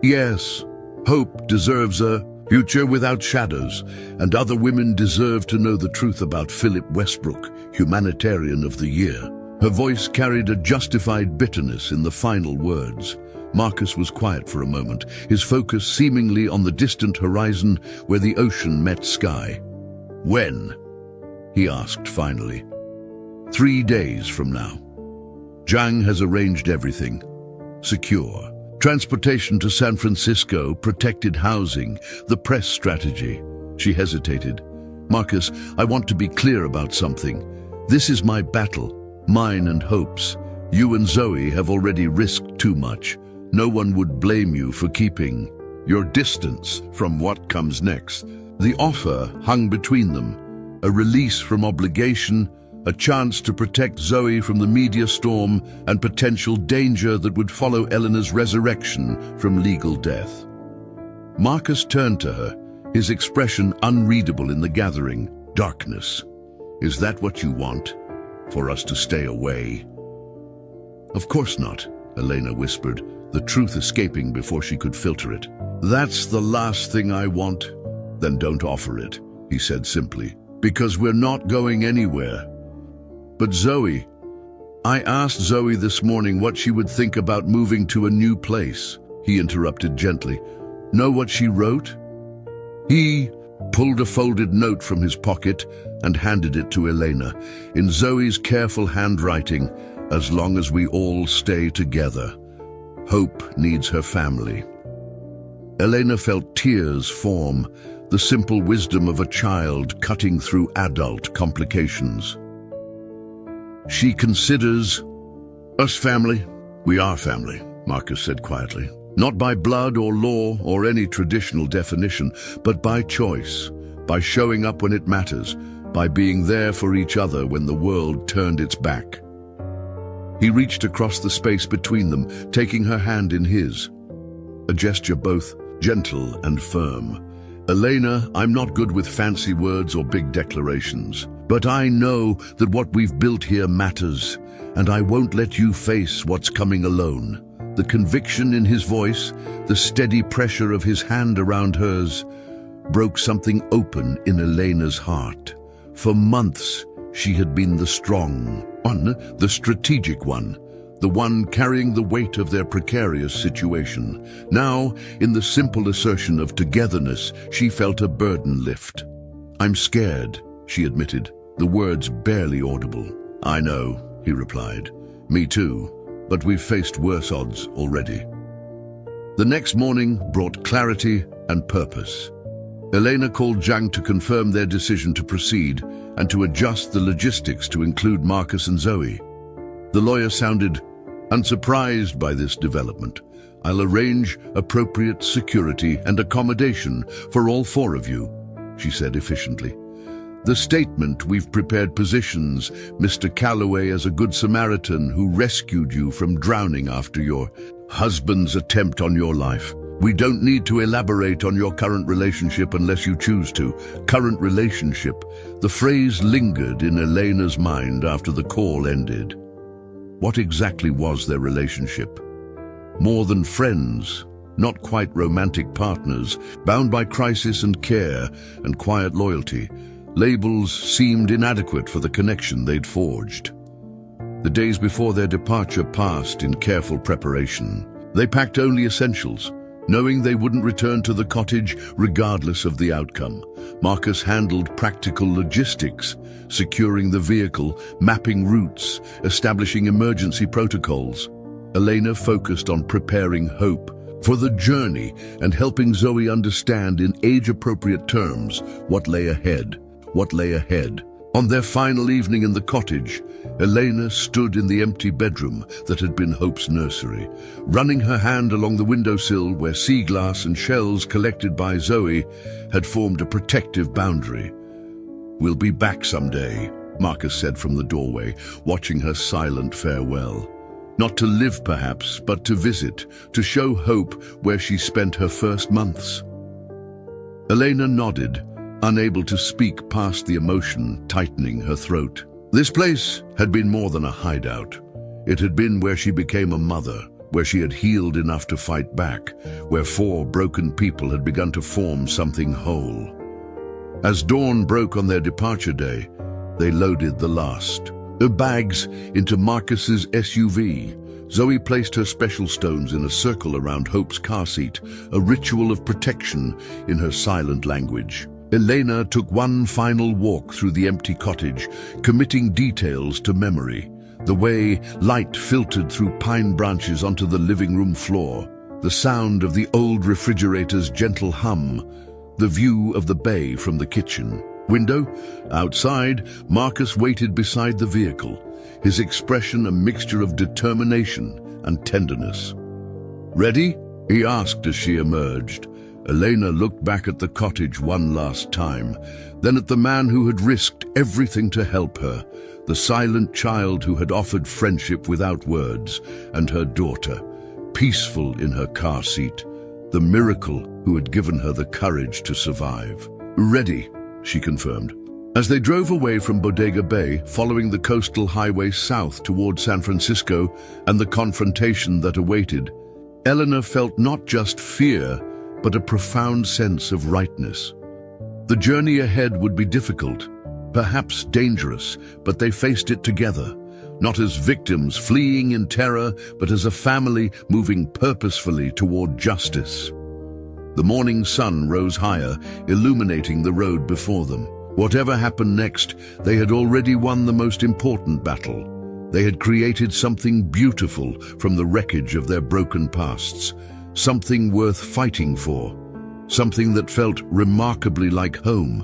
"Yes, Hope deserves a future without shadows, and other women deserve to know the truth about Philip Westbrook, Humanitarian of the Year." Her voice carried a justified bitterness in the final words. Marcus was quiet for a moment, his focus seemingly on the distant horizon where the ocean met sky. "When?" he asked finally. 3 days from now. Zhang has arranged everything. Secure. Transportation to San Francisco, protected housing, the press strategy. She hesitated. "Marcus, I want to be clear about something. This is my battle, mine and Hope's. You and Zoe have already risked too much. No one would blame you for keeping your distance from what comes next." The offer hung between them, a release from obligation, a chance to protect Zoe from the media storm and potential danger that would follow Eleanor's resurrection from legal death. Marcus turned to her, his expression unreadable in the gathering darkness. "Is that what you want? For us to stay away?" "Of course not," Elena whispered, the truth escaping before she could filter it. "That's the last thing I want." "Then don't offer it," he said simply, "because we're not going anywhere." "But Zoe..." "I asked Zoe this morning what she would think about moving to a new place," he interrupted gently. "Know what she wrote?" He pulled a folded note from his pocket and handed it to Elena, in Zoe's careful handwriting. "As long as we all stay together. Hope needs her family." Elena felt tears form, the simple wisdom of a child cutting through adult complications. "She considers us family." "We are family," Marcus said quietly. "Not by blood or law or any traditional definition, but by choice. by showing up when it matters, by being there for each other when the world turned its back. He reached across the space between them, taking her hand in his, a gesture both gentle and firm. "Elena, I'm not good with fancy words or big declarations, but I know that what we've built here matters, and I won't let you face what's coming alone." The conviction in his voice, the steady pressure of his hand around hers, broke something open in Elena's heart. For months, she had been the strong one, the strategic one, the one carrying the weight of their precarious situation. Now, in the simple assertion of togetherness, she felt a burden lift. "I'm scared," she admitted, the words barely audible. "I know," he replied. "Me too, but we've faced worse odds already." The next morning brought clarity and purpose. Elena called Zhang to confirm their decision to proceed and to adjust the logistics to include Marcus and Zoe. The lawyer sounded unsurprised by this development. "I'll arrange appropriate security and accommodation for all four of you," she said efficiently. "The statement, we've prepared positions Mr. Calloway as a good Samaritan who rescued you from drowning after your husband's attempt on your life. We don't need to elaborate on your current relationship unless you choose to." Current relationship. The phrase lingered in Elena's mind after the call ended. What exactly was their relationship? More than friends, not quite romantic partners, bound by crisis and care and quiet loyalty. Labels seemed inadequate for the connection they'd forged. The days before their departure passed in careful preparation. They packed only essentials, knowing they wouldn't return to the cottage regardless of the outcome. Marcus handled practical logistics, securing the vehicle, mapping routes, establishing emergency protocols. Elena focused on preparing Hope for the journey and helping Zoe understand in age-appropriate terms what lay ahead. On their final evening in the cottage, Elena stood in the empty bedroom that had been Hope's nursery, running her hand along the windowsill where sea glass and shells collected by Zoe had formed a protective boundary. "We'll be back someday," Marcus said from the doorway, watching her silent farewell. Not to live perhaps, but to visit, to show Hope where she spent her first months. Elena nodded, unable to speak past the emotion tightening her throat. This place had been more than a hideout. It had been where she became a mother, where she had healed enough to fight back, where four broken people had begun to form something whole. As dawn broke on their departure day, they loaded the last bags into Marcus's SUV. Zoe placed her special stones in a circle around Hope's car seat, a ritual of protection in her silent language. Elena took one final walk through the empty cottage, committing details to memory. The way light filtered through pine branches onto the living room floor, the sound of the old refrigerator's gentle hum, the view of the bay from the kitchen window. Outside, Marcus waited beside the vehicle, his expression a mixture of determination and tenderness. "Ready?" he asked as she emerged. Elena looked back at the cottage one last time, then at the man who had risked everything to help her, the silent child who had offered friendship without words, and her daughter, peaceful in her car seat, the miracle who had given her the courage to survive. "Ready," she confirmed. As they drove away from Bodega Bay, following the coastal highway south toward San Francisco and the confrontation that awaited, Eleanor felt not just fear, but a profound sense of rightness. The journey ahead would be difficult, perhaps dangerous, but they faced it together, not as victims fleeing in terror, but as a family moving purposefully toward justice. The morning sun rose higher, illuminating the road before them. Whatever happened next, they had already won the most important battle. They had created something beautiful from the wreckage of their broken pasts, something worth fighting for, something that felt remarkably like home.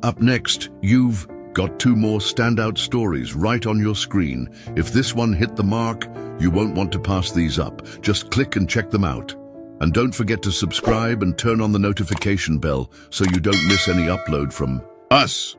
Up next, you've got two more standout stories right on your screen. If this one hit the mark, you won't want to pass these up. Just click and check them out. And don't forget to subscribe and turn on the notification bell so you don't miss any upload from us.